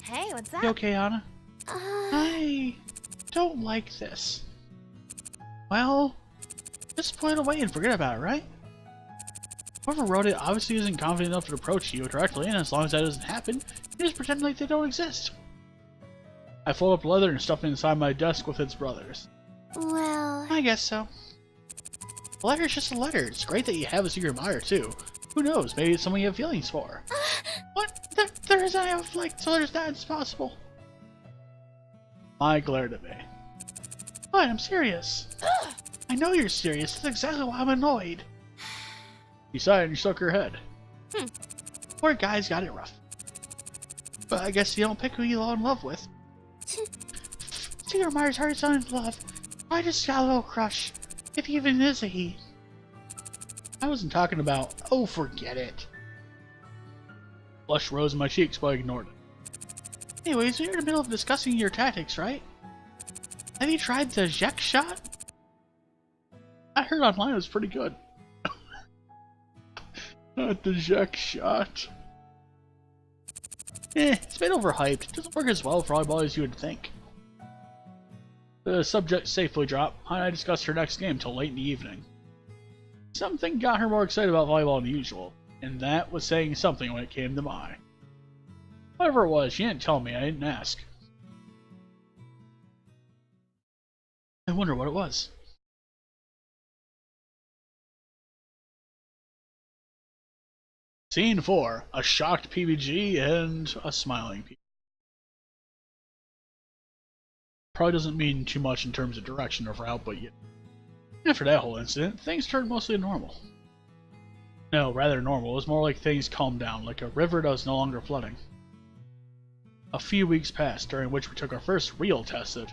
Hey, what's that? You okay, Anna? Uh, I don't like this. Well, just put it away and forget about it, right? Whoever wrote it obviously isn't confident enough to approach you directly, and as long as that doesn't happen, you just pretend like they don't exist. I folded up the letter and stuffed it inside my desk with its brothers. well... I guess so. A letter's just a letter. It's great that you have a secret admirer, too. Who knows, maybe it's someone you have feelings for. What? There isn't a like, so there's that, it's possible. I glared at me. What? I'm serious. I know you're serious. That's exactly why I'm annoyed. She sighed and shook her head. Poor guy's got it rough. But I guess you don't pick who you fall in love with. Secret admirer's hard to in love. I just got a little crush. If he even is a he. I wasn't talking about... Oh, forget it. Blush rose in my cheeks, but I ignored it. Anyways, we're in the middle of discussing your tactics, right? Have you tried the Jack shot? I heard online it was pretty good. Not the Jack shot. It's been overhyped. It doesn't work as well for volleyball as you would think. The subject safely dropped, and I discussed her next game till late in the evening. Something got her more excited about volleyball than usual, and that was saying something when it came to mine. Whatever it was, she didn't tell me, I didn't ask. I wonder what it was. Scene 4, a shocked PBG and a smiling PBG. Probably doesn't mean too much in terms of direction or route, but yeah. After that whole incident, things turned mostly normal. No, rather normal. It was more like things calmed down, like a river that was no longer flooding. A few weeks passed, during which we took our first real test at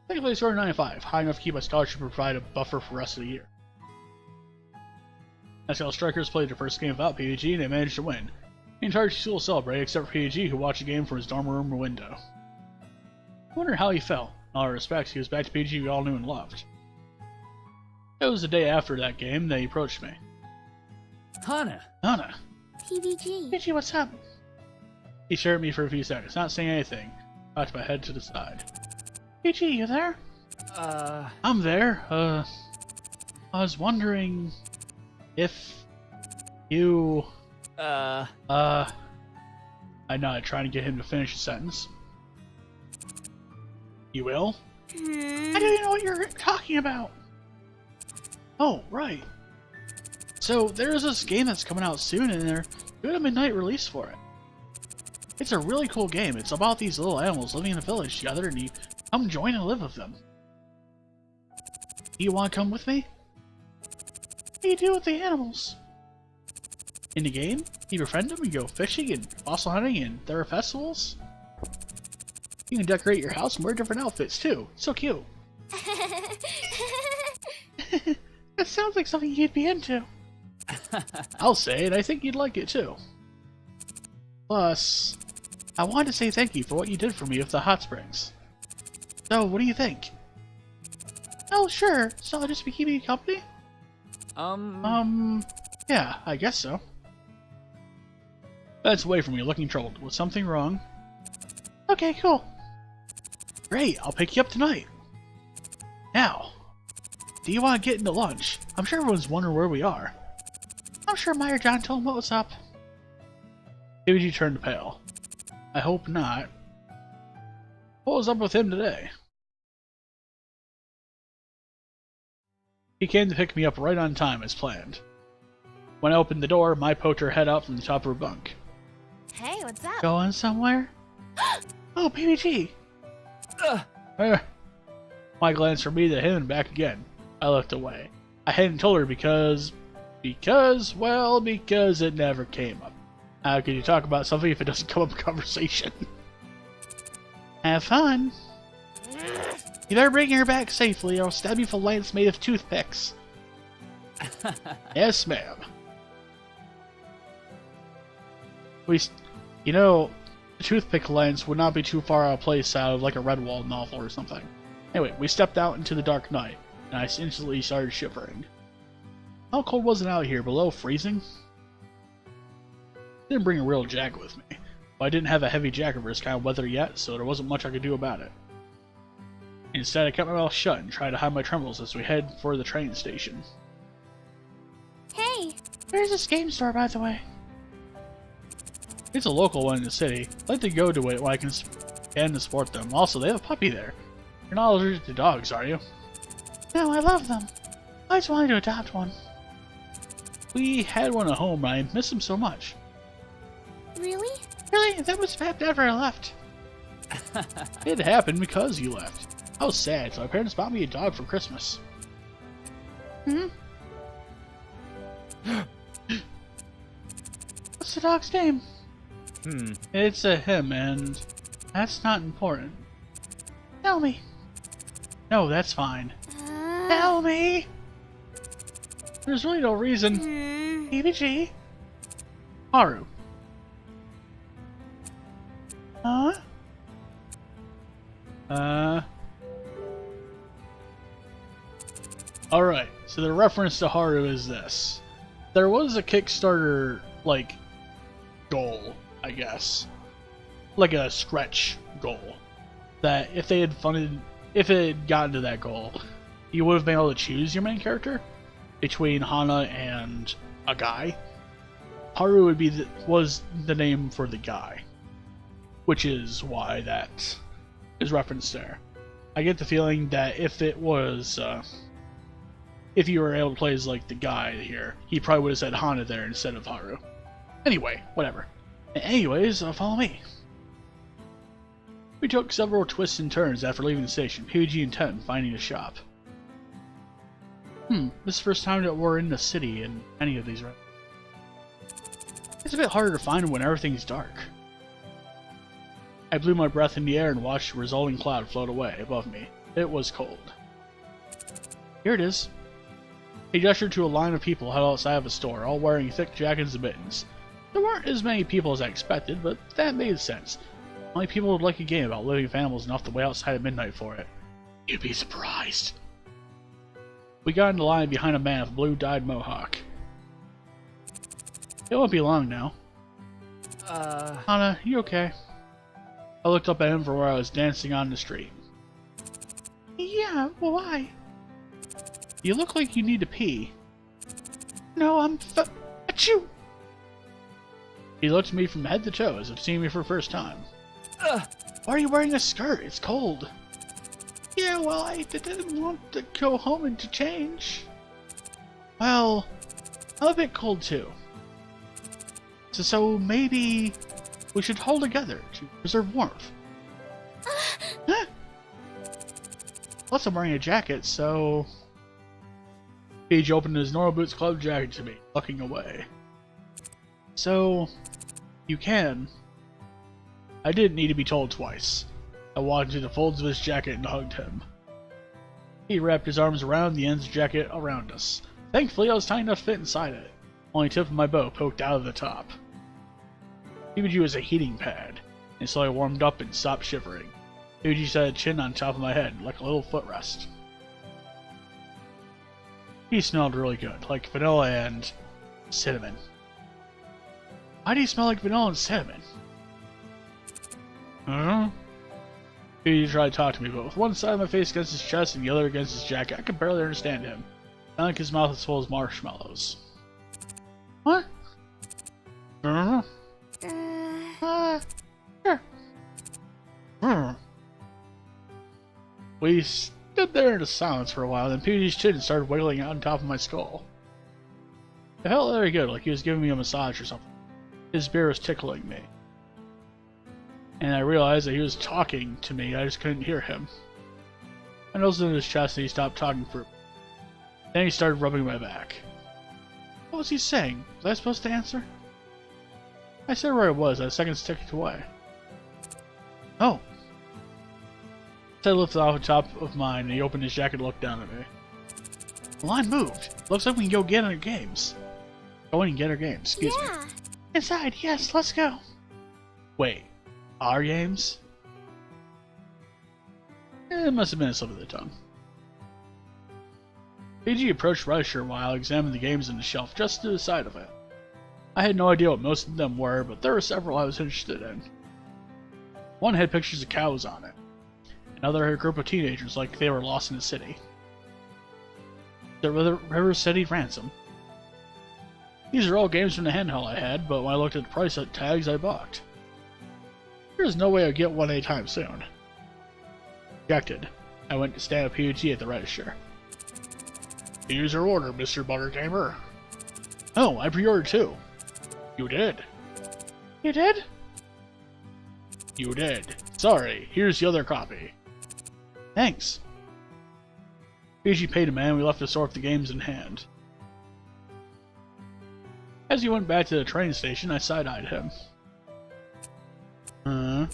thankfully scored 95, high enough to keep my scholarship and provide a buffer for the rest of the year. SL Strikers played their first game without PG and they managed to win. The entire school celebrated except for PG, who watched the game from his dorm room window. I wonder how he felt. In all respects, he was back to PG we all knew and loved. It was the day after that game that he approached me. Hana! Hana! PBG. Bitchy, what's up? He stared at me for a few seconds, not saying anything. I cocked my head to the side. BG, you there? I'm there. I was wondering if you... I nodded, trying to get him to finish his sentence. You will? I don't even know what you're talking about. Oh, right. So, there's this game that's coming out soon, and they're doing a midnight release for it. It's a really cool game. It's about these little animals living in a village together, and you come join and live with them. You want to come with me? What do you do with the animals? In the game, you befriend them, you go fishing and fossil hunting, and there are festivals. You can decorate your house and wear different outfits, too. So cute. That sounds like something you'd be into. I'll say it, I think you'd like it too. Plus, I wanted to say thank you for what you did for me with the hot springs. So, what do you think? Oh, sure. So I'll just be keeping you company? Yeah, I guess so. That's away from me, looking troubled. Was something wrong? Okay, cool. Great, I'll pick you up tonight. Now, do you want to get into lunch? I'm sure everyone's wondering where we are. I'm sure Meyer John told him what was up. Maybe you turned pale. I hope not. What was up with him today? He came to pick me up right on time as planned. When I opened the door, Mai poked her head out from the top of her bunk. Hey, what's up? Going somewhere? Oh, PBG! My glance from me to him and back again. I looked away. I hadn't told her because it never came up. How could you talk about something if it doesn't come up in conversation? Have fun! You better bring her back safely or I'll stab you with a lance made of toothpicks. Yes, ma'am. The toothpick lens would not be too far out of place out of like a Redwall novel or something. Anyway, we stepped out into the dark night, and I instantly started shivering. How cold was it out here? Below freezing? Didn't bring a real jacket with me, but I didn't have a heavy jacket for this kind of weather yet, so there wasn't much I could do about it. Instead, I kept my mouth shut and tried to hide my trembles as we head for the train station. Hey! Where's this game store, by the way? It's a local one in the city. I'd like to go to it when I can support them. Also, they have a puppy there. You're not allergic to dogs, are you? No, I love them. I just wanted to adopt one. We had one at home, and I miss him so much. Really? Really? That was after I left. It happened because you left. I was sad, so my parents bought me a dog for Christmas. Hmm? What's the dog's name? It's a him, and that's not important. Tell me. No, that's fine. Tell me! There's really no reason. EBG? Haru. Huh? Alright, so the reference to Haru is this. There was a Kickstarter, goal, I guess. Like a stretch goal. That if it had gotten to that goal, you would have been able to choose your main character between Hana and a guy. Haru was the name for the guy, which is why that is referenced there. I get the feeling that if you were able to play as the guy here, he probably would have said Hana there instead of Haru. Anyway, whatever. Anyways, follow me. We took several twists and turns after leaving the station, PG and 10 finding a shop. This is the first time that we're in the city in any of these, right? It's a bit harder to find when everything's dark. I blew my breath in the air and watched a resulting cloud float away above me. It was cold. Here it is. He gestured to a line of people held outside of a store, all wearing thick jackets and mittens. There weren't as many people as I expected, but that made sense. Only people would like a game about living with animals enough to wait outside at midnight for it. You'd be surprised. We got in the line behind a man with a blue-dyed mohawk. It won't be long now. Hana, you okay? I looked up at him from where I was dancing on the street. Yeah, well, why? You look like you need to pee. No, Achoo! He looked at me from head to toe as if seeing me for the first time. Why are you wearing a skirt? It's cold. Yeah, well, I didn't want to go home and to change. Well, I'm a bit cold too. So maybe we should hold together to preserve warmth. Huh? Plus, I'm wearing a jacket, so... Paige opened his Normal Boots Club jacket to me, looking away. So, you can. I didn't need to be told twice. I walked into the folds of his jacket and hugged him. He wrapped his arms around the ends of the jacket around us. Thankfully, I was tiny enough to fit inside it. Only tip of my bow poked out of the top. PBG was a heating pad, and so I warmed up and stopped shivering. PBG set a chin on top of my head, like a little footrest. He smelled really good, like vanilla and cinnamon. Why do you smell like vanilla and cinnamon? He tried to talk to me, but with one side of my face against his chest and the other against his jacket, I could barely understand him. Not like his mouth was full of marshmallows. What? Uh, Sure. We stood there in silence for a while, then PBG's chin started wiggling out on top of my skull. It felt very good, like he was giving me a massage or something. His beard was tickling me. And I realized that he was talking to me, I just couldn't hear him. I noticed in his chest and he stopped talking for a bit. Then he started rubbing my back. What was he saying? Was I supposed to answer? I said where I was, a second ticked away. Oh. His head lifted off the top of mine and he opened his jacket and looked down at me. The line moved. Looks like we can go get our games. Go in and get our games, excuse me. yeah. Inside, yes, let's go. Wait, our games? It must have been a slip of the tongue. PG approached Register while I examined the games on the shelf just to the side of it. I had no idea what most of them were, but there were several I was interested in. One had pictures of cows on it. Another had a group of teenagers like they were lost in the city. The River City Ransom. These are all games from the handheld I had, but when I looked at the price tags, I balked. There's no way I'd get one anytime soon. Rejected. I went to stand up PUG at the register. Here's your order, Mr. Buttergamer. Oh, I pre-ordered too. You did. You did? You did. Sorry, here's the other copy. Thanks. PG paid him and we left the store with the games in hand. As he went back to the train station, I side-eyed him. Hmm?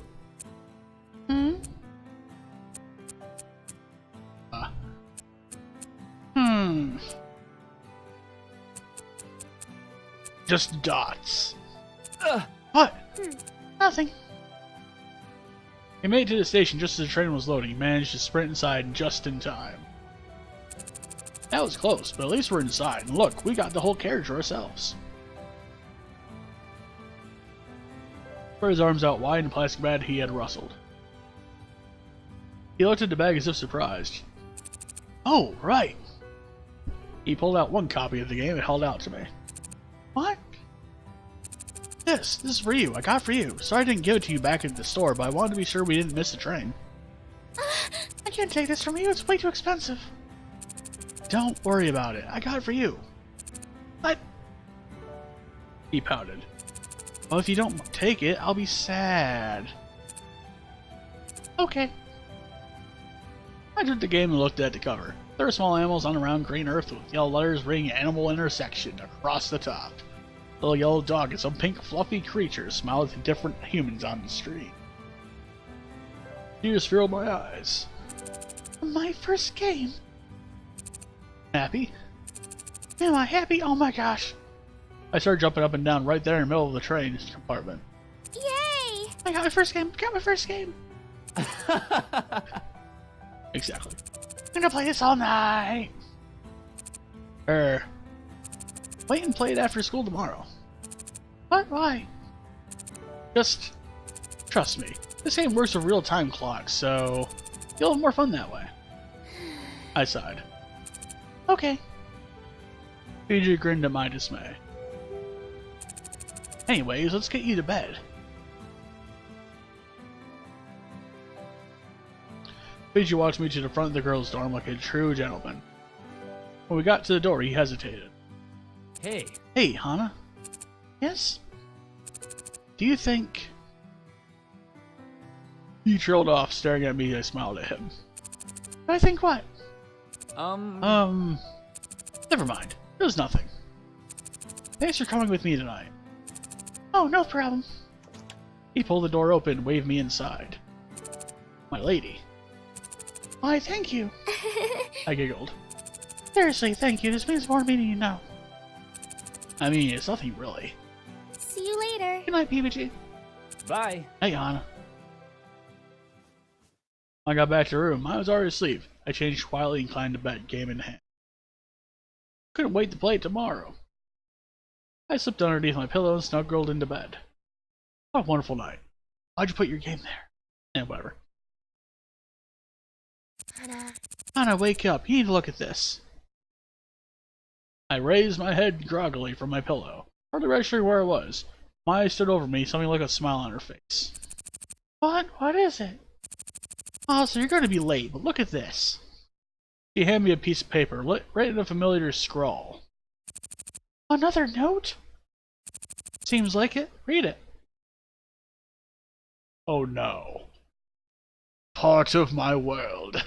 Just dots. What? Nothing. He made it to the station just as the train was loading. He managed to sprint inside just in time. That was close, but at least we're inside. And look, we got the whole carriage ourselves. Spread his arms out wide in the plastic bag he had rustled. He looked at the bag as if surprised. Oh, right. He pulled out one copy of the game and held out to me. What? This is for you. I got for you. Sorry I didn't give it to you back at the store, but I wanted to be sure we didn't miss the train. I can't take this from you, it's way too expensive. Don't worry about it. I got it for you. But He pouted. Well, if you don't take it, I'll be sad. okay. I took the game and looked at the cover. There were small animals on a round green earth with yellow letters reading Animal Intersection across the top. A little yellow dog and some pink fluffy creatures smiled at different humans on the street. Tears filled my eyes. My first game. Happy? Am I happy? Oh my gosh. I started jumping up and down right there in the middle of the train compartment. Yay! I got my first game. Got my first game. Exactly. I'm gonna play this all night. Wait and play it after school tomorrow. What? Why? Just trust me. This game works with real-time clocks, so you'll have more fun that way. I sighed. Okay. PG grinned at my dismay. Anyways, let's get you to bed. PG walked me to the front of the girls' dorm like a true gentleman. When we got to the door, he hesitated. Hey, Hey, Hana. Yes? Do you think... He trailed off, staring at me. I smiled at him. I think what? Never mind. It was nothing. Thanks for coming with me tonight. Oh, no problem. He pulled the door open and waved me inside. My lady. Why, thank you. I giggled. Seriously, thank you. This means more to me than you know. I mean, it's nothing really. See you later. Good night, PBG. Bye. Hey, Hana. When I got back to the room, I was already asleep. I changed quietly and climbed to bed, game in hand. Couldn't wait to play it tomorrow. I slipped underneath my pillow and snuggled into bed. What a wonderful night. Why'd you put your game there? And whatever. Hana. Hana, wake up. You need to look at this. I raised my head groggily from my pillow, hardly registering where I was. Maya stood over me, something like a smile on her face. What? What is it? Oh, so you're going to be late, but look at this. She handed me a piece of paper, written in a familiar scrawl. Another note? Seems like it. Read it. Oh no. Part of my world.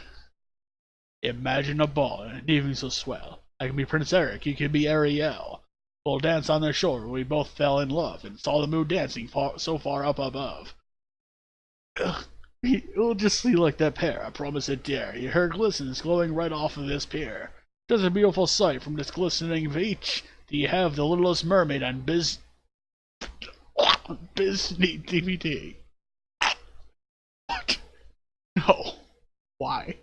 Imagine a ball and even so swell. I can be Prince Eric, you can be Ariel. We'll dance on the shore where we both fell in love and saw the moon dancing so far up above. Ugh. We'll just sleep like that pair, I promise it, dear. Your hair glistens, glowing right off of this pier. Just a beautiful sight from this glistening beach. Do you have the Littlest Mermaid on Disney DVD? What? No. Why?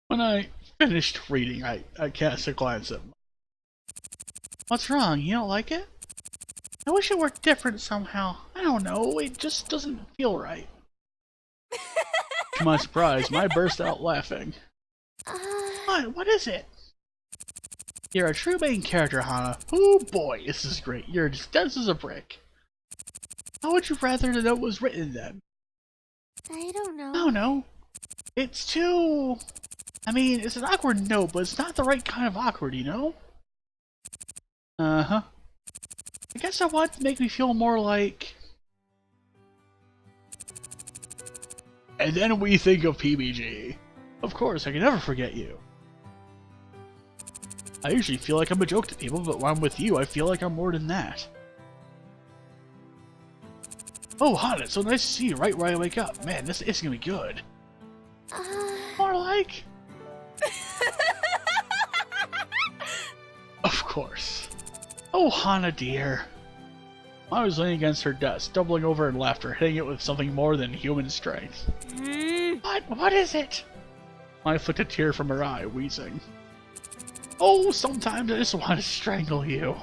When I finished reading, I cast a glance at him. What's wrong? You don't like it? I wish it were different somehow. I don't know. It just doesn't feel right. To my surprise, I burst out laughing. What? What is it? You're a true main character, Hana. Oh boy, this is great. You're as dense as a brick. How would you rather the note was written then? I don't know. I don't know. It's too... I mean, it's an awkward note, but it's not the right kind of awkward, you know? Uh-huh. I guess I want it to make me feel more like... And then we think of PBG. Of course, I can never forget you. I usually feel like I'm a joke to people, but when I'm with you, I feel like I'm more than that. Oh, Hana, it's so nice to see you right where I wake up. Man, this is gonna be good. More like... Of course. Oh, Hana dear. I was leaning against her desk, doubling over in laughter, hitting it with something more than human strength. What is it? I flicked a tear from her eye, wheezing. Oh, sometimes I just want to strangle you.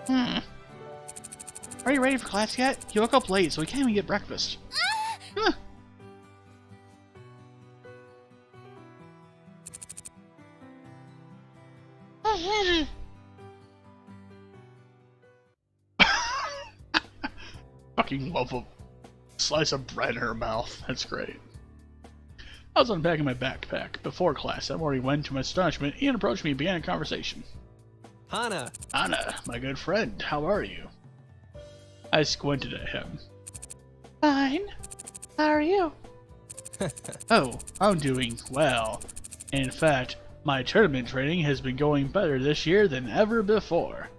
Are you ready for class yet? You woke up late, so we can't even get breakfast. Huh. Fucking love a slice of bread in her mouth. That's great. I was unpacking my backpack before class that morning when, to my astonishment, Ian approached me and began a conversation. Hana. Anna, my good friend, how are you? I squinted at him. Fine. How are you? Oh, I'm doing well. In fact, my tournament training has been going better this year than ever before.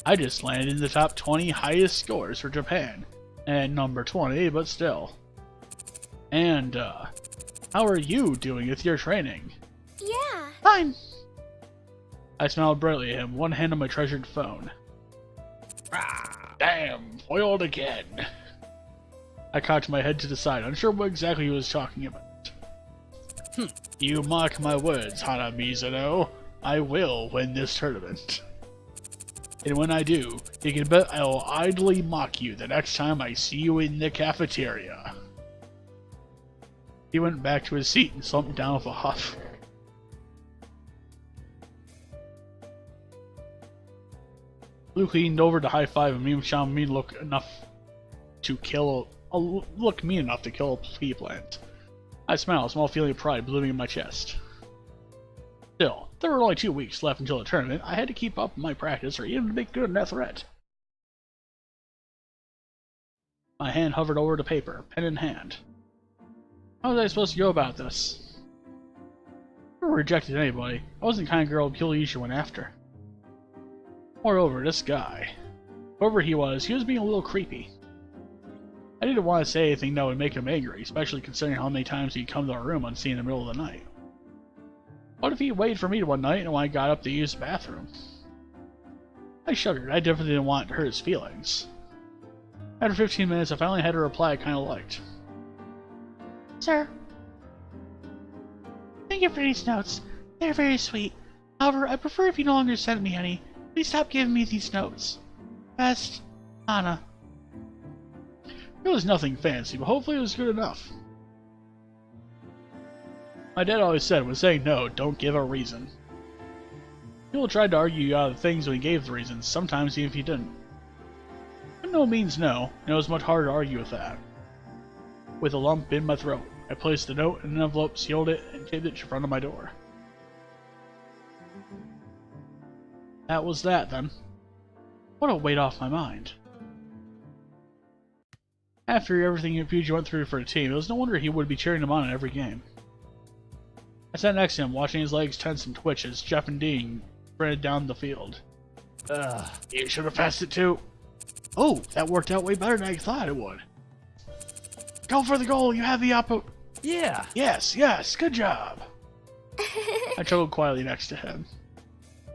I just landed in the top 20 highest scores for Japan, and number 20, but still. And, how are you doing with your training? Yeah. Fine. I smiled brightly at him, one hand on my treasured phone. Damn, foiled again. I cocked my head to the side, unsure what exactly he was talking about. You mark my words, Hana Mizuno. I will win this tournament. And when I do, you can bet I will idly mock you the next time I see you in the cafeteria. He went back to his seat and slumped down with a huff. Luke leaned over to high-five and Meme Shaman me look enough to kill a pea plant. I smiled, a small feeling of pride blooming in my chest. Still, there were only 2 weeks left until the tournament. I had to keep up my practice or even make good on that threat. My hand hovered over the paper, pen in hand. How was I supposed to go about this? I never rejected anybody. I wasn't the kind of girl people usually went after. Moreover, this guy, whoever he was being a little creepy. I didn't want to say anything that would make him angry, especially considering how many times he'd come to our room unseen in the middle of the night. What if he waited for me one night and when I got up to use the bathroom? I shuddered. I definitely didn't want to hurt his feelings. After 15 minutes, I finally had a reply I kind of liked. Sir, thank you for these notes. They're very sweet. However, I prefer if you no longer send me any. Please stop giving me these notes. Best, Anna. It was nothing fancy, but hopefully it was good enough. My dad always said, when saying no, don't give a reason. People tried to argue you out of things when he gave the reasons, sometimes even if he didn't. But no means no, and it was much harder to argue with that. With a lump in my throat, I placed the note in an envelope, sealed it, and taped it in front of my door. That was that, then. What a weight off my mind. After everything Puji went through for the team, it was no wonder he would be cheering them on in every game. I sat next to him, watching his legs tense and twitch as Jeff and Dean sprinted down the field. You should have passed it too. Oh, that worked out way better than I thought it would. Go for the goal, you have the Yeah. Yes, good job. I chuckled quietly next to him.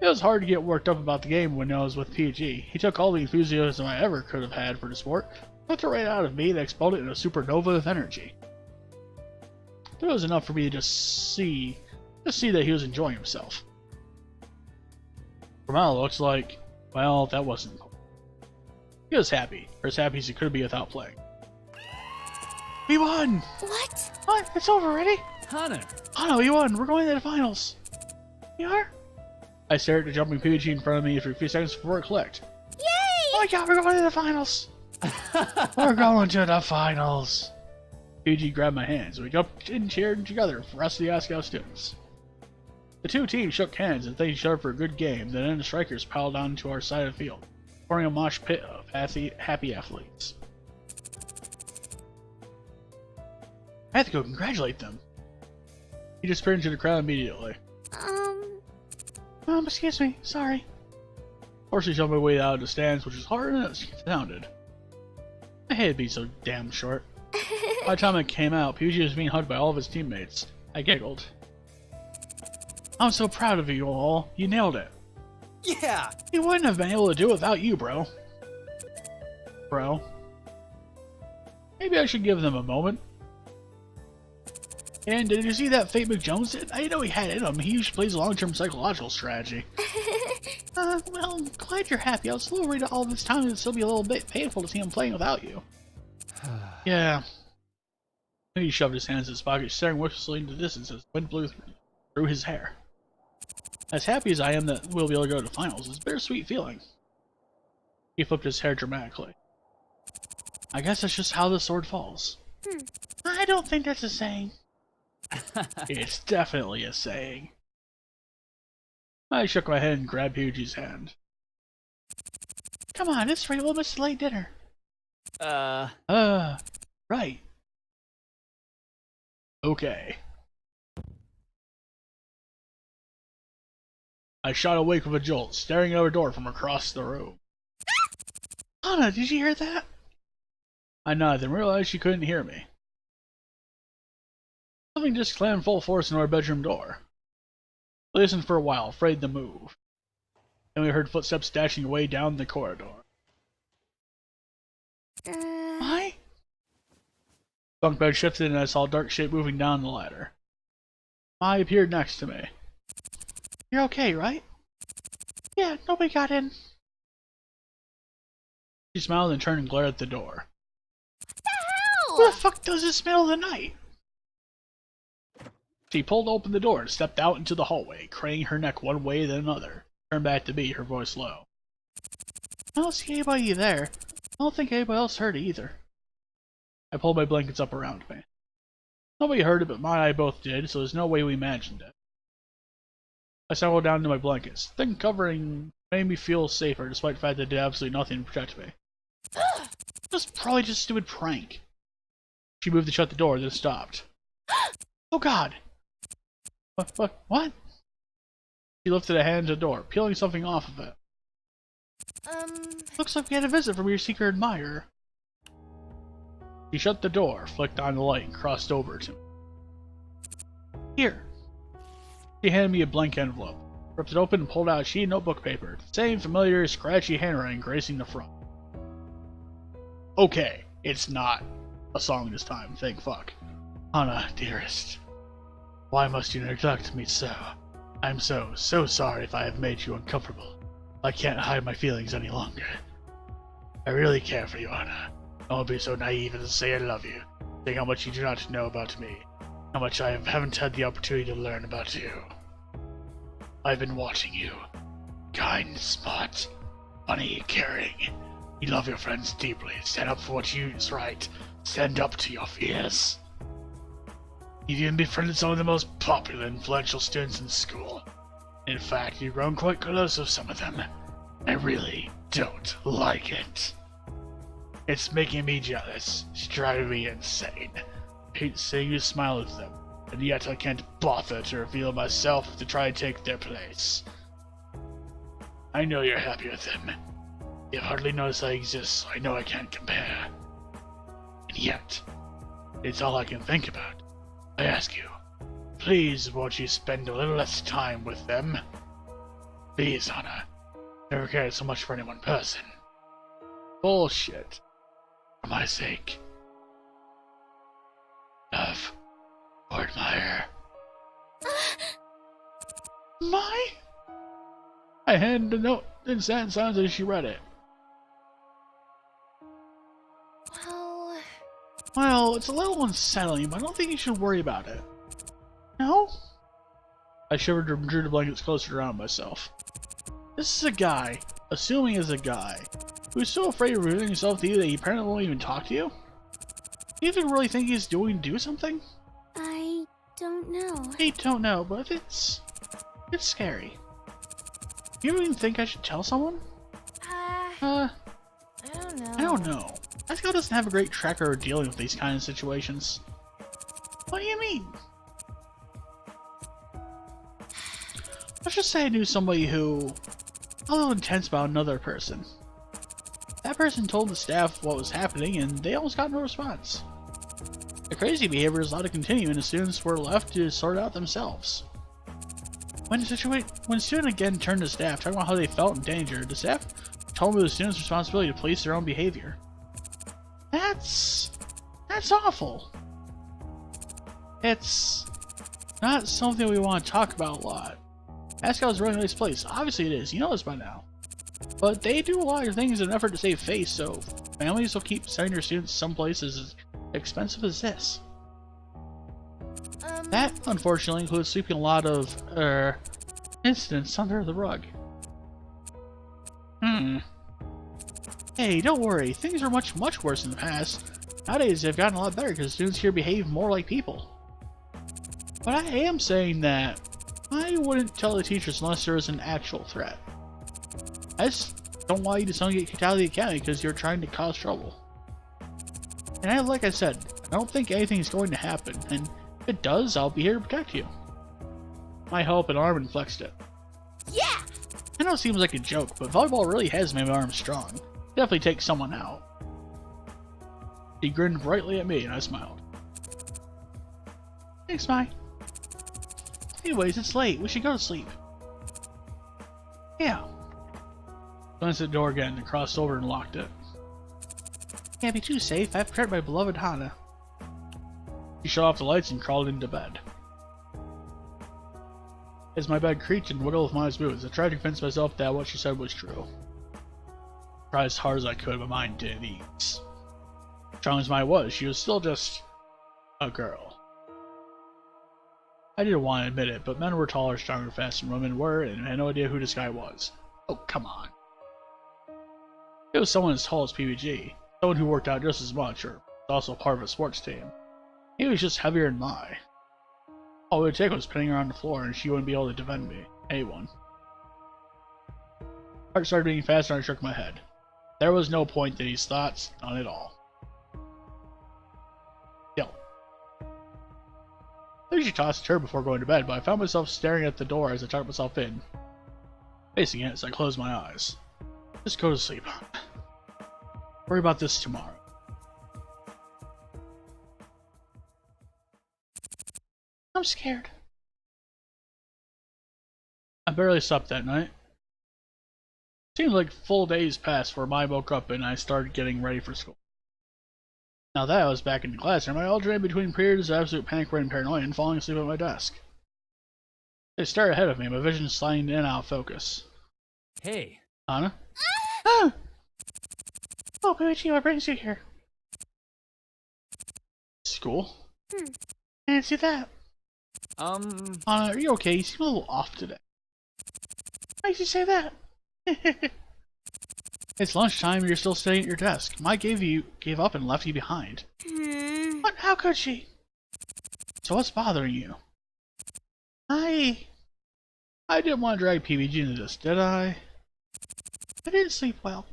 It was hard to get worked up about the game when I was with PG. He took all the enthusiasm I ever could have had for the sport, took it right out of me, and exploded in a supernova of energy. But it was enough for me to just see that he was enjoying himself. From how it looks like, well, that wasn't cool. He was happy, or as happy as he could be without playing. We won! What? What? It's over already? Hana. Oh no, we won! We're going to the finals! You are? I stared at the jumping PG in front of me for a few seconds before it clicked. Yay! Oh my god, we're going to the finals! We're going to the finals! PG grabbed my hands, and we jumped and cheered together for the rest of the Asagao students. The two teams shook hands and thanked each other for a good game, then the strikers piled onto our side of the field, forming a mosh pit of happy athletes. I had to go congratulate them. He disappeared into the crowd immediately. Excuse me, sorry. Forcibly shoved my way out of the stands, which was harder than it sounded. I hated being so damn short. By the time I came out, PG was being hugged by all of his teammates. I giggled. I'm so proud of you all. You nailed it. Yeah! He wouldn't have been able to do it without you, bro. Maybe I should give them a moment. And did you see that Fate McJones did? I know he had it in him. He usually plays a long-term psychological strategy. Well, I'm glad you're happy. I was a little worried all this time it'd still be a little bit painful to see him playing without you. Yeah. He shoved his hands in his pocket, staring wistfully into the distance as the wind blew through his hair. As happy as I am that we'll be able to go to the finals, it's a bittersweet feeling. He flipped his hair dramatically. I guess that's just how the sword falls. I don't think that's a saying. It's definitely a saying. I shook my head and grabbed Hyuji's hand. Come on, it's right. We'll miss the late dinner. Right. Okay. I shot awake with a jolt, staring at our door from across the room. Anna, did you hear that? I nodded and realized she couldn't hear me. Something just slammed full force into our bedroom door. We listened for a while, afraid to move. Then we heard footsteps dashing away down the corridor. Why? Bunk bed shifted and I saw a dark shape moving down the ladder. Mai appeared next to me. You're okay, right? Yeah, nobody got in. She smiled and turned and glared at the door. Who the fuck does this middle of the night? She pulled open the door and stepped out into the hallway, craning her neck one way then another. Turned back to me, her voice low. I don't see anybody there. I don't think anybody else heard it either. I pulled my blankets up around me. Nobody heard it, but Mai and I both did, so there's no way we imagined it. I snuggled down into my blankets. Thick covering made me feel safer, despite the fact that it did absolutely nothing to protect me. It was probably just a stupid prank. She moved to shut the door, then stopped. Oh god! What? She lifted a hand to the door, peeling something off of it. Looks like we had a visit from your secret admirer. She shut the door, flicked on the light, and crossed over to me. Here. She handed me a blank envelope, ripped it open and pulled out a sheet of notebook paper, the same familiar scratchy handwriting gracing the front. Okay, it's not a song this time, thank fuck. Hana, dearest, why must you neglect me so? I'm so sorry if I have made you uncomfortable. I can't hide my feelings any longer. I really care for you, Hana. I won't be so naive as to say I love you, saying how much you do not know about me, how much I haven't had the opportunity to learn about you. I've been watching you. Kind, smart, funny, caring. You love your friends deeply, stand up for what is right, stand up to your fears. You've even befriended some of the most popular, influential students in school. In fact, you've grown quite close with some of them. I really don't like it. It's making me jealous. It's driving me insane. I hate seeing you smile at them, and yet I can't bother to reveal myself to try and take their place. I know you're happy with them. You've hardly noticed I exist, so I know I can't compare. And yet, it's all I can think about. I ask you, please won't you spend a little less time with them? Please, Hana. Never cared so much for any one person. Bullshit. For my sake. Love, or admire. My? I handed the note in sad silence as she read it. Well, it's a little unsettling, but I don't think you should worry about it. No? I shivered and drew the blankets closer around myself. This is a guy, assuming is a guy, who's so afraid of revealing himself to you that he apparently won't even talk to you? Do you even really think he's do something? I don't know. I don't know, but it's scary. You even think I should tell someone? I don't know. I don't know. Asagao doesn't have a great track record dealing with these kind of situations. What do you mean? Let's just say I knew somebody who a little intense about another person. That person told the staff what was happening and they almost got no response. The crazy behavior is allowed to continue and the students were left to sort it out themselves. When the student again turned to staff talking about how they felt in danger, the staff told me the student's responsibility to police their own behavior. That's awful. It's not something we want to talk about a lot. Asagao's a really nice place. Obviously it is, you know this by now. But they do a lot of things in an effort to save face, so families will keep sending their students someplace as expensive as this. That, unfortunately, includes sweeping a lot of, incidents under the rug. Hey, don't worry, things are much worse in the past. Nowadays they've gotten a lot better because students here behave more like people. But I am saying that I wouldn't tell the teachers unless there is an actual threat. I just don't want you to suddenly get kicked out of the academy because you're trying to cause trouble. And like I said, I don't think anything's going to happen, and if it does, I'll be here to protect you. I hope an arm flexed it. Yeah! I know it seems like a joke, but volleyball really has made my arm strong. Definitely take someone out. He grinned brightly at me and I smiled. Thanks, Mai. Anyways, it's late. We should go to sleep. Yeah. Glanced at the door again and crossed over and locked it. Can't be too safe. I have to protect my beloved Hana. She shut off the lights and crawled into bed. As my bed creaked and wiggled with Mai's moods, I tried to convince myself that what she said was true. I tried as hard as I could, but mine didn't ease. Strong as Mai was, she was still just a girl. I didn't want to admit it, but men were taller, stronger, faster than women were, and I had no idea who this guy was. Oh, come on. It was someone as tall as PBG, someone who worked out just as much, or was also part of a sports team. He was just heavier than Mai. All it would take was putting her on the floor, and she wouldn't be able to defend me. Anyone. Heart started beating faster, and I shook my head. There was no point to these thoughts, none at all. Still. I usually tossed her before going to bed, but I found myself staring at the door as I tucked myself in. Facing it as I closed my eyes. Just go to sleep. Worry about this tomorrow. I'm scared. barely slept that night. Seemed like full days passed before I woke up and I started getting ready for school. Now that I was back in the classroom, I alternated between periods of absolute panic and paranoia and falling asleep at my desk. They stared ahead of me, my vision sliding in and out of focus. Hey. Anna? Ah! Oh, Poochie, what brings you here? School? Hmm. I didn't see that. Anna, are you okay? You seem a little off today. Why did you say that? It's lunchtime and you're still sitting at your desk. Mai gave up and left you behind. What? How could she? So what's bothering you? I didn't want to drag PBG into this, did I? I didn't sleep well.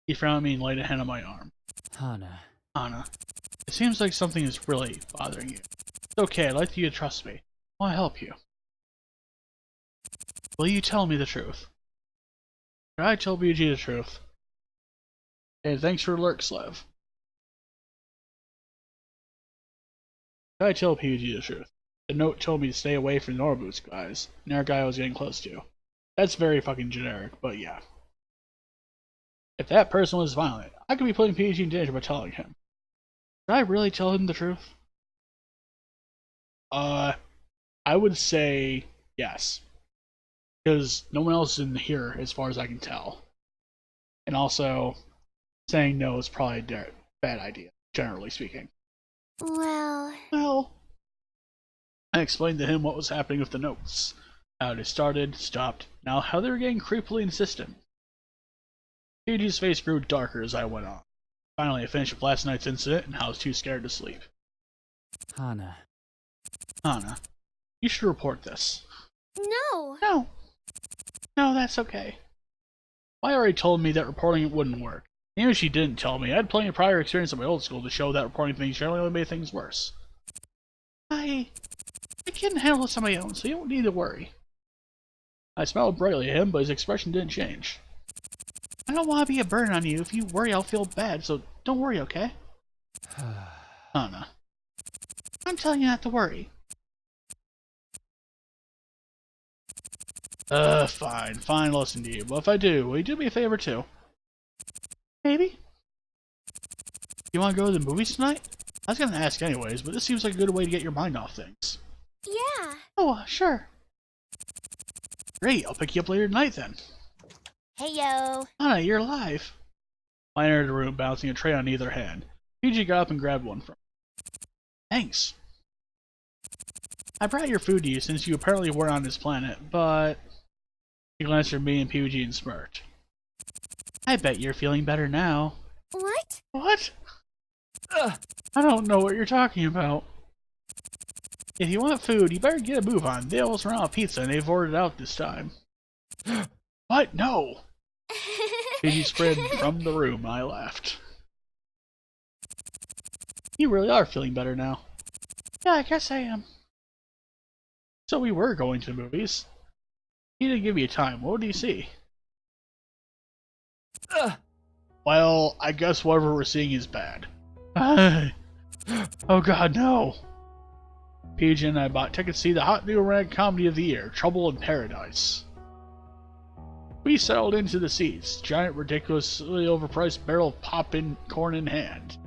He frowned at me and laid a hand on my arm. Hana. Anna, it seems like something is really bothering you. It's okay, I'd like you to trust me. I want to help you. Will you tell me the truth? Should I tell BG the truth? Hey, thanks for lurk, Slev. Should I tell PBG the truth? The note told me to stay away from the Norboots guys, and our guy I was getting close to. That's very fucking generic, but yeah. If that person was violent, I could be putting PBG in danger by telling him. Should I really tell him the truth? I would say yes. Because no one else is in here, as far as I can tell. And also, saying no is probably a bad idea, generally speaking. Well, I explained to him what was happening with the notes. How they started, stopped, now how they were getting creepily insistent. PG's face grew darker as I went on. Finally, I finished with last night's incident and how I was too scared to sleep. Hana. Anna, you should report this. no. No, that's okay. Mai already told me that reporting it wouldn't work. Even if she didn't tell me, I had plenty of prior experience at my old school to show that reporting things generally only made things worse. I can handle this on my own, so you don't need to worry. I smiled brightly at him, but his expression didn't change. I don't want to be a burden on you. If you worry, I'll feel bad, so don't worry, okay? Anna. I'm telling you not to worry. Fine, I'll listen to you. But if I do, will you do me a favor too? Maybe? You want to go to the movies tonight? I was gonna ask anyways, but this seems like a good way to get your mind off things. Yeah. Oh, sure. Great, I'll pick you up later tonight then. Hey, yo. Anna, you're alive. I entered the room, balancing a tray on either hand. PG got up and grabbed one from me. Thanks. I brought your food to you since you apparently weren't on this planet, but... He glanced at me and PG and smirked. I bet you're feeling better now. What? What? I don't know what you're talking about. If you want food, you better get a move on. They almost ran out of pizza and they've ordered out this time. What? No! PG spread from the room. I laughed. You really are feeling better now. Yeah, I guess I am. So we were going to the movies. He didn't give you time. What did you see? Well, I guess whatever we're seeing is bad. Oh god, no! PG and I bought tickets to see the hot new romantic comedy of the year, Trouble in Paradise. We settled into the seats, giant, ridiculously overpriced barrel of popcorn in hand.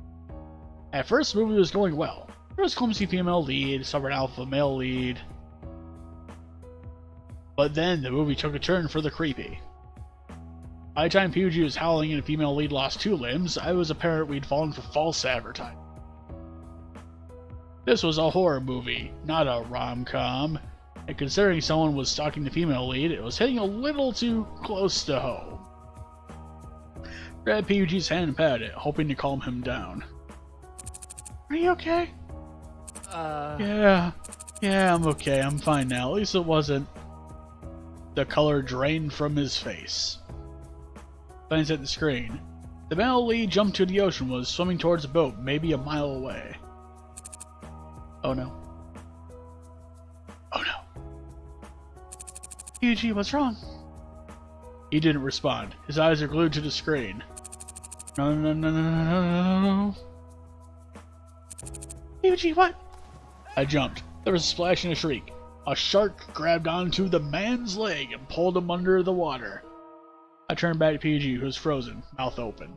At first, the movie was going well. There was clumsy female lead, stubborn alpha male lead. But then the movie took a turn for the creepy. By the time PG was howling and a female lead lost 2 limbs, I was apparent we'd fallen for false advertising. This was a horror movie, not a rom-com, and considering someone was stalking the female lead, it was hitting a little too close to home. Grabbed PUG's hand and patted it, hoping to calm him down. Are you okay? Yeah, I'm okay, I'm fine now. At least it wasn't. The color drained from his face. Glanced at the screen. The male lead jumped to the ocean, was swimming towards a boat, maybe a mile away. Oh no. Oh no. Yuji, what's wrong? He didn't respond. His eyes are glued to the screen. No. Yuji, what? I jumped. There was a splash and a shriek. A shark grabbed onto the man's leg and pulled him under the water. I turned back to PG, who was frozen, mouth open.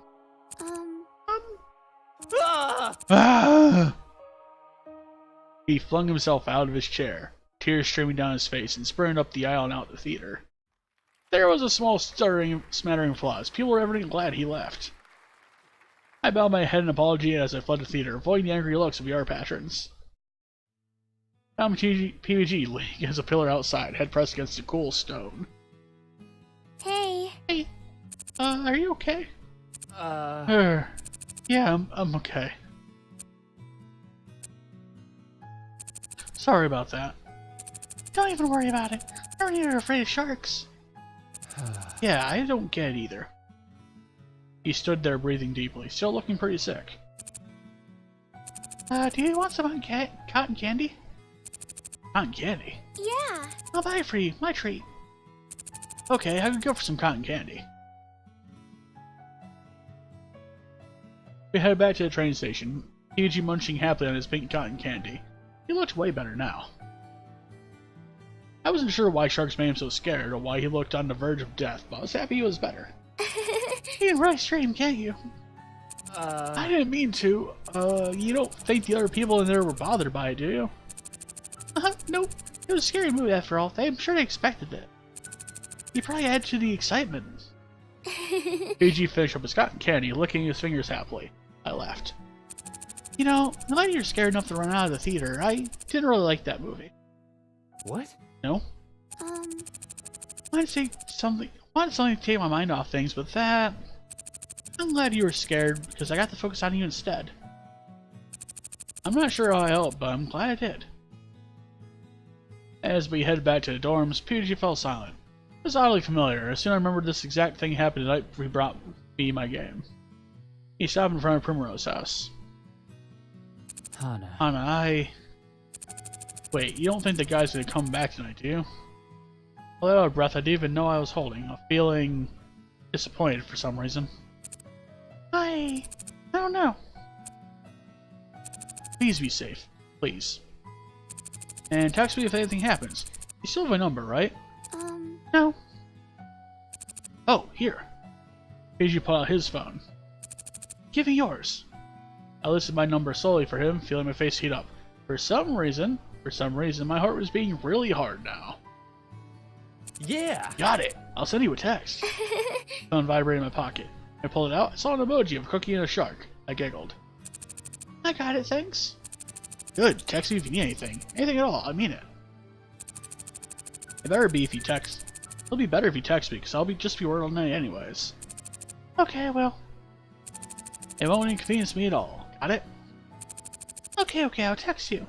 Ah! Ah! He flung himself out of his chair, tears streaming down his face, and sprinted up the aisle and out the theater. There was a small smattering of applause. People were evidently glad he left. I bowed my head in apology as I fled the theater, avoiding the angry looks of the art patrons. Found PBG leaning against a pillar outside, head pressed against a cool stone. Hey. Hey, are you okay? Yeah, I'm okay. Sorry about that. Don't even worry about it. I don't even afraid of sharks. Yeah, I don't get it either. He stood there breathing deeply, still looking pretty sick. Do you want some cotton candy? Cotton candy? Yeah. I'll buy it for you. My treat. Okay, I could go for some cotton candy. We headed back to the train station, PG munching happily on his pink cotton candy. He looked way better now. I wasn't sure why sharks made him so scared or why he looked on the verge of death, but I was happy he was better. You can really stream, can't you? I didn't mean to. You don't think the other people in there were bothered by it, do you? Nope. It was a scary movie after all. I'm sure they expected it. You probably added to the excitement. PG finished up his cotton candy, licking his fingers happily. I laughed. You know, now that you're scared enough to run out of the theater, I didn't really like that movie. What? No? Wanted something to take my mind off things, but that... I'm glad you were scared, because I got to focus on you instead. I'm not sure how I helped, but I'm glad I did. As we headed back to the dorms, PG fell silent. It was oddly familiar. As soon as I remembered this exact thing happened the night he brought me my game. He stopped in front of Primrose's house. Hana, Wait, you don't think the guy's gonna come back tonight, do you? I let out a breath I didn't even know I was holding, a feeling disappointed for some reason. I don't know. Please be safe. Please. And text me if anything happens. You still have my number, right? No. Oh, here. PG pulled out his phone. Give me yours. I listed my number slowly for him, feeling my face heat up. For some reason, my heart was beating really hard now. Yeah! Got it! I'll send you a text. Phone vibrated in my pocket. I pulled it out. I saw an emoji of a cookie and a shark. I giggled. I got it, thanks. Good. Text me if you need anything. Anything at all. I mean it. It better be if you text. It'll be better if you text me, because I'll just be worried all night anyways. Okay, I will. It won't inconvenience me at all. Got it? Okay, I'll text you.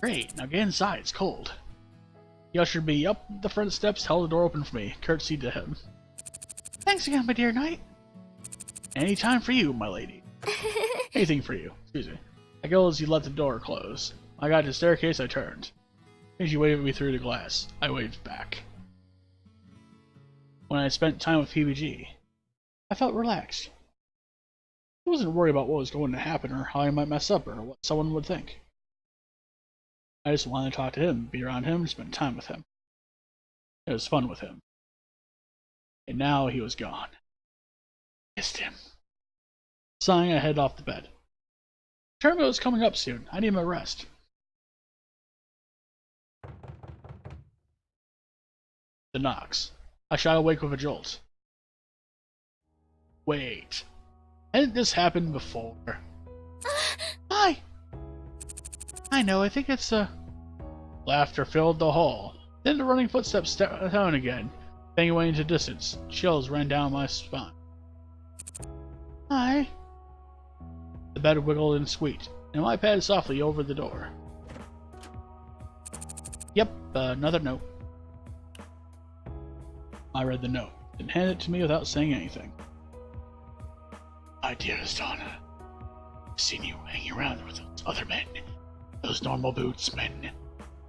Great. Now get inside. It's cold. He ushered me up the front steps, held the door open for me, curtsied to him. Thanks again, my dear knight. Any time for you, my lady. Anything for you. Excuse me. I go as he let the door close. I got to the staircase, I turned. As she waved me through the glass, I waved back. When I spent time with PBG, I felt relaxed. I wasn't worried about what was going to happen or how I might mess up or what someone would think. I just wanted to talk to him, be around him, and spend time with him. It was fun with him. And now he was gone. Missed him. Sighing, I headed off the bed. Tournament was coming up soon. I need my rest. The knocks. I shot awake with a jolt. Wait. Hadn't this happened before? Hi! I know, I think it's, Laughter filled the hall. Then the running footsteps down again, fading away into distance. Chills ran down my spine. Hi. The bed wiggled and squeaked, and I padded softly over the door. Yep, another note. I read the note, then handed it to me without saying anything. My dearest Anna, I've seen you hanging around with those other men, those normal boots men.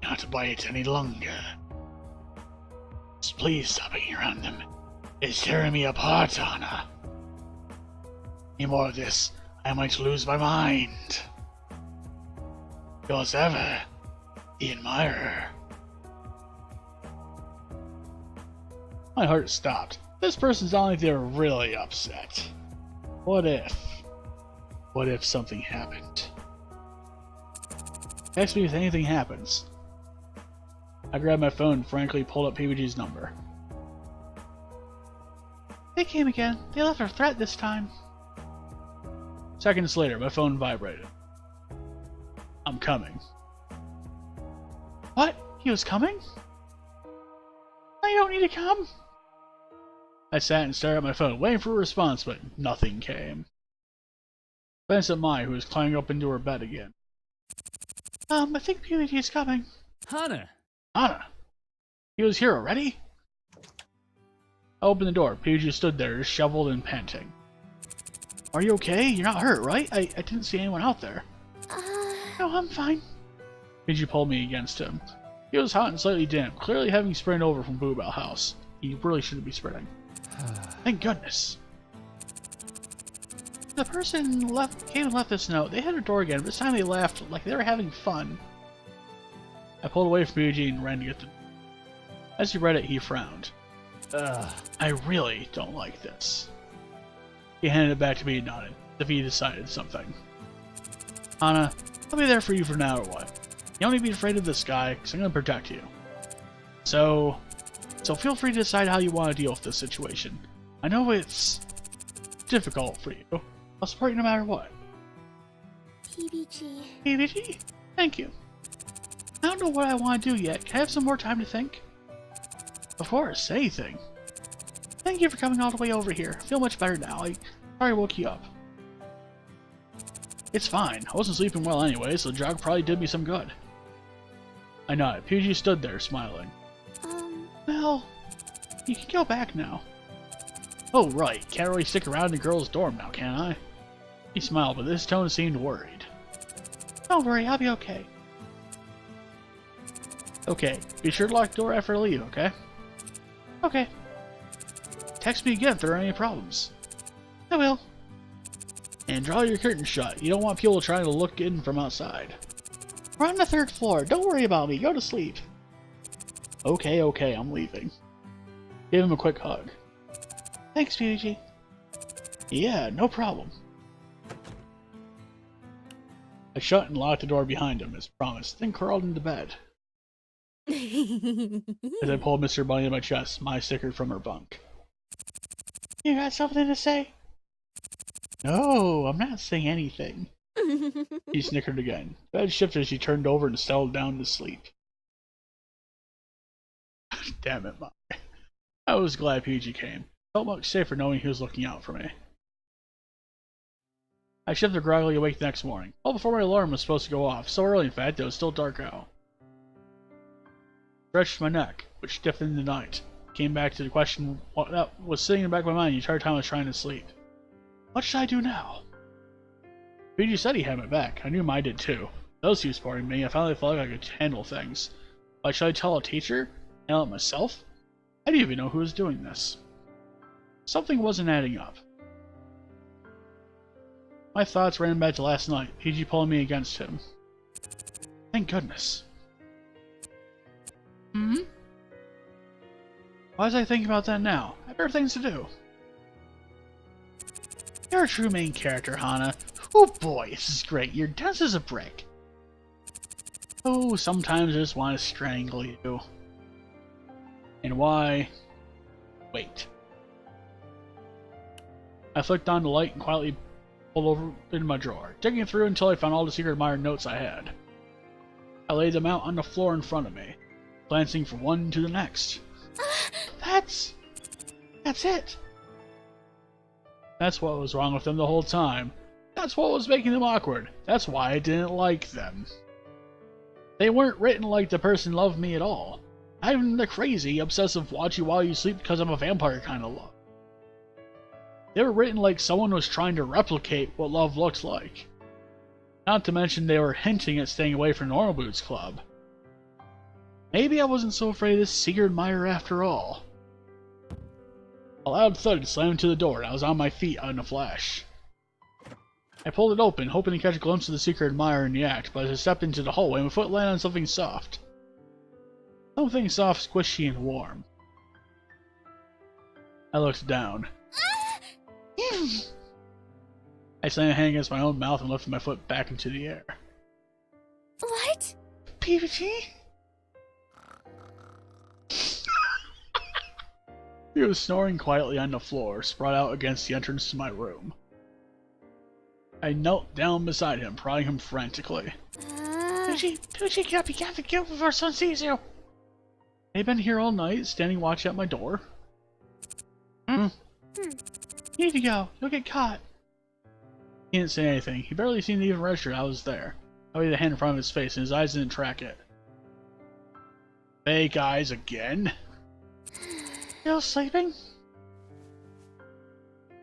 Not buy it any longer. Just please stop hanging around them. It's tearing me apart, Anna. Any more of this, I might lose my mind. Yours ever, The admirer. My heart stopped. This person sounded like they were really upset. What if? What if something happened? Text me if anything happens. I grabbed my phone and frankly pulled up PBG's number. They came again. They left a threat this time. Seconds later, my phone vibrated. I'm coming. What? He was coming? I don't need to come. I sat and stared at my phone, waiting for a response, but nothing came. I glanced at Mai, who was climbing up into her bed again. I think PBG is coming. Hana! Anna! He was here already? I opened the door. PBG stood there, disheveled and panting. Are you okay? You're not hurt, right? I didn't see anyone out there. No, I'm fine. PBG pulled me against him. He was hot and slightly damp, clearly having sprinted over from Boo Bell House. He really shouldn't be sprinting. Thank goodness. The person came and left this note. They had a door again, but this time they laughed like they were having fun. I pulled away from PBG and ran to get the... As he read it, he frowned. I really don't like this. He handed it back to me and nodded, as if he decided something. Hana, I'll be there for you for now or what. You don't need to be afraid of this guy, because I'm going to protect you. So feel free to decide how you want to deal with this situation. I know it's difficult for you. I'll support you no matter what. PBG. PBG? Thank you. I don't know what I want to do yet. Can I have some more time to think? Of course, anything. Thank you for coming all the way over here. I feel much better now. Sorry I woke you up. It's fine. I wasn't sleeping well anyway, so the jog probably did me some good. I nodded. PBG stood there, smiling. Well, you can go back now. Oh, right. Can't really stick around in the girl's dorm now, can I? He smiled, but his tone seemed worried. Don't worry, I'll be okay. Okay, be sure to lock the door after I leave, okay? Okay, Text me again if there are any problems. I will. And draw your curtains shut. You don't want people trying to look in from outside. We're on the 3rd floor. Don't worry about me. Go to sleep. Okay, I'm leaving. Gave him a quick hug. Thanks, PBG. Yeah, no problem. I shut and locked the door behind him, as promised, then crawled into bed. As I pulled Mr. Bunny to my chest, Mai snickered from her bunk. You got something to say? No, I'm not saying anything. He snickered again. Bed shifted as she turned over and settled down to sleep. Damn it, Mai. I was glad PG came. Felt much safer knowing he was looking out for me. I shifted groggily awake the next morning, all before my alarm was supposed to go off, so early in fact it was still dark out. Stretched my neck, which stiffened in the night. Came back to the question that was sitting in the back of my mind the entire time I was trying to sleep. What should I do now? PG said he had my back. I knew Mai did too. Those two supporting me, I finally felt like I could handle things. But should I tell a teacher? Handle it myself? I didn't even know who was doing this. Something wasn't adding up. My thoughts ran back to last night, PG pulling me against him. Thank goodness. Hmm? Why was I thinking about that now? I have better things to do. You're a true main character, Hana. Oh boy, this is great. You're dense as a brick. Oh, sometimes I just want to strangle you. And why? Wait. I flicked on the light and quietly pulled over into my drawer, digging through until I found all the secret admired notes I had. I laid them out on the floor in front of me, glancing from one to the next. That's it. That's what was wrong with them the whole time. That's what was making them awkward. That's why I didn't like them. They weren't written like the person loved me at all. Not even the crazy, obsessive watch you while you sleep because I'm a vampire kind of love. They were written like someone was trying to replicate what love looked like. Not to mention they were hinting at staying away from Normal Boots Club. Maybe I wasn't so afraid of this secret admirer after all. A loud thud slammed to the door and I was on my feet in a flash. I pulled it open, hoping to catch a glimpse of the secret admirer in the act, but as I stepped into the hallway, my foot landed on something soft. Something soft, squishy, and warm. I looked down. I slammed a hand against my own mouth and lifted my foot back into the air. What? PBG? He was snoring quietly on the floor, spread out against the entrance to my room. I knelt down beside him, prodding him frantically. PBG, get up, you have to get up before someone sees you. They've been here all night, standing watch at my door. You need to go. You'll get caught. He didn't say anything. He barely seemed to even register I was there. I waved a hand in front of his face, and his eyes didn't track it. Fake eyes again? Still sleeping?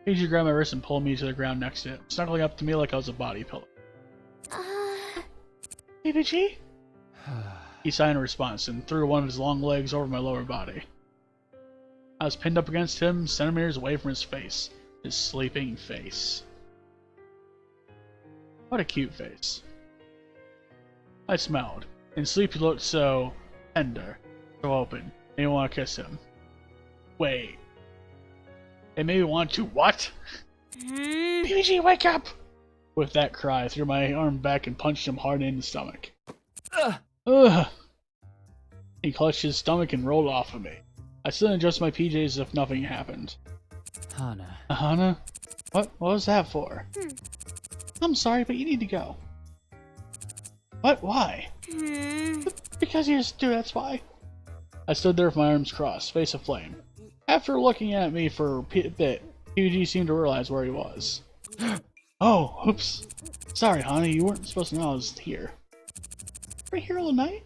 He grabbed my wrist and pulled me to the ground next to it, snuggling up to me like I was a body pillow. PBG? He sighed in response and threw one of his long legs over my lower body. I was pinned up against him, centimeters away from his face. His sleeping face. What a cute face. I smiled. In sleep he looked so tender, so open. I didn't want to kiss him. Wait. It made me want to what? PBG, wake up! With that cry, I threw my arm back and punched him hard in the stomach. Ugh! He clutched his stomach and rolled off of me. I still adjusted my PJs as if nothing happened. Hana. Hana? What was that for? I'm sorry, but you need to go. What? Why? Because you just do, that's why. I stood there with my arms crossed, face aflame. After looking at me for a bit, PG seemed to realize where he was. Oh, oops. Sorry, Hana, you weren't supposed to know I was here. We're here all night?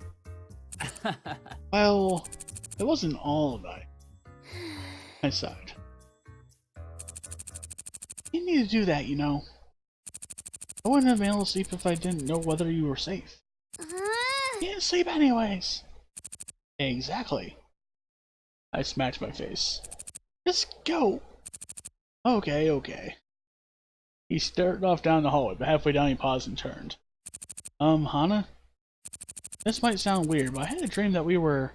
Well, it wasn't all night. I sighed. You need to do that, you know. I wouldn't have been able to sleep if I didn't know whether you were safe. You didn't sleep anyways. Exactly. I smacked my face. Just go. Okay, okay. He stared off down the hallway, but halfway down he paused and turned. Hana? This might sound weird, but I had a dream that we were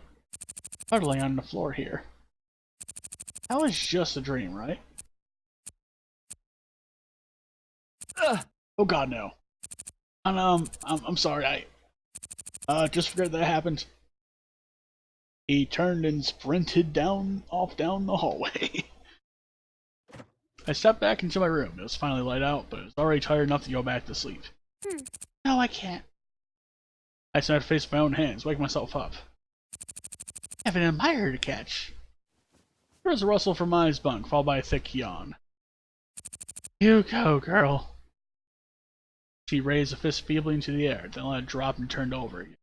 cuddling on the floor here. That was just a dream, right? Oh god, no. And, I'm sorry, I just forgot that happened. He turned and sprinted off down the hallway. I stepped back into my room. It was finally light out, but I was already tired enough to go back to sleep. No, I can't. I started to face my own hands, wake myself up. I have an admirer to catch. There was a rustle from Maya's bunk, followed by a thick yawn. You go, girl. She raised a fist feebly into the air, then let it drop and turned over again.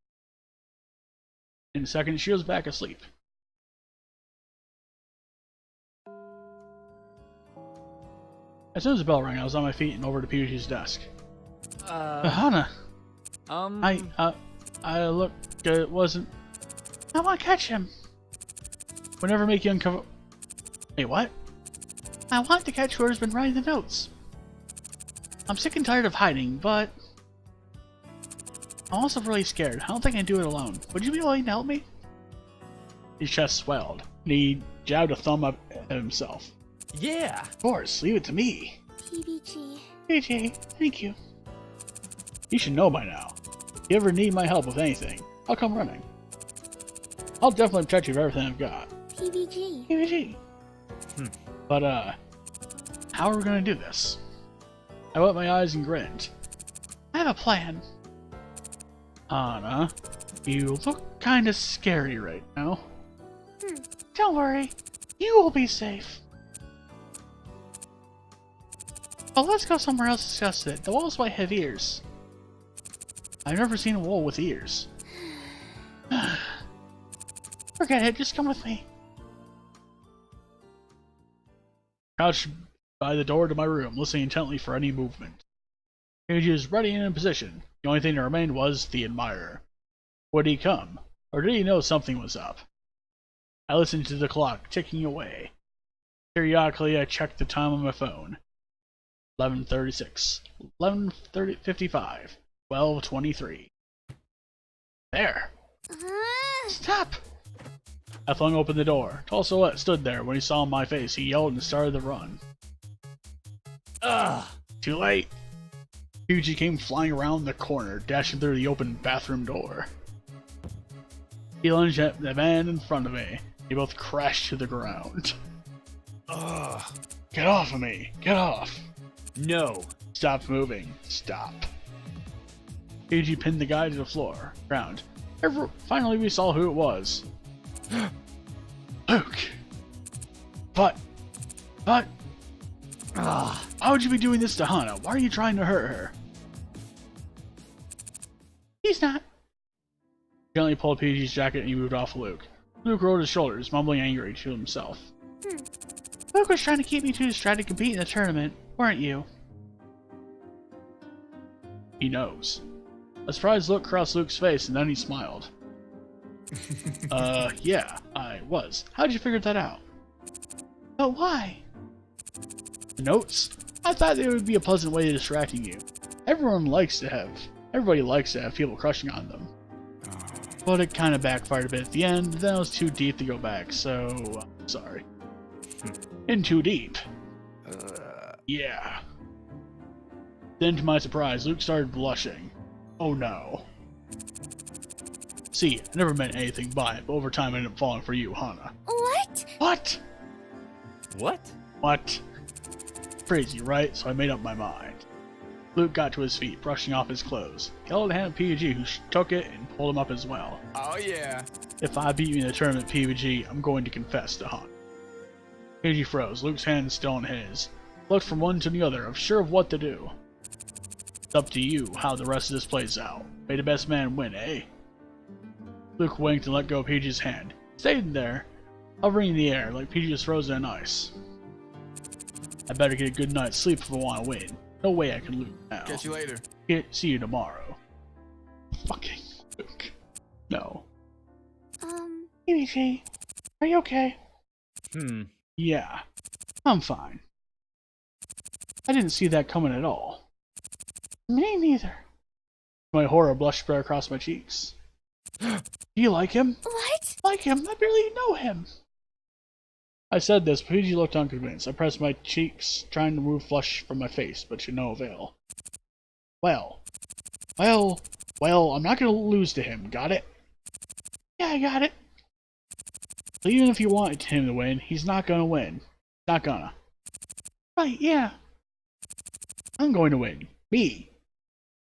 In a second, she was back asleep. As soon as the bell rang, I was on my feet and over to PUG's desk. Hana! Look, it wasn't... I want to catch him. Would never make you uncover... Wait, what? I want to catch whoever's been writing the notes. I'm sick and tired of hiding, but... I'm also really scared. I don't think I can do it alone. Would you be willing to help me? His chest swelled, and he jabbed a thumb up at himself. Yeah! Of course, leave it to me. PBG. PJ, thank you. You should know by now. If you ever need my help with anything, I'll come running. I'll definitely protect you with everything I've got. PBG. PBG. But, how are we gonna do this? I wet my eyes and grinned. I have a plan. Hana, you look kinda scary right now. Don't worry. You will be safe. Well, let's go somewhere else to discuss it. The walls might have ears. I've never seen a wall with ears. Forget it, just come with me. Crouched by the door to my room, listening intently for any movement. He was ready and in position. The only thing that remained was the admirer. Would he come? Or did he know something was up? I listened to the clock ticking away. Periodically, I checked the time on my phone. 11:36, 11:55, 12:23. There! Stop! I flung open the door. Tall Silhouette stood there. When he saw my face, he yelled and started to run. Ugh! Too late! Fuji came flying around the corner, dashing through the open bathroom door. He lunged at the man in front of me. They both crashed to the ground. Ugh. Get off of me! Get off! No! Stop moving. Stop. Fuji pinned the guy to the floor. Ground. Finally we saw who it was. Luke! But... Ugh! Why would you be doing this to Hana? Why are you trying to hurt her? He's not. He gently pulled PG's jacket and he moved off Luke. Luke rolled his shoulders, mumbling angrily to himself. Luke was trying to keep me too distracted to compete in the tournament, weren't you? He knows. A surprised look crossed Luke's face and then he smiled. Yeah, I was. How'd you figure that out? But why? The notes? I thought they would be a pleasant way of distracting you. Everybody likes to have people crushing on them. But it kind of backfired a bit at the end, then it was too deep to go back, so... sorry. In too deep. Yeah. Then to my surprise, Luke started blushing. Oh no. See, I never meant anything by it, but over time I ended up falling for you, Hana. What? What? What? What? Crazy, right? So I made up my mind. Luke got to his feet, brushing off his clothes. He held a hand at PG, who took it and pulled him up as well. Oh yeah. If I beat you in the tournament, PG, I'm going to confess to Hana. PG froze, Luke's hand still in his. Looked from one to the other, unsure of what to do. It's up to you how the rest of this plays out. May the best man win, eh? Luke winked and let go of PG's hand. Stayed there, hovering in the air like PG was frozen in ice. I better get a good night's sleep if I want to win. No way I can lose now. Catch you later. See you tomorrow. Fucking Luke. No. PBG, are you okay? Yeah, I'm fine. I didn't see that coming at all. Me neither. My horror blush spread across my cheeks. Do you like him? What? Like him, I barely know him. I said this, but PG looked unconvinced. I pressed my cheeks, trying to remove flush from my face, but to no avail. Well, I'm not gonna lose to him, got it? Yeah, I got it. So even if you wanted him to win, he's not gonna win. Not gonna. Right, yeah. I'm going to win. Me.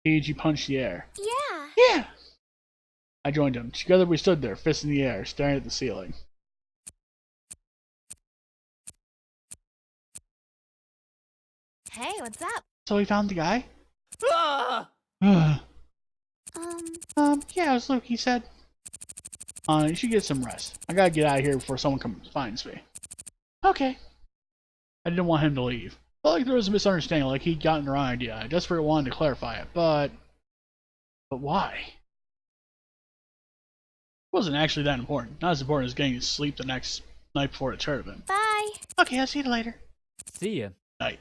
PG punched the air. Yeah. Yeah. I joined him. Together we stood there, fists in the air, staring at the ceiling. Hey, what's up? So we found the guy? Ah! Yeah, it was Luke, he said. You should get some rest. I gotta get out of here before someone comes finds me. Okay. I didn't want him to leave. Felt like there was a misunderstanding, like he'd gotten the wrong idea. I desperately wanted to clarify it, but why? It wasn't actually that important. Not as important as getting to sleep the next night before the tournament. Bye. Okay, I'll see you later. See ya. Night.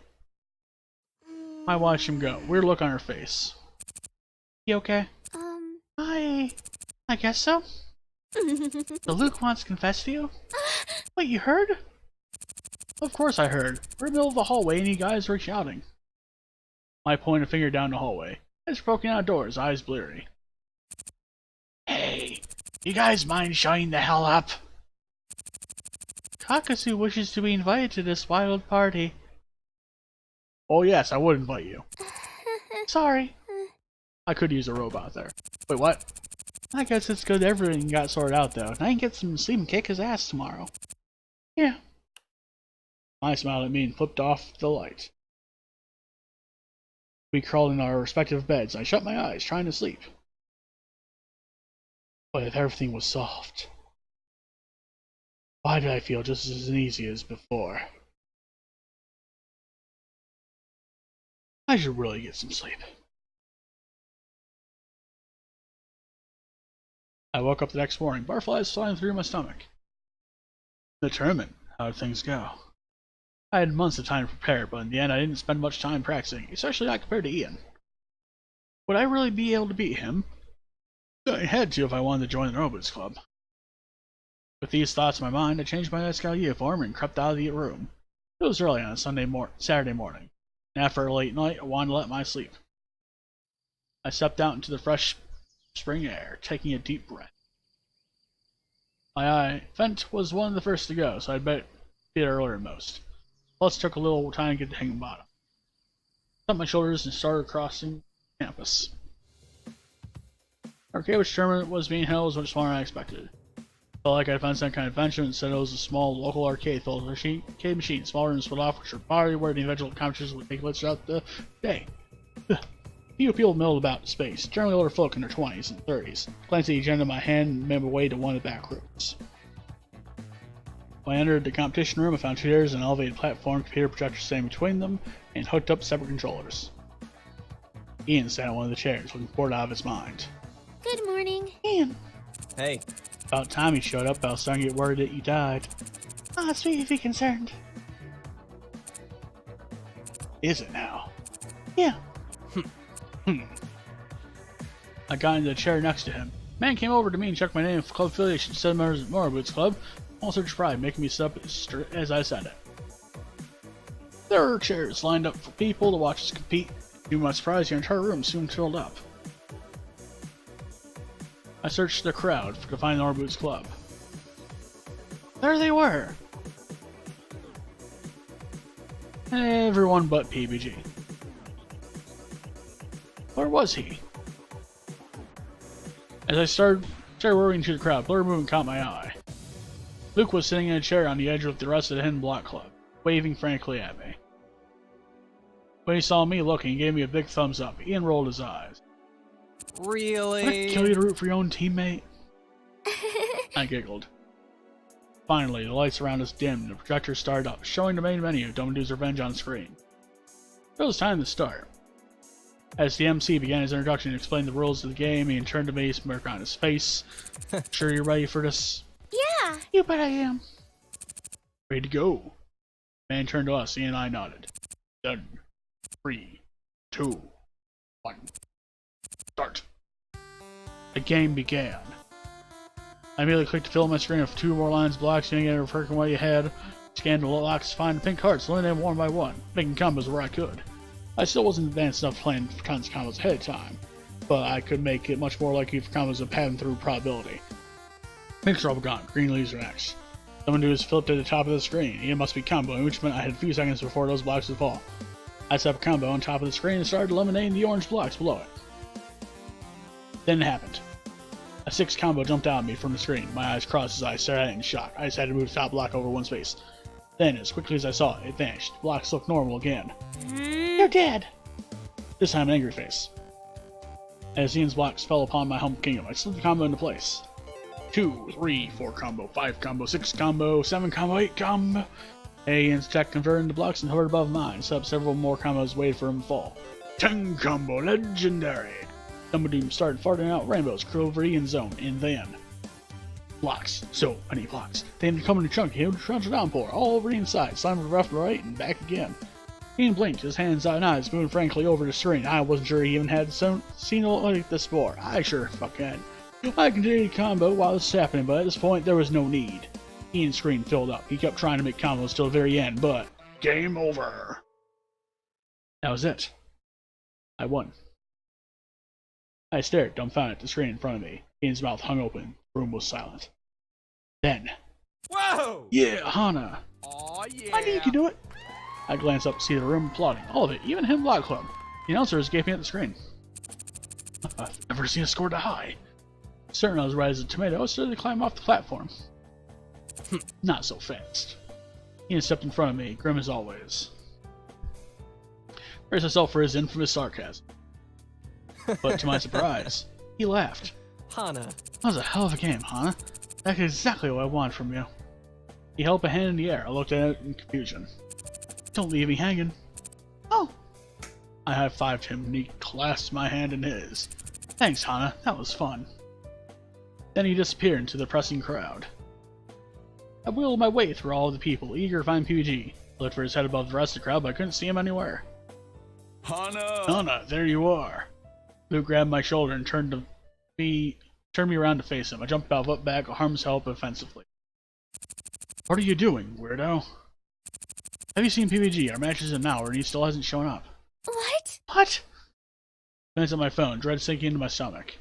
I watched him go. Weird look on her face. You okay? I guess so. So Luke wants to confess to you? Wait, you heard? Of course I heard. We're in the middle of the hallway and you guys were shouting. I pointed a finger down the hallway. It's broken outdoors, eyes bleary. Hey, you guys mind shutting the hell up? Kakasu wishes to be invited to this wild party. Oh yes, I would invite you. Sorry. I could use a robot there. Wait, what? I guess it's good everything got sorted out though. Now I can get some sleep and kick his ass tomorrow. Yeah. I smiled at me and flipped off the light. We crawled in our respective beds. I shut my eyes, trying to sleep. But if everything was solved, why did I feel just as uneasy as before? I should really get some sleep. I woke up the next morning, butterflies flying through my stomach. The tournament, how did things go? I had months of time to prepare, but in the end I didn't spend much time practicing, especially not compared to Ian. Would I really be able to beat him? I had to if I wanted to join the Robots Club. With these thoughts in my mind, I changed my Asagao uniform and crept out of the room. It was early on a Saturday morning, and after a late night, I wanted to let my sleep. I stepped out into the fresh spring air, taking a deep breath. My vent was one of the first to go, so I'd bet be there earlier than most. Plus, it took a little time to get to Higginbottom. I tucked my shoulders and started crossing campus. The arcade which tournament was being held was much smaller than I expected. Felt like I'd found some kind of adventure, instead it was a small local arcade filled with arcade machines, small rooms split off, which were probably where the eventual competitions would take place throughout the day. Few people milled about the space, generally older folk in their 20s and 30s. Glanced at the agenda in my hand and made my way to one of the back rooms. When I entered the competition room, I found 2 chairs and an elevated platform, computer projector standing between them, and hooked up separate controllers. Ian sat on one of the chairs, looking bored out of his mind. Good morning. Ian. Hey. About time he showed up, I was starting to get worried that you died. Ah, sweet if you're concerned. Is it now? Yeah. I got into the chair next to him. Man came over to me and checked my name for club affiliation, said members of Moraboots Club, all sorts of pride, making me sit up as I said it. There were chairs lined up for people to watch us compete. To my surprise, the entire room soon filled up. I searched the crowd to find the Moraboots Club. There they were. Everyone but PBG. Where was he? As I started whirling to the crowd, blurry movement caught my eye. Luke was sitting in a chair on the edge with the rest of the Hidden Block Club, waving frantically at me. When he saw me looking, he gave me a big thumbs up. Ian rolled his eyes. Really? Would it kill you to root for your own teammate? I giggled. Finally, the lights around us dimmed and the projector started up, showing the main menu of Dumbledore's Revenge on screen. It was time to start. As the MC began his introduction and explained the rules of the game, he turned to me, smirk on his face. Sure you're ready for this? Yeah. You bet I am. Ready to go. Man turned to us, Ian and I nodded. Done. 3, 2, 1. Start. The game began. I immediately clicked to fill my screen with 2 more lines, blocks, getting a freaking way ahead. Scanned the locks to find the pink hearts, eliminating one by one, making combos where I could. I still wasn't advanced enough to plan tons of combos ahead of time, but I could make it much more likely for combos to pattern through probability. Pink trouble gone, green leaves are next. Someone do is flipped to the top of the screen. It must be comboing, which meant I had a few seconds before those blocks would fall. I set up a combo on top of the screen and started eliminating the orange blocks below it. Then it happened. A 6 combo jumped out at me from the screen. My eyes crossed as I stared at it in shock. I just had to move the top block over one space. Then, as quickly as I saw it, it vanished. The blocks looked normal again. You're dead. This time an angry face. As Ian's blocks fell upon my humble kingdom, I slipped the combo into place. 2, 3, 4 combo, 5 combo, 6 combo, 7 combo, 8 combo. Ian's tech converted into blocks and hovered above mine. Set up several more combos, waited for him to fall. 10 combo, legendary. Dumbledore started farting out rainbows, curled over Ian's zone, and then blocks. So many blocks. They ended up coming in a chunk, he would crunch a downpour, all over the inside, slamming from left to right, and back again. Ian blinked, his hands and eyes moving frankly over the screen. I wasn't sure he even had seen it like this before. I sure fucking had. I continued to combo while this was happening, but at this point there was no need. Ian's screen filled up. He kept trying to make combos till the very end, but game over. That was it. I won. I stared, dumbfounded, at the screen in front of me. Ian's mouth hung open. The room was silent. Then, Whoa! yeah, Hana. Aw, yeah. I knew you could do it. I glanced up to see the room applauding. All of it, even him Block Club. The announcer was gaping at the screen. I've never seen a score that high. Certain I was right as a tomato, I started to climb off the platform. Not so fast. Ian stepped in front of me, grim as always. Braced myself for his infamous sarcasm. But to my surprise, he laughed. Hana. That was a hell of a game, Hana. That's exactly what I wanted from you. He held a hand in the air. I looked at it in confusion. Don't leave me hanging. Oh. I high-fived him and he clasped my hand in his. Thanks, Hana. That was fun. Then he disappeared into the pressing crowd. I wheeled my way through all of the people, eager to find PBG. Looked for his head above the rest of the crowd, but I couldn't see him anywhere. Hana! Hana, there you are. Luke grabbed my shoulder and turned me around to face him. I jumped about a foot back, arms held up offensively. What are you doing, weirdo? Have you seen PBG? Our match is an hour and he still hasn't shown up. What? What? Glanced at my phone, dread sinking into my stomach.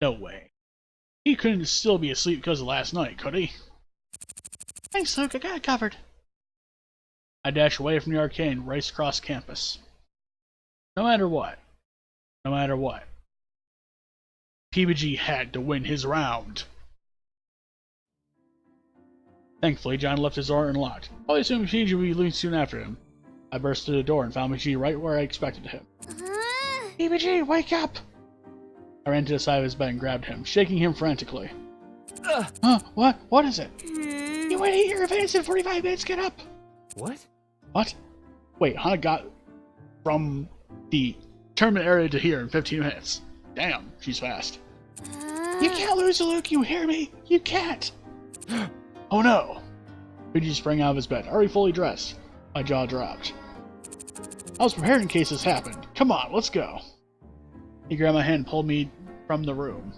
No way. He couldn't still be asleep because of last night, could he? Thanks, Luke. I got it covered. I dashed away from the arcade and raced across campus. No matter what, PBG had to win his round. Thankfully, John left his door unlocked. Probably assumed PBG would be leaving soon after him. I burst through the door and found PBG right where I expected him. PBG, wake up! I ran to the side of his bed and grabbed him, shaking him frantically. Huh? What? What is it? Hmm. You wait 8 your advance in 45 minutes, get up! What? What? Wait, Hana got from the tournament area to here in 15 minutes. Damn, she's fast. You can't lose to Luke, you hear me? You can't! Oh no! PBG sprang out of his bed, already fully dressed. My jaw dropped. I was prepared in case this happened. Come on, let's go. He grabbed my hand and pulled me from the room.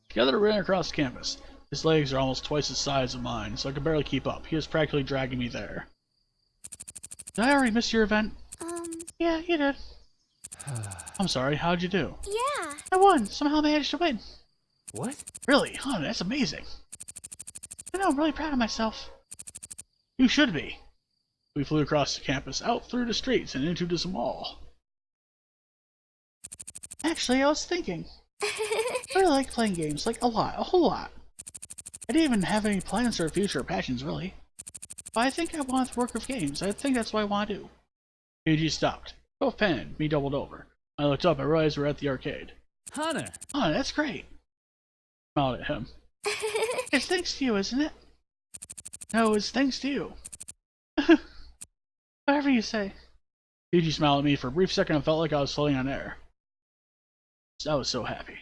Together we ran across campus. His legs are almost twice the size of mine, so I could barely keep up. He was practically dragging me there. Did I already miss your event? Yeah, you did. I'm sorry, how'd you do? Yeah. I won. Somehow managed to win. What? Really? Huh, that's amazing. I know, I'm really proud of myself. You should be. We flew across the campus, out through the streets, and into this mall. Actually, I was thinking. I really like playing games, like a lot, a whole lot. I didn't even have any plans for future passions, really. But I think I want to work with games. I think that's what I want to do. PG stopped. Both panned. Me doubled over. I looked up and realized we were at the arcade. Hana! Oh, that's great. I smiled at him. It's thanks to you, isn't it? No, it's thanks to you. Whatever you say. PG smiled at me. For a brief second, I felt like I was floating on air. I was so happy.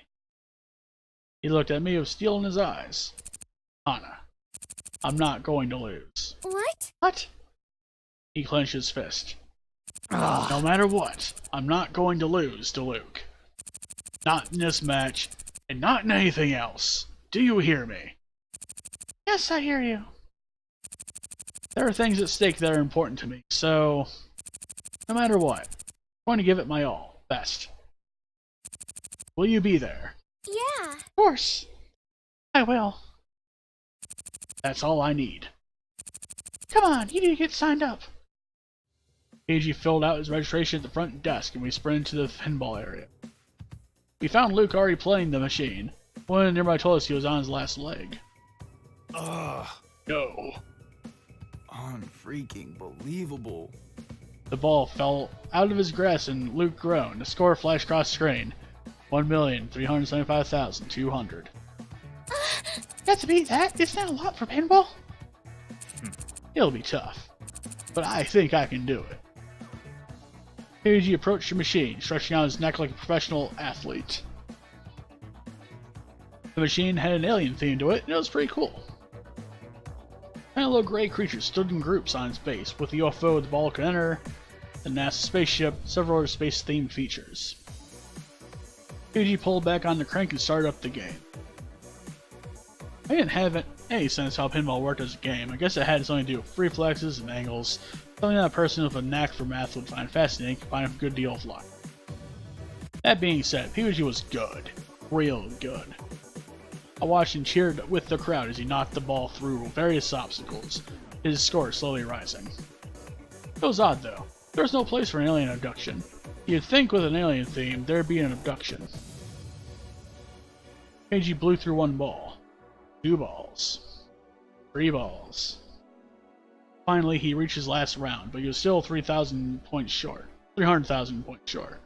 He looked at me with steel in his eyes. Hana, I'm not going to lose. What? What? He clenched his fist. No matter what, I'm not going to lose to Luke. Not in this match, and not in anything else. Do you hear me? Yes, I hear you. There are things at stake that are important to me, so no matter what, I'm going to give it my all. Best. Will you be there? Yeah. Of course. I will. That's all I need. Come on, you need to get signed up. KG filled out his registration at the front desk and we sprinted to the pinball area. We found Luke already playing the machine. One nearby told us he was on his last leg. Ugh. No. Unfreaking believable. The ball fell out of his grasp and Luke groaned. The score flashed across the screen. 1,375,200. Got to beat that? Isn't that a lot for pinball? It'll be tough, but I think I can do it. KG approached the machine, stretching out his neck like a professional athlete. The machine had an alien theme to it, and it was pretty cool. Tiny little gray creatures stood in groups on its base, with the UFO the ball could enter, the NASA spaceship, several other space-themed features. KG pulled back on the crank and started up the game. I didn't have any sense how pinball worked as a game. I guess it had something to do with reflexes and angles, something that a person with a knack for math would find fascinating, combined with a good deal of luck. That being said, PBG was good. Real good. I watched and cheered with the crowd as he knocked the ball through various obstacles, his score slowly rising. It was odd though. There was no place for an alien abduction. You'd think with an alien theme, there'd be an abduction. KG blew through one ball. 2 balls. 3 balls. Finally, he reached his last round, but he was still 3,000 points short. 300,000 points short.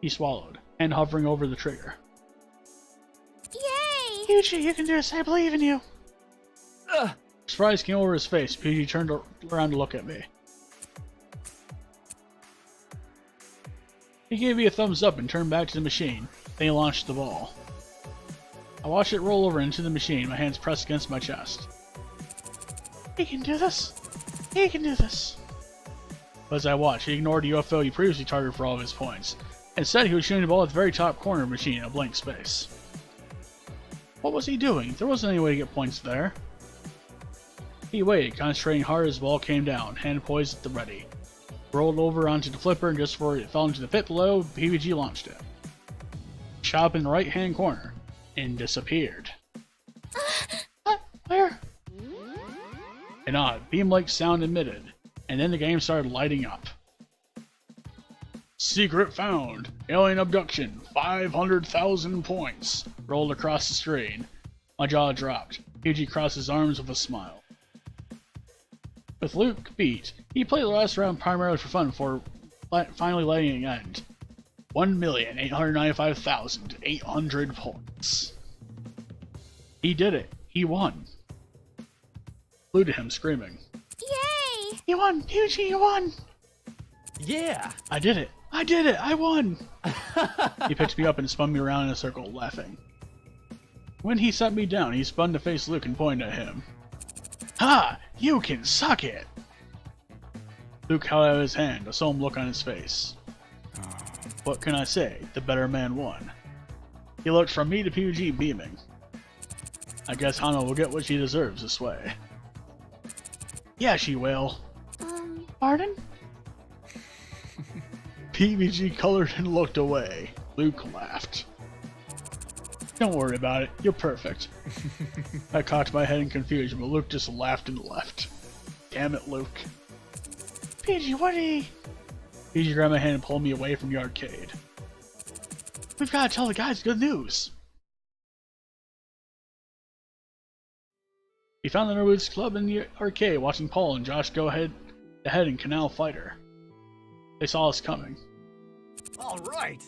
He swallowed, hand hovering over the trigger. Yay! Yuji, you can do this. I believe in you. Surprise came over his face. PG turned around to look at me. He gave me a thumbs up and turned back to the machine. Then he launched the ball. I watched it roll over into the machine, my hands pressed against my chest. He can do this! He can do this! But as I watched, he ignored the UFO he previously targeted for all of his points. Instead, he was shooting the ball at the very top corner of the machine in a blank space. What was he doing? There wasn't any way to get points there. He waited, concentrating hard as the ball came down, hand poised at the ready. Rolled over onto the flipper, and just before it fell into the pit below, PBG launched it. Shot up in the right-hand corner, and disappeared. Where? An odd, beam-like sound emitted, and then the game started lighting up. Secret found! Alien abduction! 500,000 points! Rolled across the screen. My jaw dropped. PG crossed his arms with a smile. With Luke beat, he played the last round primarily for fun before finally letting it end. 1,895,800 points. He did it. He won. Flew to him, screaming. Yay! You won! PG, you won! Yeah! I did it! I did it! I won! He picked me up and spun me around in a circle, laughing. When he set me down, he spun to face Luke and pointed at him. Ha! You can suck it! Luke held out his hand, a solemn look on his face. What can I say? The better man won. He looked from me to PUG, beaming. I guess Hana will get what she deserves this way. Yeah, she will. Pardon? PBG colored and looked away. Luke laughed. Don't worry about it. You're perfect. I cocked my head in confusion, but Luke just laughed and left. Damn it, Luke. PG, what are you... PG grabbed my hand and pulled me away from the arcade. We've got to tell the guys good news. We found the Norwoods Club in the arcade, watching Paul and Josh go ahead in Canal Fighter. They saw us coming. All right.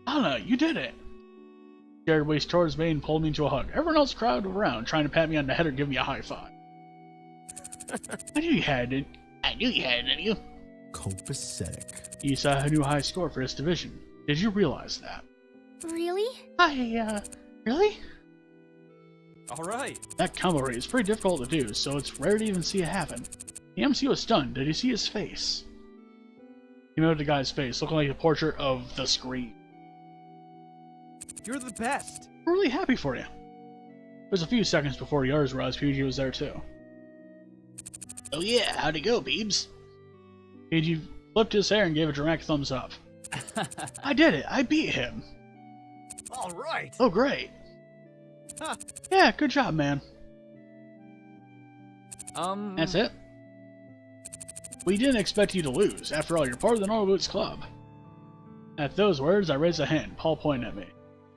Anna, you did it! She carried waist towards me and pulled me into a hug. Everyone else crowded around, trying to pat me on the head or give me a high five. I knew you had it. I knew you had it in you. Copacetic. You set a new high score for this division. Did you realize that? Really? Really? All right. That combo rate is pretty difficult to do, so it's rare to even see it happen. The MC was stunned. Did you see his face? He noted the guy's face, looking like a portrait of the screen. You're the best. We're really happy for you. It was a few seconds before the others realized PG was there too. Oh yeah, how'd it go, Beebs? PG flipped his hair and gave a dramatic thumbs up. I did it! I beat him! All right. Oh great! Huh. Yeah, good job, man. That's it? We didn't expect you to lose. After all, you're part of the Norwoods Club. At those words, I raised a hand. Paul pointed at me.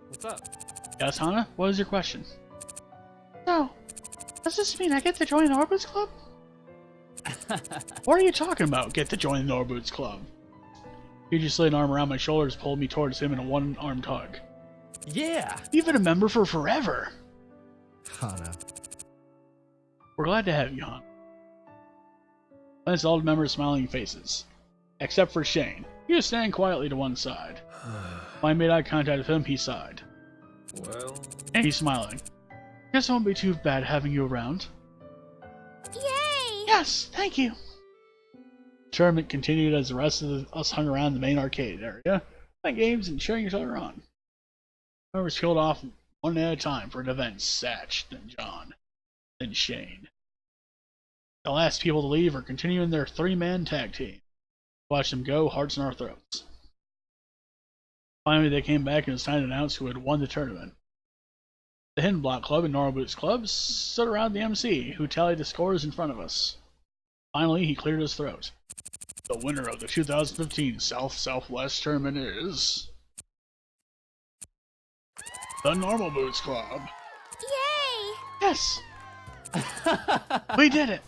What's up? Yes, Hana? What is your question? So, does this mean I get to join the Norwoods Club? What are you talking about, get to join the Norwoods Club? He just laid an arm around my shoulders, pulled me towards him in a one-armed hug. Yeah! You've been a member for forever! Hana. We're glad to have you, Hana. Glanced at all the members' smiling faces. Except for Shane. He was standing quietly to one side. When I made eye contact with him, he sighed. Well, And he's smiling. Guess it won't be too bad having you around. Yay! Yes, thank you! The tournament continued as the rest of us hung around the main arcade area, playing games and cheering each other on. Members killed off one at a time for an event. Satch, then John, then Shane. The last people to leave are continuing their three-man tag team. Watch them go, hearts in our throats. Finally, they came back and it was time to announce who had won the tournament. The Hidden Block Club and Norwoods Club stood around the MC, who tallied the scores in front of us. Finally, he cleared his throat. The winner of the 2015 South-Southwest tournament is... the Normal Boots Club. Yay! Yes! We did it!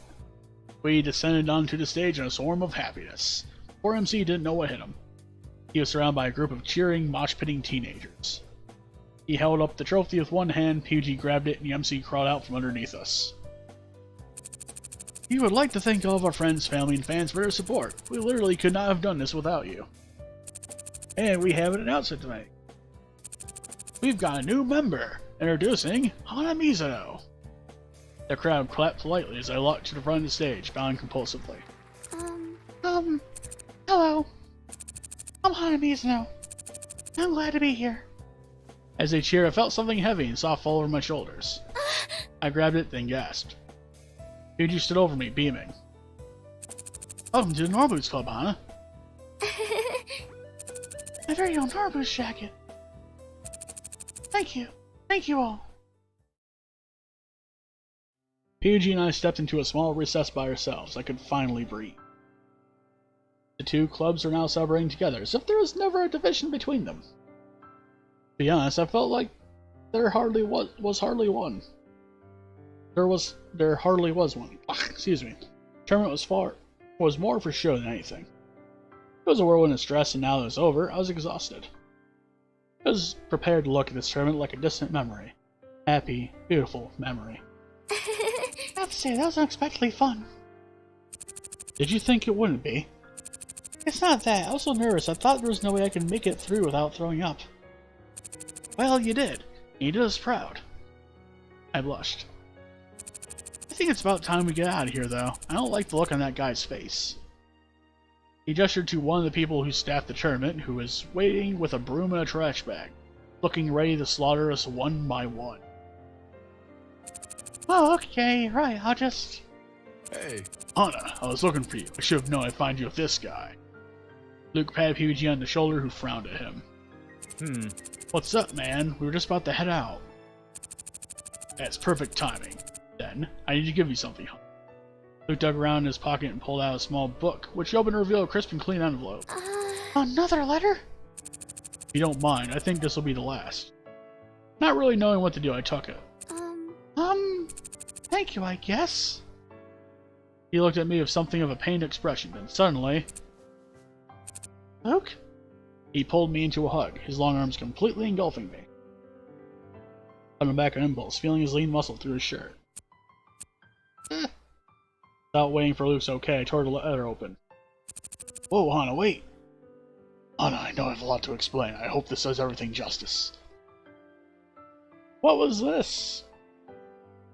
We descended onto the stage in a swarm of happiness. Poor MC didn't know what hit him. He was surrounded by a group of cheering, mosh-pitting teenagers. He held up the trophy with one hand, PG grabbed it, and the MC crawled out from underneath us. We would like to thank all of our friends, family, and fans for their support. We literally could not have done this without you. And we have an announcement to make. We've got a new member, introducing Hana Mizuno. The crowd clapped politely as I walked to the front of the stage, bowing compulsively. Hello. I'm Hana Mizuno. I'm glad to be here. As they cheered, I felt something heavy and soft fall over my shoulders. I grabbed it, then gasped. Yuji stood over me, beaming. Welcome to the Norboots Club, Hana. My very own Norboots jacket. Thank you. Thank you all. Yuji and I stepped into a small recess by ourselves. I could finally breathe. The two clubs are now celebrating together, as if there was never a division between them. To be honest, I felt like there hardly was hardly one. There hardly was one. Excuse me. The tournament was more for show than anything. It was a whirlwind of stress, and now that it was over, I was exhausted. I was prepared to look at this tournament like a distant memory. Happy, beautiful memory. I have to say, that was unexpectedly fun. Did you think it wouldn't be? It's not that. I was so nervous, I thought there was no way I could make it through without throwing up. Well, you did. And you did us proud. I blushed. I think it's about time we get out of here, though. I don't like the look on that guy's face. He gestured to one of the people who staffed the tournament, who was waiting with a broom and a trash bag, looking ready to slaughter us one by one. Oh, okay, right, I'll just... Hey. Hana, I was looking for you. I should have known I'd find you with this guy. Luke patted PBG on the shoulder, who frowned at him. What's up, man? We were just about to head out. That's perfect timing. Then, I need to give you something. Luke dug around in his pocket and pulled out a small book, which he opened to reveal a crisp and clean envelope. Another letter? If you don't mind, I think this will be the last. Not really knowing what to do, I took it. Thank you, I guess. He looked at me with something of a pained expression, then suddenly... Luke? He pulled me into a hug, his long arms completely engulfing me. I went back on impulse, feeling his lean muscle through his shirt. Without waiting for Luke's okay, I tore the letter open. Whoa, Hana, wait! Hana, I know I have a lot to explain. I hope this does everything justice. What was this?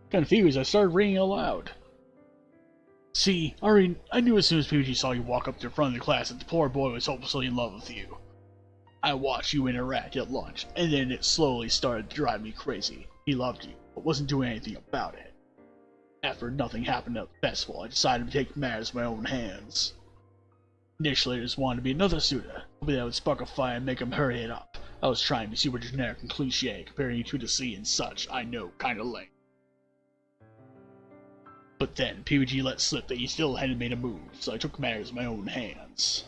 Confused, I started reading aloud. See, I knew as soon as PBG saw you walk up to the front of the class that the poor boy was hopelessly in love with you. I watched you interact at lunch, and then it slowly started to drive me crazy. He loved you, but wasn't doing anything about it. After nothing happened at the festival, I decided to take matters in my own hands. Initially, I just wanted to be another suitor, hoping that would spark a fire and him hurry it up. I was trying to be super generic and cliche, comparing you to the sea and such, I know, kinda lame. But then, PBG let slip that he still hadn't made a move, so I took matters in my own hands.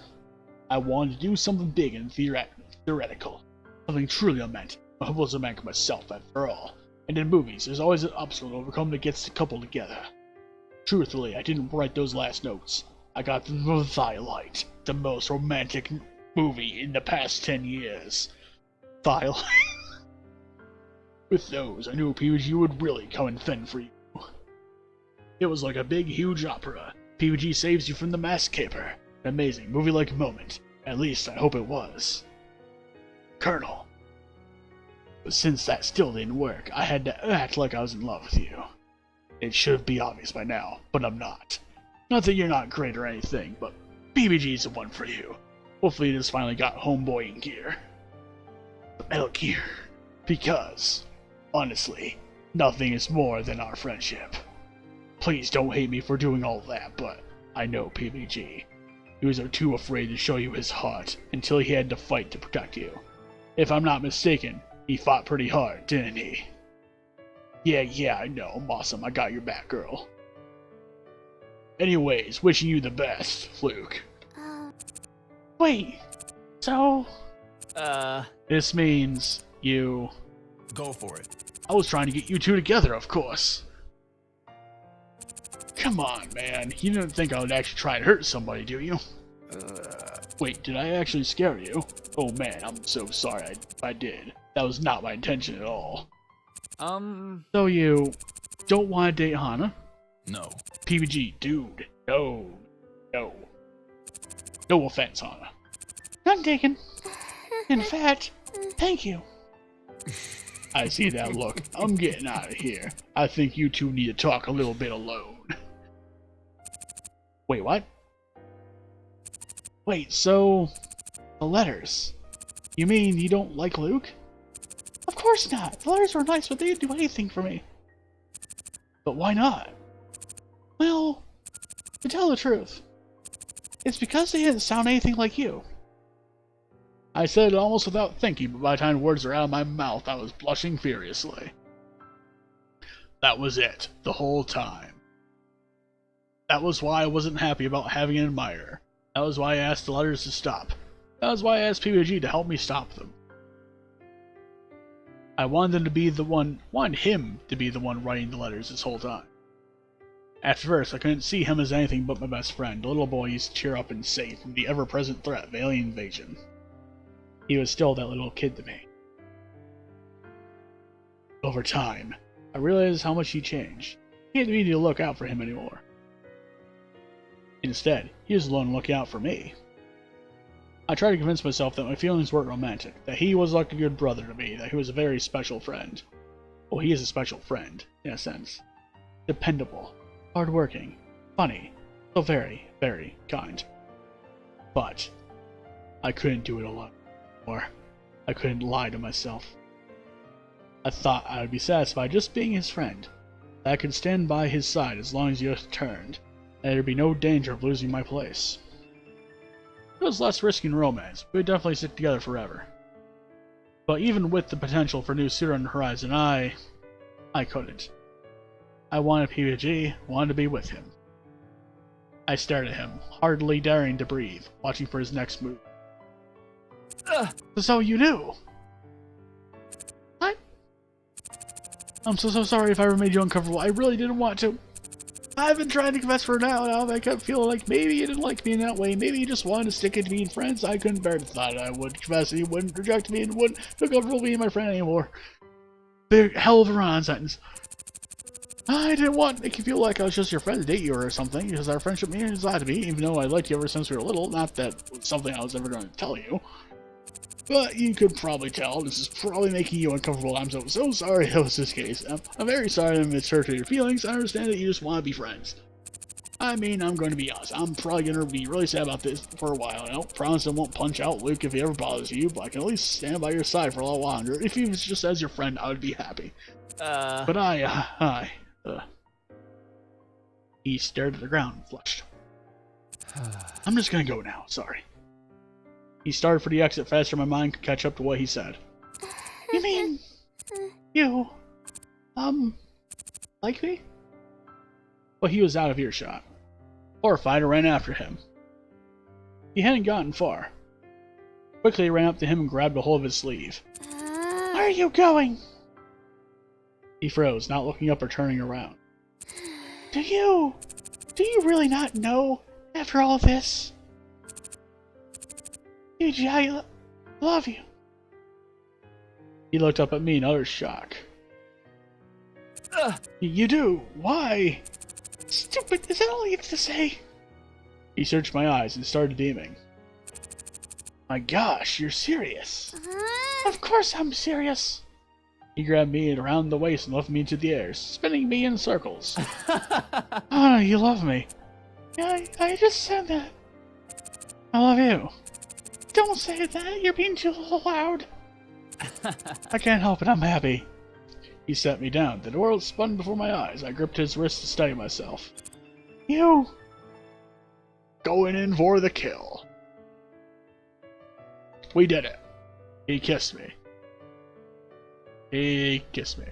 I wanted to do something big and theoretical, something truly romantic. I was a man myself, after all. And in movies, there's always an obstacle to overcome that gets the couple together. Truthfully, I didn't write those last notes. I got the Thylight, the most romantic movie in the past 10 years. Thylight. With those, I knew PBG would really come and fend for you. It was like a big, huge opera. PBG saves you from the mask caper. An amazing, movie-like moment. At least, I hope it was. Colonel. But since that still didn't work, I had to act like I was in love with you. It should be obvious by now, but I'm not. Not that you're not great or anything, but PBG's the one for you. Hopefully this finally got homeboy in gear. Metal Gear. Because, honestly, nothing is more than our friendship. Please don't hate me for doing all that, but I know PBG. He was too afraid to show you his heart until he had to fight to protect you. If I'm not mistaken, he fought pretty hard, didn't he? Yeah, I know. I'm awesome. I got your back, girl. Anyways, wishing you the best, Luke. Wait, so... This means you... Go for it. I was trying to get you two together, of course. Come on, man. You didn't think I would actually try and hurt somebody, do you? Wait, did I actually scare you? Oh man, I'm so sorry if I did. That was not my intention at all. So you don't want to date Hana? No. PBG, dude. No. No offense, Hana. None taken. In fact, thank you. I see that look. I'm getting out of here. I think you two need to talk a little bit alone. Wait, what? Wait, so... the letters. You mean you don't like Luke? Of course not. The letters were nice, but they didn't do anything for me. But why not? Well, to tell the truth, it's because they didn't sound anything like you. I said it almost without thinking, but by the time words were out of my mouth, I was blushing furiously. That was it, the whole time. That was why I wasn't happy about having an admirer. That was why I asked the letters to stop. That was why I asked PBG to help me stop them. I wanted him to be the one writing the letters this whole time. At first, I couldn't see him as anything but my best friend, the little boy used to cheer up and safe from the ever-present threat of alien invasion. He was still that little kid to me. Over time, I realized how much he changed. He didn't need me to look out for him anymore. Instead, he was the one looking out for me. I tried to convince myself that my feelings weren't romantic, that he was like a good brother to me, that he was a very special friend. Well, he is a special friend, in a sense. Dependable, hardworking, funny, so very, very kind. But I couldn't do it alone, or I couldn't lie to myself. I thought I would be satisfied just being his friend, that I could stand by his side as long as he returned, and there'd be no danger of losing my place. It was less risky in romance, we would definitely stick together forever. But even with the potential for a new suitor on the horizon, I couldn't. I wanted PBG, wanted to be with him. I stared at him, hardly daring to breathe, watching for his next move. So you knew? I'm so sorry if I ever made you uncomfortable. I really didn't want to. I've been trying to confess for now, I kept feeling like maybe you didn't like me in that way. Maybe you just wanted to stick it to being friends. I couldn't bear the thought I would confess and you wouldn't reject me and wouldn't feel comfortable being my friend anymore. Big hell of a run-on sentence. I didn't want to make you feel like I was just your friend to date you or something, because our friendship means a lot to me, even though I liked you ever since we were little. Not that was something I was ever going to tell you. But you could probably tell this is probably making you uncomfortable. I'm so sorry that was this case. I'm very sorry to hurt your feelings. I understand that you just want to be friends. I mean, I'm going to be honest. I'm probably going to be really sad about this for a while. I don't promise I won't punch out Luke if he ever bothers you, but I can at least stand by your side for a little longer. If he was just as your friend, I would be happy. But He stared at the ground and flushed. I'm just going to go now. Sorry. He started for the exit faster than my mind could catch up to what he said. You mean... you... like me? But he was out of earshot. Horrified, I ran after him. He hadn't gotten far. Quickly, I ran up to him and grabbed a hold of his sleeve. Where are you going? He froze, not looking up or turning around. Do you really not know after all this? PG, I love you. He looked up at me in utter shock. You do? Why? Stupid, is that all you have to say? He searched my eyes and started beaming. My gosh, you're serious. Of course I'm serious. He grabbed me around the waist and lifted me into the air, spinning me in circles. Oh, you love me. Yeah, I just said that. I love you. Don't say that, you're being too loud. I can't help it, I'm happy. He set me down. The world spun before my eyes. I gripped his wrist to steady myself. You... Going in for the kill. We did it. He kissed me. He kissed me.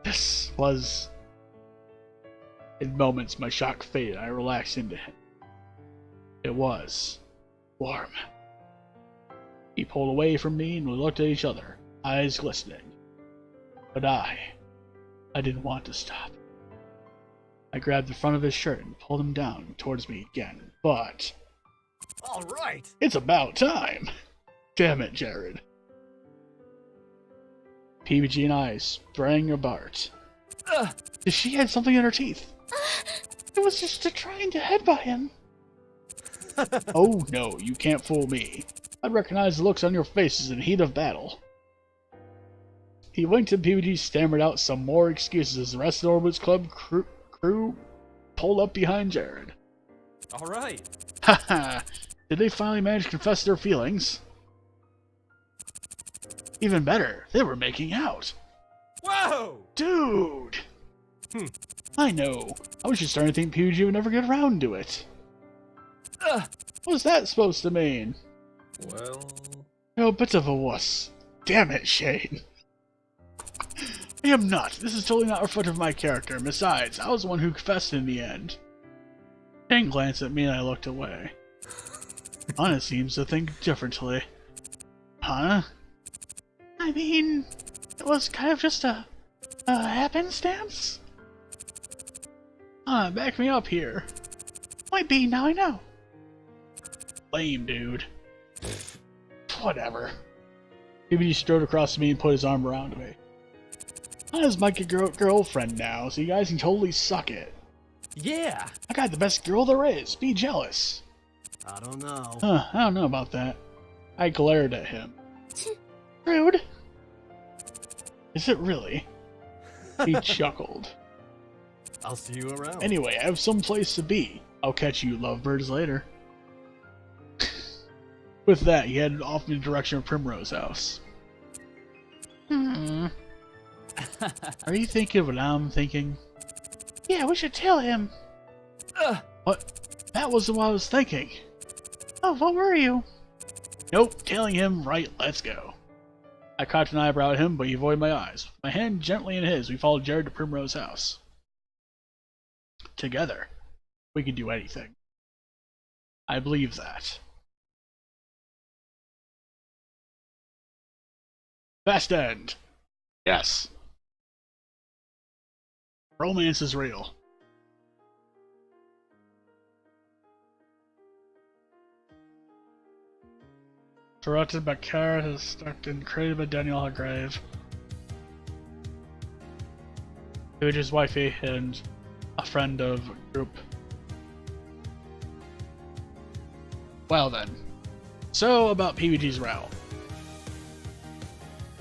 This was... In moments, my shock faded. I relaxed into him. It was warm. He pulled away from me and we looked at each other, eyes glistening. But I didn't want to stop. I grabbed the front of his shirt and pulled him down towards me again, but... All right. It's about time! Damn it, Jared. PBG and I sprang apart. She had something in her teeth. It was just trying to headbutt him. Oh no, you can't fool me. I'd recognize the looks on your faces in heat of battle. He winked and PBG stammered out some more excuses as the rest of the Orbits Club crew pulled up behind Jared. Alright. Haha! Did they finally manage to confess their feelings? Even better, they were making out. Whoa! Dude! I know. I was just starting to think PBG would never get around to it. What's that supposed to mean? Well... You're a bit of a wuss. Damn it, Shane. I am not. This is totally not reflective of my character. Besides, I was the one who confessed in the end. Shane glanced at me and I looked away. Hana seems to think differently. Hana? I mean, it was kind of just a happenstance? Back me up here. Might be, now I know. Lame, dude. Whatever. He strode across to me and put his arm around me. Hana's my girlfriend now, so you guys can totally suck it. Yeah! I got the best girl there is. Be jealous. I don't know. I don't know about that. I glared at him. Rude. Is it really? He chuckled. I'll see you around. Anyway, I have some place to be. I'll catch you lovebirds later. With that, he headed off in the direction of Primrose house. Are you thinking what I'm thinking? Yeah, we should tell him. What? That wasn't what I was thinking. Oh, what were you? Nope, telling him, right, let's go. I cocked an eyebrow at him, but he avoided my eyes. With my hand gently in his, we followed Jared to Primrose house. Together, we can do anything. I believe that. Fast end. Yes. Romance is real. Directed by Kara, has stuck and created by Daniel Hargrave. His wifey and a friend of group. Well then. So about PBG's route.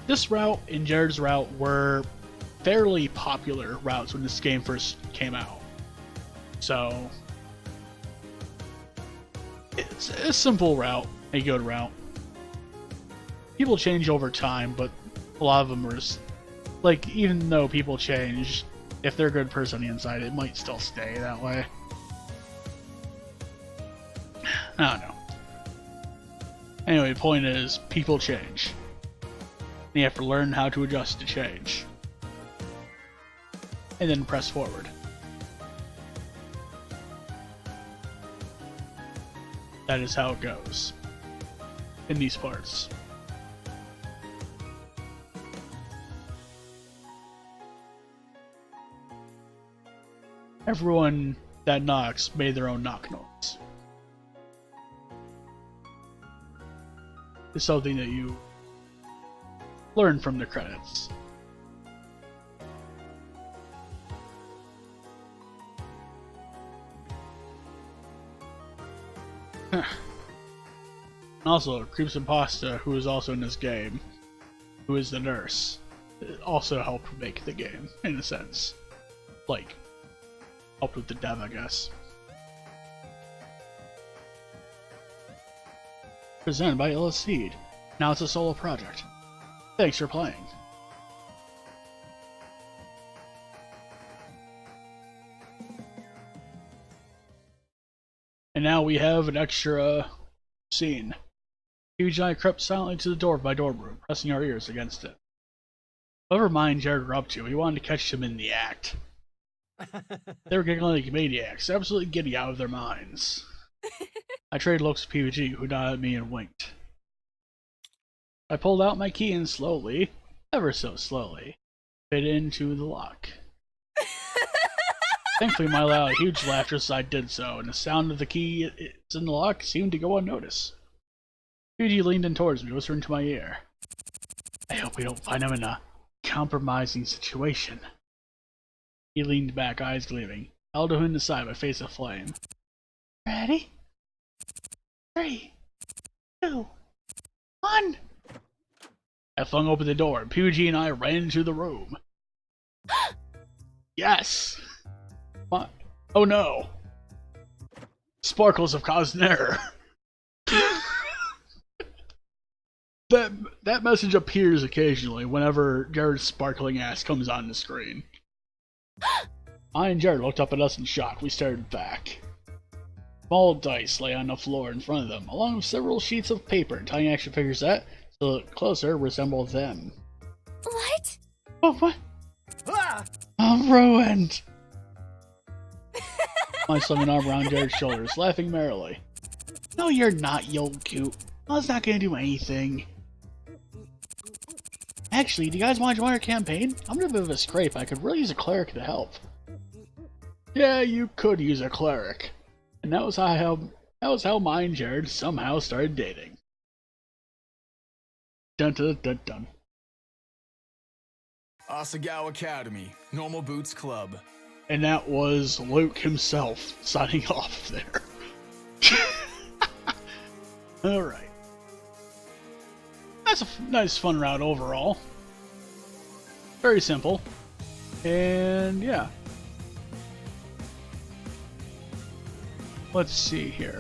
This route and Jared's route were fairly popular routes when this game first came out. So it's a simple route, a good route. People change over time, but a lot of them are like, even though people change, if they're a good person on the inside, it might still stay that way. I don't know. Anyway, the point is, people change. And you have to learn how to adjust to change. And then press forward. That is how it goes. In these parts. Everyone that knocks made their own knock noise. It's something that you learn from the credits. Also, Creeps and Pasta, who is also in this game, who is the nurse, also helped make the game, in a sense. Like, helped with the dev, I guess. Presented by Illis Seed. Now it's a solo project. Thanks for playing. And now we have an extra scene. Huge and I crept silently to the door of my dorm room, pressing our ears against it. Whatever mind Jared were up to, he wanted to catch them in the act. They were giggling like maniacs, absolutely giddy out of their minds. I traded looks with PBG, who nodded at me and winked. I pulled out my key and slowly, ever so slowly, fit it into the lock. Thankfully, I let out a huge laughter as I did so, and the sound of the key it's in the lock seemed to go unnoticed. PBG leaned in towards me, whispering into my ear. I hope we don't find him in a compromising situation. He leaned back, eyes gleaming. I held him in the side, my face aflame. Ready? 3, 2, on! I flung open the door, and PBG and I ran into the room. Yes! What? Oh no! Sparkles have caused an error. That message appears occasionally whenever Jared's sparkling ass comes on the screen. I and Jared looked up at us in shock. We stared back. Small dice lay on the floor in front of them, along with several sheets of paper and tiny action figures that, to look closer, resembled them. What? Oh, what? Ah! I'm ruined! I slung an arm around Jared's shoulders, laughing merrily. No, you're not, you old coot. That's not gonna do anything. Actually, do you guys want to join our campaign? I'm in a bit of a scrape. I could really use a cleric to help. Yeah, you could use a cleric. And that was how mine and Jared somehow started dating. Dun dun dun dun. Asagao Academy, Normal Boots Club. And that was Luke himself signing off there. Alright. That's a nice fun route overall. Very simple. And yeah. Let's see here.